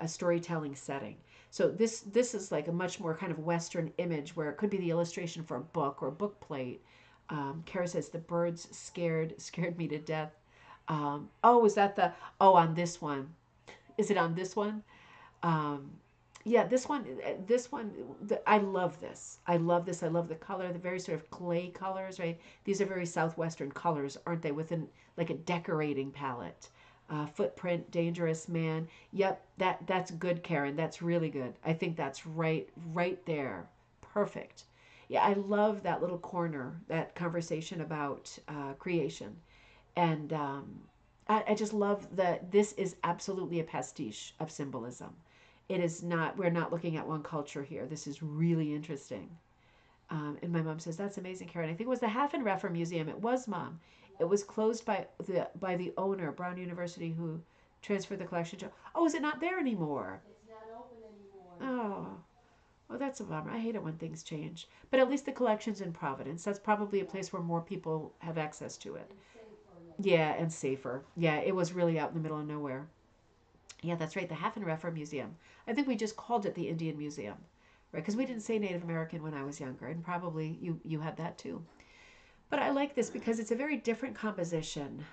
a storytelling setting. So this is like a much more kind of Western image where it could be the illustration for a book or a book plate. Kara says the birds scared me to death. Is that on this one? Is it on this one? Yeah, this one, I love this. I love this. I love the color, the very sort of clay colors, right? These are very Southwestern colors, aren't they? Within like a decorating palette. Footprint, dangerous man. Yep, that's good, Karen. That's really good. I think that's right there. Perfect. Yeah, I love that little corner, that conversation about creation. And I just love that this is absolutely a pastiche of symbolism. It is not, we're not looking at one culture here. This is really interesting. And my mom says, that's amazing, Karen. I think it was the Haffenreffer Museum. It was, Mom. It was closed by the owner, Brown University, who transferred the collection to. Oh, is it not there anymore? It's not open anymore. Oh, well, that's a bummer. I hate it when things change. But at least the collection's in Providence. That's probably a place where more people have access to it. Yeah, and safer. Yeah, it was really out in the middle of nowhere. Yeah, that's right. The Haffenreffer Museum. I think we just called it the Indian Museum, right? Because we didn't say Native American when I was younger, and probably you had that too. But I like this because it's a very different composition.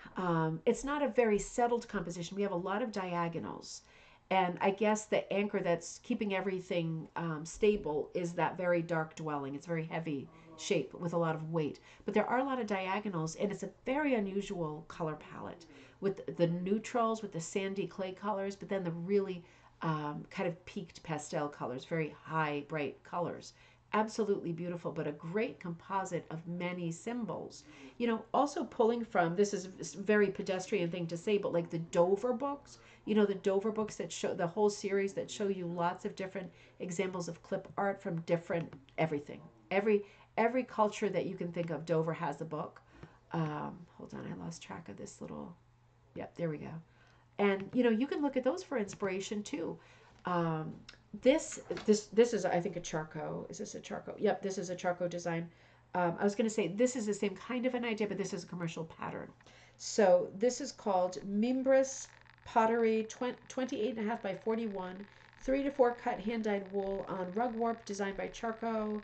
It's not a very settled composition. We have a lot of diagonals. And I guess the anchor that's keeping everything stable is that very dark dwelling. It's very heavy shape with a lot of weight. But there are a lot of diagonals, and it's a very unusual color palette with the neutrals, with the sandy clay colors, but then the really kind of peaked pastel colors, very high, bright colors. Absolutely beautiful, but a great composite of many symbols. You know, also pulling from, this is a very pedestrian thing to say, but like the Dover books, you know, the Dover books that show the whole series that show you lots of different examples of clip art from different everything. Every culture that you can think of, Dover has a book. Hold on, I lost track of this little. Yep, there we go. And you know, you can look at those for inspiration too. Um, this is, I think, a charcoal. Is this a charcoal? Yep, this is a charcoal design. I was going to say this is the same kind of an idea, but this is a commercial pattern. So this is called Mimbres Pottery 28.5 by 41, 3 to 4 cut hand dyed wool on rug warp, designed by Charco,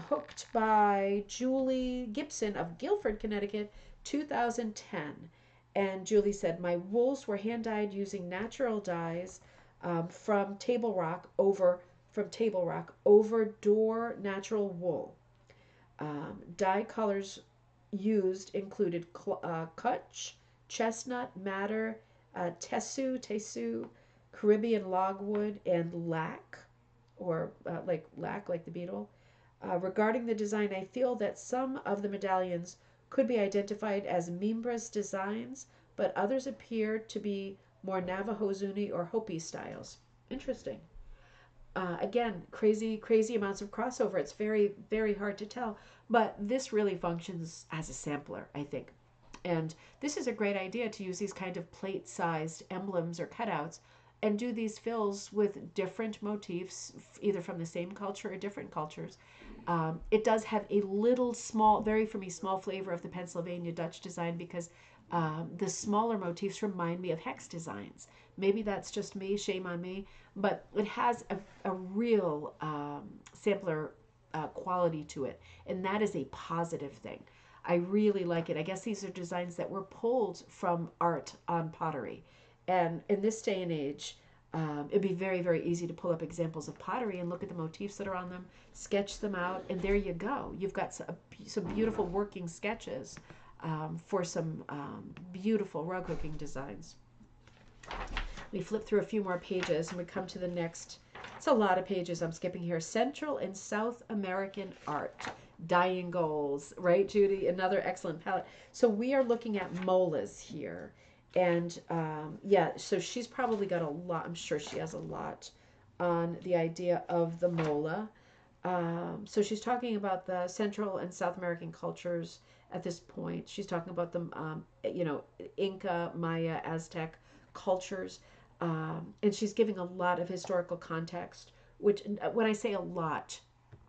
hooked by Julie Gibson of Guilford, Connecticut, 2010. And Julie said, my wools were hand dyed using natural dyes from Table Rock over door natural wool. Dye colors used included Kutch, chestnut, madder, tesu, Caribbean logwood, and lac, or like the beetle. Regarding the design, I feel that some of the medallions could be identified as Mimbres designs, but others appear to be more Navajo, Zuni, or Hopi styles. Interesting. Again, crazy amounts of crossover. It's very hard to tell, but this really functions as a sampler, I think. And this is a great idea to use these kind of plate-sized emblems or cutouts and do these fills with different motifs, either from the same culture or different cultures. It does have a little small, very for me, small flavor of the Pennsylvania Dutch design because the smaller motifs remind me of hex designs. Maybe that's just me, shame on me, but it has a real sampler quality to it, and that is a positive thing. I really like it. I guess these are designs that were pulled from art on pottery. And in this day and age, it'd be very easy to pull up examples of pottery and look at the motifs that are on them, sketch them out, and there you go. You've got some beautiful working sketches for some beautiful rug hooking designs. We flip through a few more pages and we come to the next. It's a lot of pages I'm skipping here. Central and South American art. Dying goals, right, Judy? Another excellent palette. So we are looking at molas here. And yeah, so she's probably got a lot. I'm sure she has a lot on the idea of the mola. So she's talking about the Central and South American cultures at this point. She's talking about the, Inca, Maya, Aztec cultures. And she's giving a lot of historical context, which when I say a lot,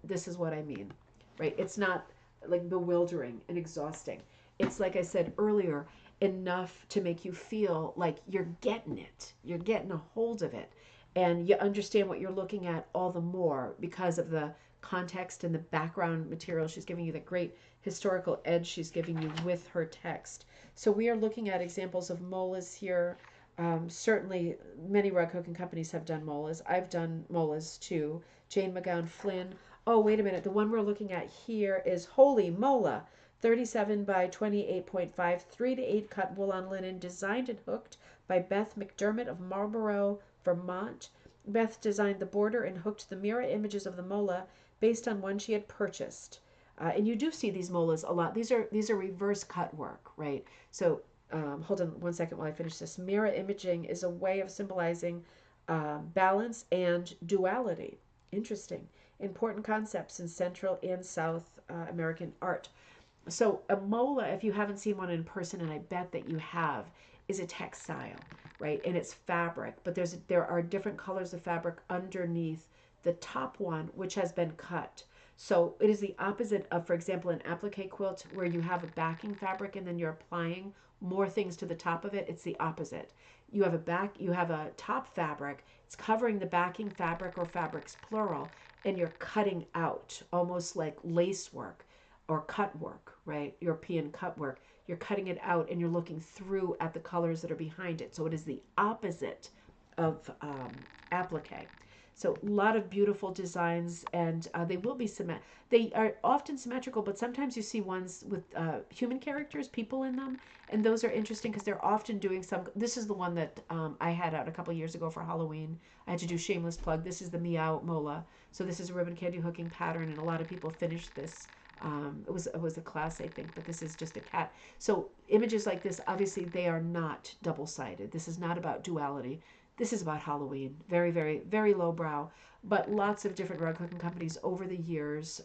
this is what I mean, right? It's not like bewildering and exhausting. It's like I said earlier, enough to make you feel like you're getting it. You're getting a hold of it. And you understand what you're looking at all the more because of the context and the background material she's giving you, the great historical edge she's giving you with her text. So we are looking at examples of molas here. Certainly, many rug hooking companies have done molas. I've done molas too. Jane McGowan Flynn. Oh, wait a minute. The one we're looking at here is Holy Mola, 37 by 28.5, 3 to 8 cut wool on linen, designed and hooked by Beth McDermott of Marlborough, Vermont. Beth designed the border and hooked the mirror images of the mola based on one she had purchased. And you do see these molas a lot. These are reverse cut work, right? So hold on one second while I finish this. Mirror imaging is a way of symbolizing balance and duality. Interesting. Important concepts in Central and South American art. So a mola, if you haven't seen one in person, and I bet that you have, is a textile, right? And it's fabric, but there are different colors of fabric underneath the top one, which has been cut. So it is the opposite of, for example, an applique quilt where you have a backing fabric and then you're applying more things to the top of it. It's the opposite. You have a top fabric, it's covering the backing fabric or fabrics plural, and you're cutting out almost like lace work or cut work, right? European cut work. You're cutting it out and you're looking through at the colors that are behind it. So it is the opposite of applique. So a lot of beautiful designs, and they will be they are often symmetrical, but sometimes you see ones with human characters, people in them, and those are interesting because they're often doing some. This is the one that I had out a couple of years ago for Halloween. I had to do shameless plug. This is the Meow Mola. So this is a ribbon candy hooking pattern, and a lot of people finished this. It was a class, I think, but this is just a cat. So images like this, obviously, they are not double-sided. This is not about duality. This is about Halloween. Very, very, very lowbrow. But lots of different rug hooking companies over the years,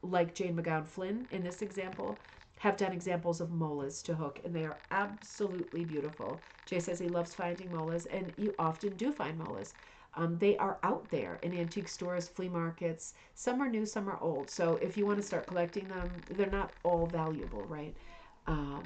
like Jane McGowan Flynn in this example, have done examples of molas to hook, and they are absolutely beautiful. Jay says he loves finding molas, and you often do find molas. They are out there in antique stores, flea markets. Some are new, some are old. So if you want to start collecting them, they're not all valuable, right? Um,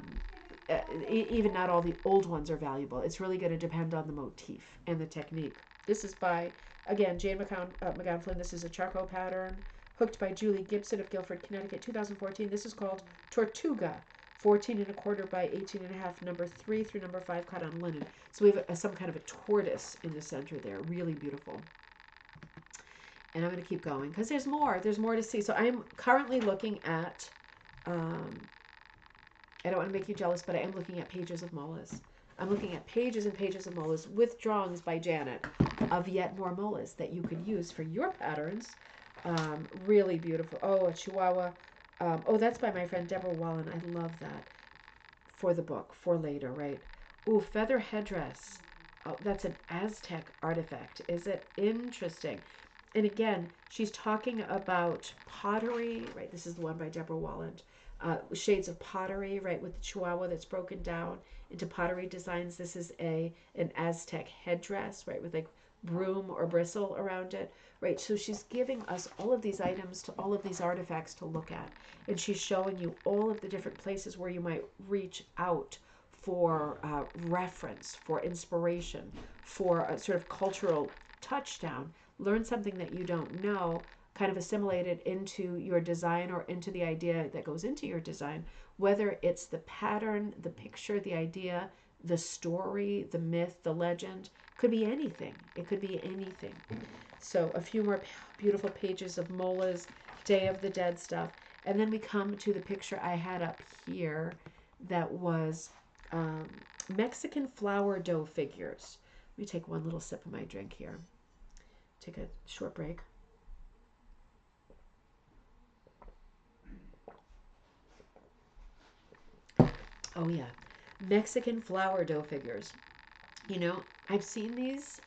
Even not all the old ones are valuable. It's really going to depend on the motif and the technique. This is by, again, Jane McGowan Flynn. This is a charcoal pattern hooked by Julie Gibson of Guilford, Connecticut, 2014. This is called Tortuga, 14 1/4 by 18 1/2, number 3 through number 5 cut on linen. So we have some kind of a tortoise in the center there. Really beautiful. And I'm going to keep going because there's more. There's more to see. So I'm currently looking at, I don't want to make you jealous, but I am looking at pages of molas. I'm looking at pages and pages of molas with drawings by Janet of yet more molas that you could use for your patterns. Really beautiful. Oh, a Chihuahua. Oh, that's by my friend Deborah Wallen. I love that. For the book, for later, right? Ooh, feather headdress. Oh, that's an Aztec artifact. Is it interesting? And again, she's talking about pottery, right? This is the one by Deborah Wallen. Shades of pottery, right, with the Chihuahua that's broken down into pottery designs. This is an Aztec headdress, right, with like broom or bristle around it, right? So she's giving us all of these items, to all of these artifacts to look at, and she's showing you all of the different places where you might reach out for reference, for inspiration, for a sort of cultural touchdown. Learn something that you don't know, kind of assimilate it into your design or into the idea that goes into your design, whether it's the pattern, the picture, the idea, the story, the myth, the legend. Could be anything. It could be anything. So a few more beautiful pages of Mola's Day of the Dead stuff. And then we come to the picture I had up here that was Mexican flour dough figures. Let me take one little sip of my drink here. Take a short break. Oh yeah, Mexican flour dough figures. You know, I've seen these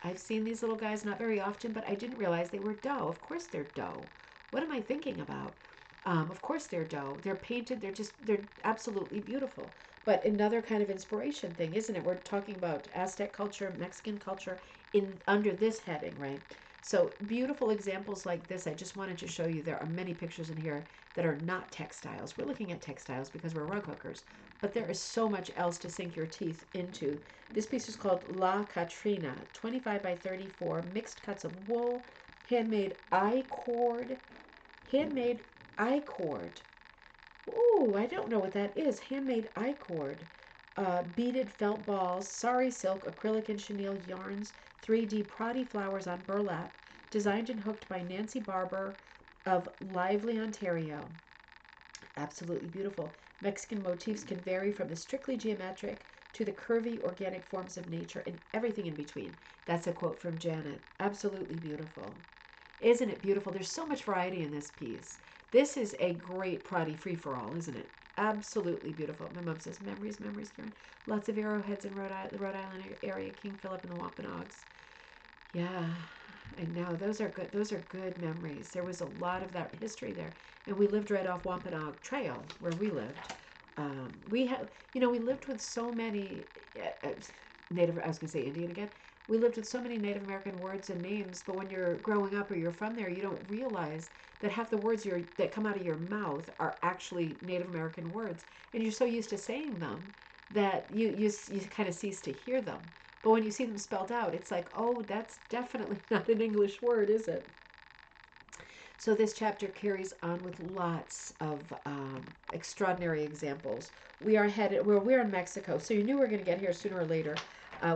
little guys not very often, but I didn't realize they were dough. Of course they're dough. What am I thinking about? Of course they're dough. They're painted. They're absolutely beautiful. But another kind of inspiration thing, isn't it? We're talking about Aztec culture, Mexican culture in under this heading, right? So beautiful examples like this. I just wanted to show you. There are many pictures in here that are not textiles. We're looking at textiles because we're rug hookers, but there is so much else to sink your teeth into. This piece is called La Catrina, 25 by 34, mixed cuts of wool, handmade I-cord. Handmade I-cord. Ooh, I don't know what that is. Handmade I-cord. Beaded felt balls, sari silk, acrylic and chenille yarns, 3D Proddy flowers on burlap, designed and hooked by Nancy Barber of Lively, Ontario. Absolutely beautiful. Mexican motifs can vary from the strictly geometric to the curvy organic forms of nature and everything in between. That's a quote from Janet. Absolutely beautiful. Isn't it beautiful? There's so much variety in this piece. This is a great Prati free-for-all, isn't it? Absolutely beautiful. My mom says, memories, memories, Karen. Lots of arrowheads in the Rhode Island area, King Philip and the Wampanoags. Yeah, I know. Those are good. Those are good memories. There was a lot of that history there. And we lived right off Wampanoag Trail where we lived. We have, we lived with so many Native, I was going to say Indian again. We lived with so many Native American words and names, but when you're growing up or you're from there, you don't realize that half the words that come out of your mouth are actually Native American words, and you're so used to saying them that you kind of cease to hear them. But when you see them spelled out, it's like, oh, that's definitely not an English word, is it? So this chapter carries on with lots of extraordinary examples. We're in Mexico, so you knew we were going to get here sooner or later.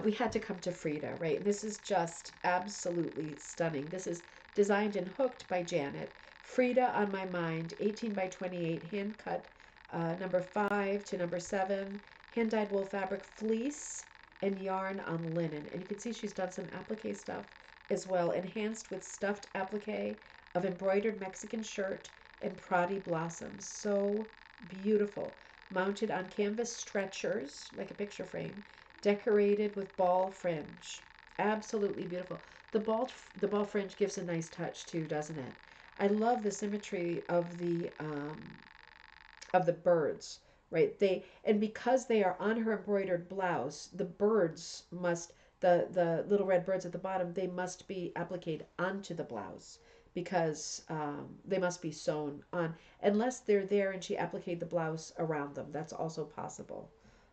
We had to come to Frida, right? And this is just absolutely stunning. This is designed and hooked by Janet. Frida on my mind, 18 by 28, hand cut, number 5 to number 7, hand dyed wool fabric, fleece, and yarn on linen. And you can see she's done some applique stuff as well, enhanced with stuffed applique of embroidered Mexican shirt and Prati blossoms. So beautiful. Mounted on canvas stretchers, like a picture frame, decorated with ball fringe. Absolutely beautiful. The ball fringe gives a nice touch too, doesn't it? I love the symmetry of the birds, right? And because they are on her embroidered blouse, the birds must the little red birds at the bottom, they must be appliqued onto the blouse because they must be sewn on, unless they're there and she appliqued the blouse around them. That's also possible.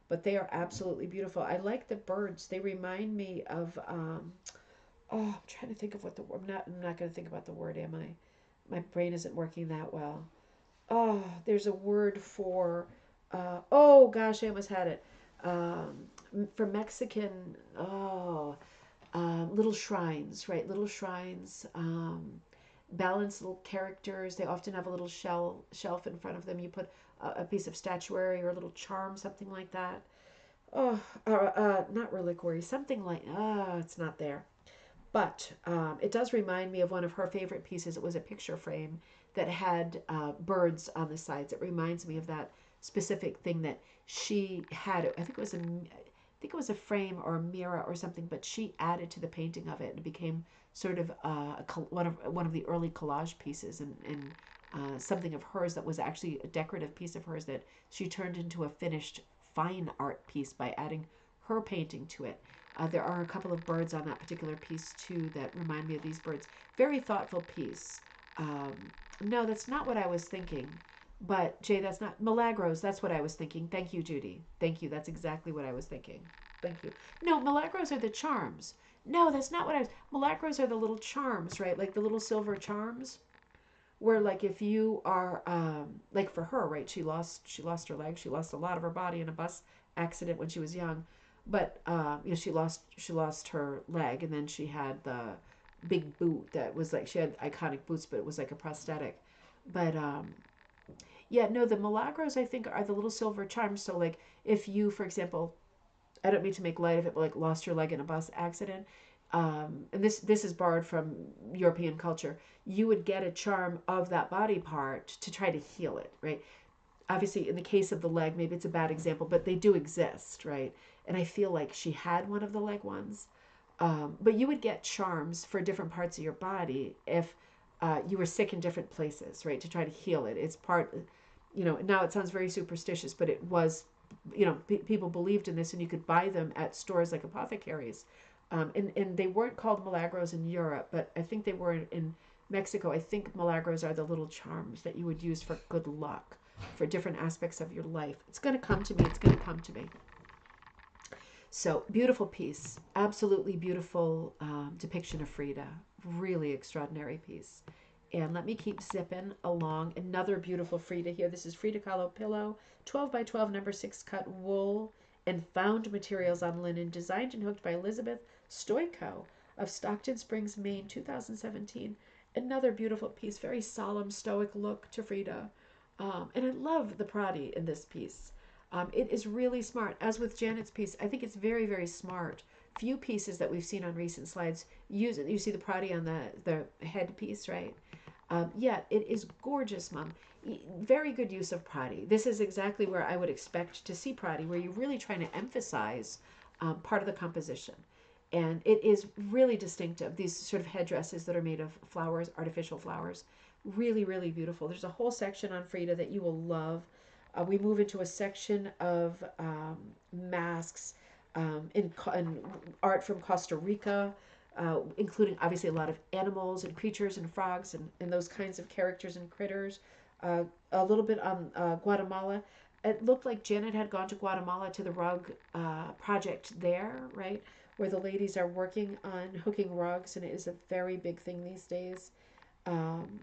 But they are absolutely beautiful. I like the birds. They remind me of I'm trying to think of what the word. I'm not going to think about the word, am I? My brain isn't working that well. Oh, there's a word for oh gosh, I almost had it. For Mexican, little shrines, right? Little shrines, balanced little characters. They often have a little shelf in front of them. You put a piece of statuary or a little charm, something like that. Oh, not reliquary, something like, it's not there. But it does remind me of one of her favorite pieces. It was a picture frame that had birds on the sides. It reminds me of that specific thing that she had. I think it was a frame or a mirror or something, but she added to the painting of it, and it became sort of one of the early collage pieces, and something of hers that was actually a decorative piece of hers that she turned into a finished fine art piece by adding her painting to it. There are a couple of birds on that particular piece too that remind me of these birds. Very thoughtful piece. No, that's not what I was thinking. But Jay, that's not Milagros. That's what I was thinking. Thank you, Judy. Thank you. That's exactly what I was thinking. Thank you. No, Milagros are the charms. No, that's not what I was. Milagros are the little charms, right? Like the little silver charms. Where like if you are like for her, right? She lost her leg. She lost a lot of her body in a bus accident when she was young. But she lost her leg, and then she had the big boot that was like, she had iconic boots, but it was like a prosthetic. But yeah, no, the Milagros I think are the little silver charms. So like if you, for example, I don't mean to make light of it, but like lost your leg in a bus accident, and this is borrowed from European culture, you would get a charm of that body part to try to heal it, right? Obviously in the case of the leg, maybe it's a bad example, but they do exist, right? And I feel like she had one of the leg ones. But you would get charms for different parts of your body if you were sick in different places, right? To try to heal it. It's part, now it sounds very superstitious, but it was, people believed in this, and you could buy them at stores like apothecaries. And they weren't called Milagros in Europe, but I think they were in Mexico. I think Milagros are the little charms that you would use for good luck, for different aspects of your life. It's going to come to me. It's going to come to me. So beautiful piece, absolutely beautiful depiction of Frida. Really extraordinary piece. And let me keep zipping along. Another beautiful Frida here. This is Frida Kahlo pillow, 12 by 12, number 6 cut wool and found materials on linen, designed and hooked by Elizabeth Stoico of Stockton Springs, Maine, 2017. Another beautiful piece, very solemn, stoic look to Frida. And I love the Prati in this piece. It is really smart. As with Janet's piece, I think it's very, very smart. Few pieces that we've seen on recent slides use it. You see the Prati on the headpiece, right? Yeah, it is gorgeous, Mom. Very good use of Prati. This is exactly where I would expect to see Prati, where you're really trying to emphasize part of the composition. And it is really distinctive, these sort of headdresses that are made of flowers, artificial flowers. Really, really beautiful. There's a whole section on Frida that you will love. We move into a section of masks in art from Costa Rica, including obviously a lot of animals and creatures and frogs and those kinds of characters and critters. A little bit on Guatemala. It looked like Janet had gone to Guatemala to the rug project there, right? Where the ladies are working on hooking rugs, and it is a very big thing these days. Um,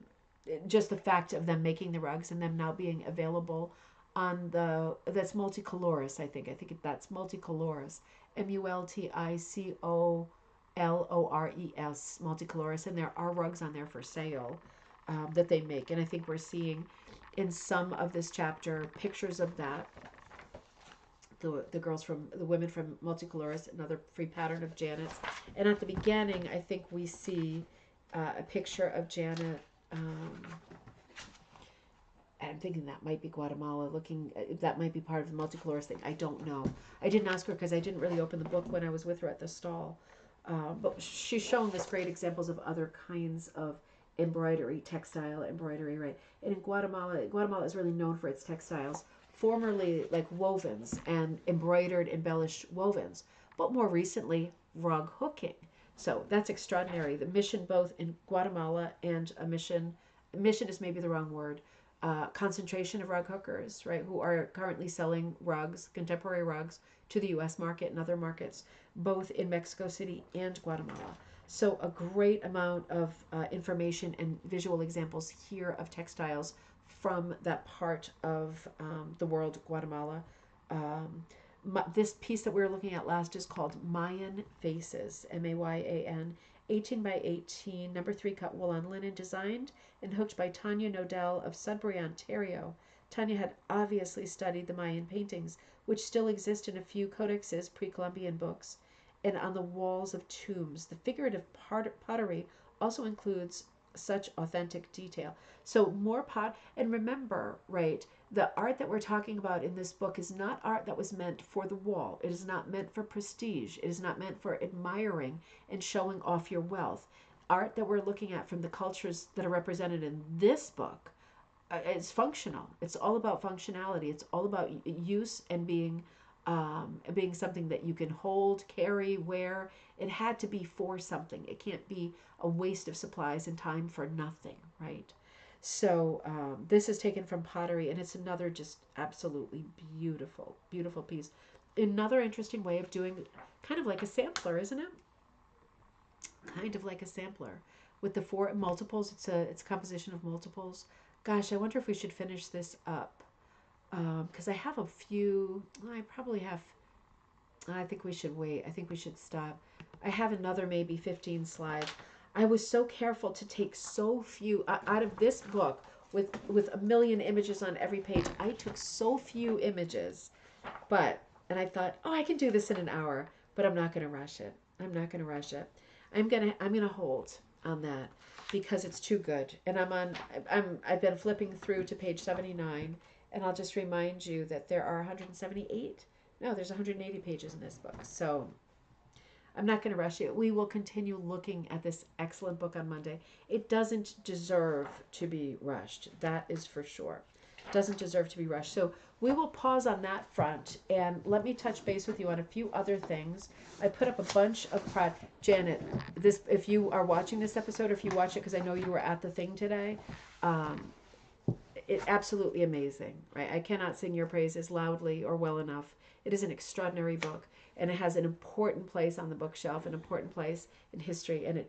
just the fact of them making the rugs and them now being available on that's multicolores. I think that's multicolores, multicolores, multicolores, and there are rugs on there for sale that they make, and I think we're seeing in some of this chapter pictures of that. The women from Multicolores, another free pattern of Janet's, and at the beginning I think we see a picture of Janet. I'm thinking that might be Guatemala. Looking, that might be part of the multicolores thing. I don't know. I didn't ask her because I didn't really open the book when I was with her at the stall. But she's showing us great examples of other kinds of embroidery, textile embroidery, right? And in Guatemala is really known for its textiles. Formerly like wovens and embroidered, embellished wovens, but more recently rug hooking. So that's extraordinary. The mission both in Guatemala and a mission is maybe the wrong word, concentration of rug hookers, right, who are currently selling rugs, contemporary rugs, to the U.S. market and other markets, both in Mexico City and Guatemala. So a great amount of information and visual examples here of textiles from that part of the world, Guatemala. This piece that we were looking at last is called Mayan Faces, Mayan, 18 by 18, number 3 cut wool on linen, designed and hooked by Tanya Nodell of Sudbury, Ontario. Tanya had obviously studied the Mayan paintings, which still exist in a few codexes, pre-Columbian books, and on the walls of tombs. The figurative pottery also includes such authentic detail. So more and remember, right, the art that we're talking about in this book is not art that was meant for the wall. It is not meant for prestige. It is not meant for admiring and showing off your wealth. Art that we're looking at from the cultures that are represented in this book is functional. It's all about functionality. It's all about use and being something that you can hold, carry, wear. It had to be for something. It can't be a waste of supplies and time for nothing, right? So this is taken from pottery, and it's another just absolutely beautiful, beautiful piece. Another interesting way of doing, kind of like a sampler, isn't it? Kind of like a sampler with the 4 multiples. It's a composition of multiples. Gosh, I wonder if we should finish this up because I have a few. I probably have. I think we should wait. I think we should stop. I have another maybe 15 slides. I was so careful to take so few out of this book with a million images on every page. I took so few images, and I thought, oh, I can do this in an hour, but I'm not going to rush it. I'm not going to rush it. I'm gonna hold on that because it's too good. And I've been flipping through to page 79, and I'll just remind you that there are 178. No, there's 180 pages in this book. So I'm not going to rush it. We will continue looking at this excellent book on Monday. It doesn't deserve to be rushed. That is for sure. It doesn't deserve to be rushed. So we will pause on that front, and let me touch base with you on a few other things. I put up a bunch of Janet, this, if you are watching this episode, or if you watch it because I know you were at the thing today, it's absolutely amazing, right? I cannot sing your praises loudly or well enough. It is an extraordinary book, and it has an important place on the bookshelf, an important place in history. And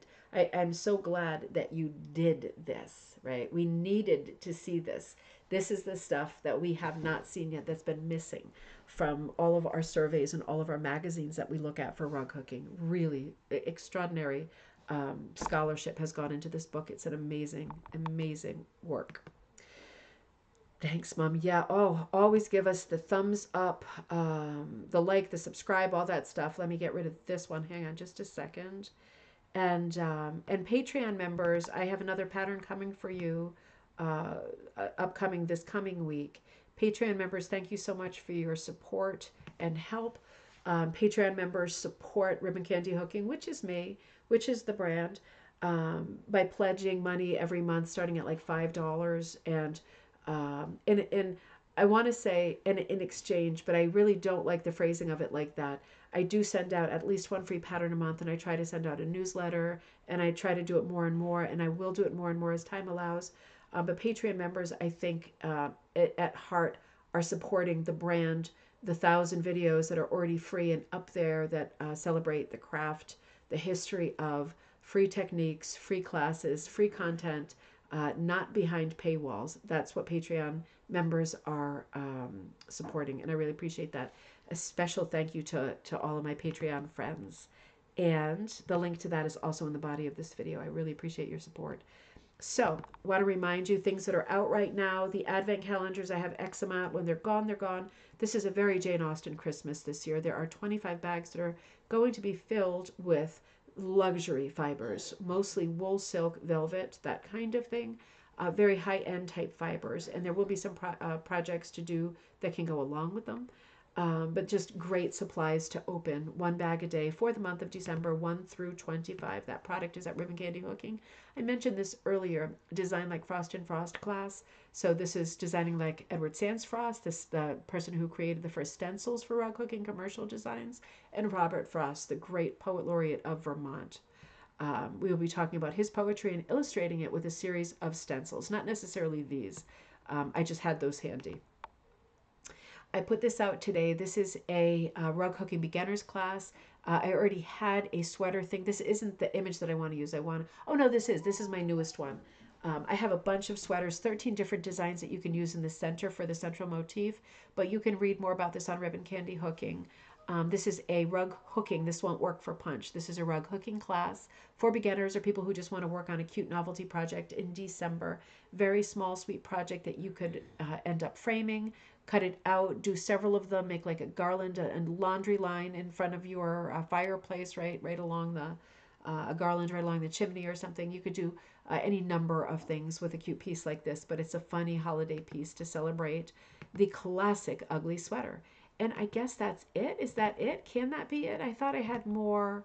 I'm so glad that you did this, right? We needed to see this. This is the stuff that we have not seen yet, that's been missing from all of our surveys and all of our magazines that we look at for rug hooking. Really extraordinary scholarship has gone into this book. It's an amazing, amazing work. Thanks, Mom. Yeah. Oh, always give us the thumbs up, the like, the subscribe, all that stuff. Let me get rid of this one. Hang on just a second. And Patreon members, I have another pattern coming for you, uh, upcoming this coming week. Patreon members, thank you so much for your support and help. Patreon members support Ribbon Candy Hooking, which is me, which is the brand, by pledging money every month, starting at like $5. And I want to say in exchange, but I really don't like the phrasing of it like that. I do send out at least one free pattern a month, and I try to send out a newsletter, and I try to do it more and more, and I will do it more and more as time allows. But Patreon members, I think, at heart, are supporting the brand, the 1,000 videos that are already free and up there that celebrate the craft, the history of free techniques, free classes, free content, not behind paywalls. That's what Patreon members are supporting, and I really appreciate that. A special thank you to all of my Patreon friends. And the link to that is also in the body of this video. I really appreciate your support. So, I want to remind you things that are out right now. The Advent calendars, I have X amount. When they're gone, they're gone. This is a very Jane Austen Christmas this year. There are 25 bags that are going to be filled with luxury fibers, mostly wool, silk, velvet, that kind of thing. Very high-end type fibers. And there will be some projects to do that can go along with them. But just great supplies to open. One bag a day for the month of December, 1 through 25. That product is at Ribbon Candy Hooking. I mentioned this earlier, Design Like Frost and Frost class. So this is designing like Edward Sands Frost, the person who created the first stencils for rug hooking commercial designs, and Robert Frost, the great poet laureate of Vermont. We will be talking about his poetry and illustrating it with a series of stencils, not necessarily these. I just had those handy. I put this out today. This is a rug hooking beginners class. I already had a sweater thing. This isn't the image that I want to use. Oh no, this is my newest one. I have a bunch of sweaters, 13 different designs that you can use in the center for the central motif, but you can read more about this on Ribbon Candy Hooking. This is a rug hooking. This won't work for punch. This is a rug hooking class for beginners or people who just want to work on a cute novelty project in December. Very small, sweet project that you could end up framing, cut it out, do several of them, make like a garland and laundry line in front of your fireplace, right along the a garland right along the chimney or something. You could do any number of things with a cute piece like this, but it's a funny holiday piece to celebrate the classic ugly sweater. And I guess that's it. Is that it? Can that be it? I thought I had more.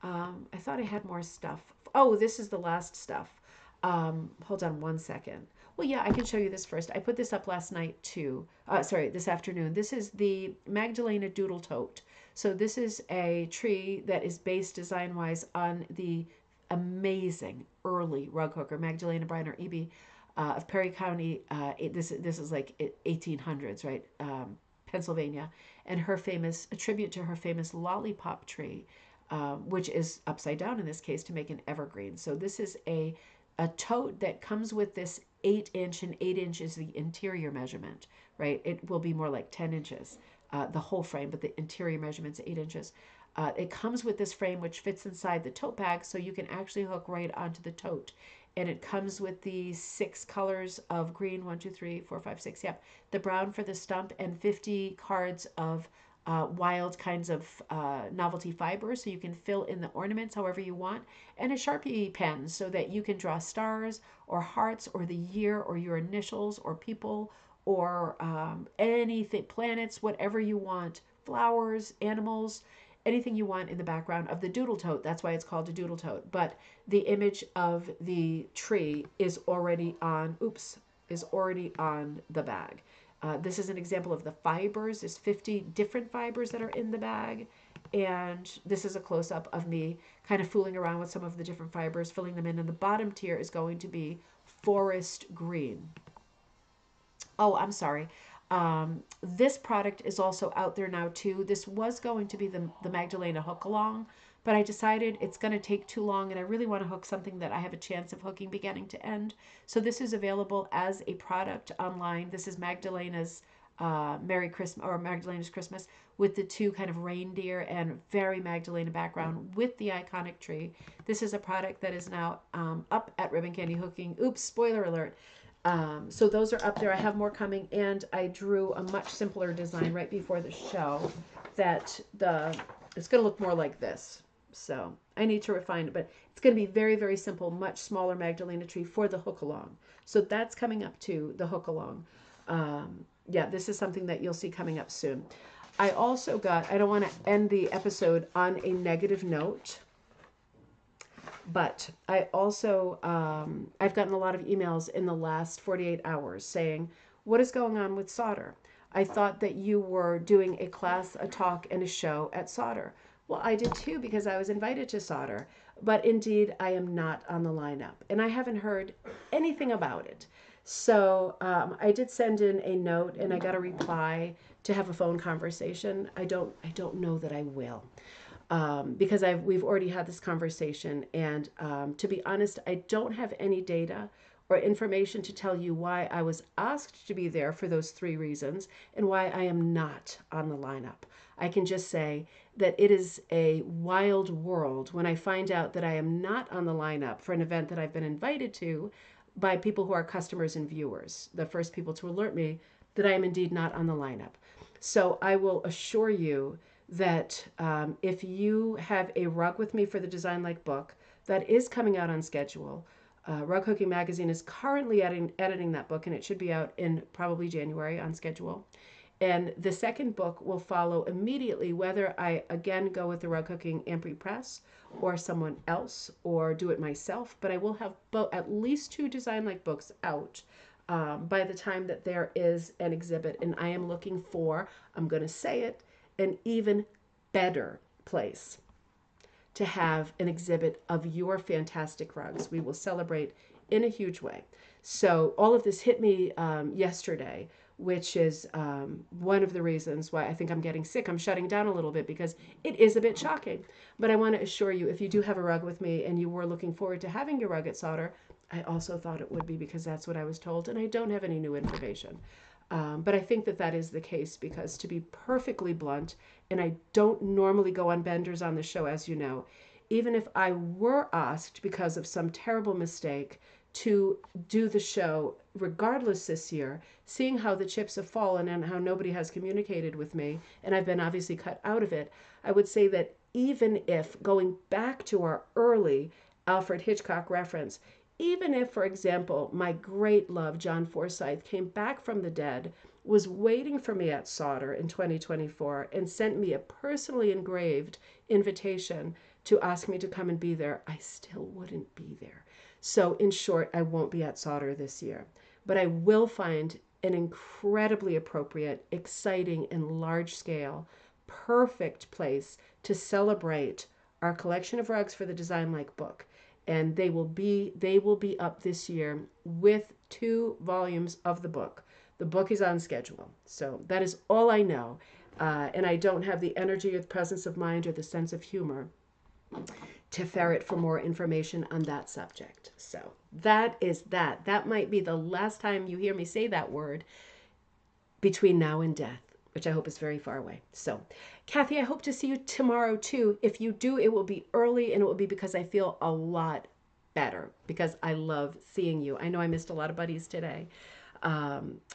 I thought I had more stuff. Oh, this is the last stuff. Hold on one second. Well, yeah, I can show you this first. I put this up last night too. Sorry, this afternoon. This is the Magdalena Doodle Tote. So this is a tree that is based design-wise on the amazing early rug hooker, Magdalena Briner Eby of Perry County. This is like 1800s, right? Pennsylvania, and a tribute to her famous lollipop tree, which is upside down in this case to make an evergreen. So this is a tote that comes with this 8-inch, and 8-inch is the interior measurement, right? It will be more like 10 inches, the whole frame, but the interior measurement's 8 inches. It comes with this frame which fits inside the tote bag, so you can actually hook right onto the tote. And it comes with the 6 colors of green, 1, 2, 3, 4, 5, 6, yep. The brown for the stump, and 50 cards of wild kinds of novelty fibers, so you can fill in the ornaments however you want, and a Sharpie pen so that you can draw stars or hearts or the year or your initials or people or anything, planets, whatever you want, flowers, animals, anything you want in the background of the doodle tote. That's why it's called a doodle tote. But the image of the tree is already on the bag. This is an example of the fibers. There's 50 different fibers that are in the bag. And this is a close-up of me kind of fooling around with some of the different fibers, filling them in. And the bottom tier is going to be forest green. Oh, I'm sorry. This product is also out there now too. This was going to be the Magdalena hook along, but I decided it's going to take too long and I really want to hook something that I have a chance of hooking beginning to end. So this is available as a product online. This is Magdalena's Merry Christmas, or Magdalena's Christmas, with the 2 kind of reindeer and very Magdalena background with the iconic tree. This is a product that is now up at Ribbon Candy Hooking. Oops, spoiler alert. So those are up there. I have more coming, and I drew a much simpler design right before the show that it's going to look more like this. So I need to refine it, but it's going to be very, very simple, much smaller Magdalena tree for the hook along. So that's coming up too, the hook along. Yeah, this is something that you'll see coming up soon. I also got, I don't want to end the episode on a negative note, but I also, I've gotten a lot of emails in the last 48 hours saying, what is going on with solder? I thought that you were doing a class, a talk, and a show at solder. Well, I did too because I was invited to solder, but indeed I am not on the lineup and I haven't heard anything about it. So I did send in a note and I got a reply to have a phone conversation. I don't know that I will. Because we've already had this conversation, and to be honest, I don't have any data or information to tell you why I was asked to be there for those 3 reasons and why I am not on the lineup. I can just say that it is a wild world when I find out that I am not on the lineup for an event that I've been invited to by people who are customers and viewers, the first people to alert me that I am indeed not on the lineup. So I will assure you that if you have a rug with me for the Design Like book, that is coming out on schedule. Rug Hooking Magazine is currently editing that book, and it should be out in probably January on schedule. And the second book will follow immediately, whether I again go with the Rug Hooking Ampre Press or someone else or do it myself. But I will have at least 2 Design Like books out by the time that there is an exhibit. And I am looking for, I'm going to say it, an even better place to have an exhibit of your fantastic rugs. We will celebrate in a huge way. So all of this hit me yesterday, which is one of the reasons why I think I'm getting sick. I'm shutting down a little bit because it is a bit shocking. But I want to assure you, if you do have a rug with me and you were looking forward to having your rug at solder, I also thought it would be because that's what I was told, and I don't have any new information. But I think that that is the case because, to be perfectly blunt, and I don't normally go on benders on the show, as you know, even if I were asked because of some terrible mistake to do the show regardless this year, seeing how the chips have fallen and how nobody has communicated with me, and I've been obviously cut out of it, I would say that even if, going back to our early Alfred Hitchcock reference, even if, for example, my great love, John Forsythe, came back from the dead, was waiting for me at solder in 2024, and sent me a personally engraved invitation to ask me to come and be there, I still wouldn't be there. So in short, I won't be at solder this year. But I will find an incredibly appropriate, exciting, and large-scale, perfect place to celebrate our collection of rugs for the Design Like book. And they will be up this year with 2 volumes of the book. The book is on schedule. So that is all I know. And I don't have the energy or the presence of mind or the sense of humor to ferret for more information on that subject. So that is that. That might be the last time you hear me say that word between now and death, which I hope is very far away. So, Kathy, I hope to see you tomorrow too. If you do, it will be early, and it will be because I feel a lot better because I love seeing you. I know I missed a lot of buddies today.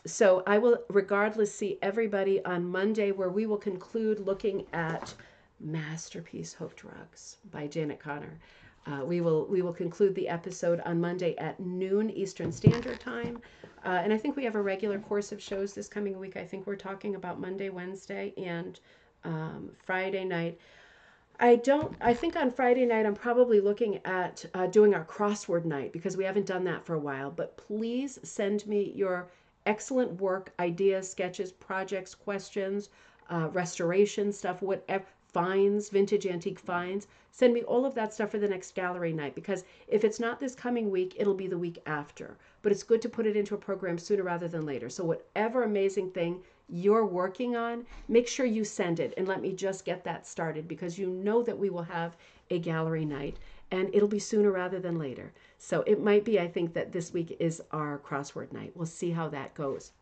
So I will regardless see everybody on Monday, where we will conclude looking at Masterpiece Hooked Rugs by Janet Connor. We will conclude the episode on Monday at noon Eastern Standard Time. And I think we have a regular course of shows this coming week. I think we're talking about Monday, Wednesday, and Friday night. I think on Friday night I'm probably looking at doing our crossword night because we haven't done that for a while. But please send me your excellent work, ideas, sketches, projects, questions, restoration stuff, whatever, finds, vintage antique finds. Send me all of that stuff for the next gallery night, because if it's not this coming week, it'll be the week after. But it's good to put it into a program sooner rather than later. So whatever amazing thing you're working on, make sure you send it and let me just get that started, because you know that we will have a gallery night and it'll be sooner rather than later. So it might be, I think, that this week is our crossword night. We'll see how that goes.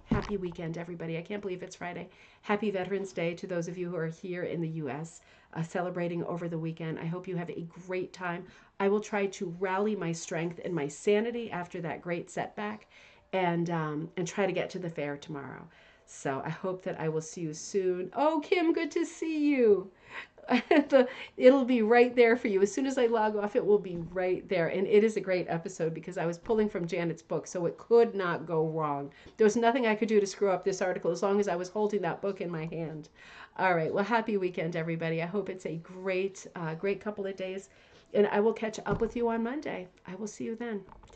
happy weekend, everybody. I can't believe it's Friday. Happy Veterans Day to those of you who are here in the U.S. Celebrating over the weekend. I hope you have a great time. I will try to rally my strength and my sanity after that great setback, and try to get to the fair tomorrow. So I hope that I will see you soon. Oh, Kim, good to see you. It'll be right there for you. As soon as I log off, it will be right there. And it is a great episode because I was pulling from Janet's book, so it could not go wrong. There was nothing I could do to screw up this article as long as I was holding that book in my hand. All right. Well, happy weekend, everybody. I hope it's a great couple of days. And I will catch up with you on Monday. I will see you then.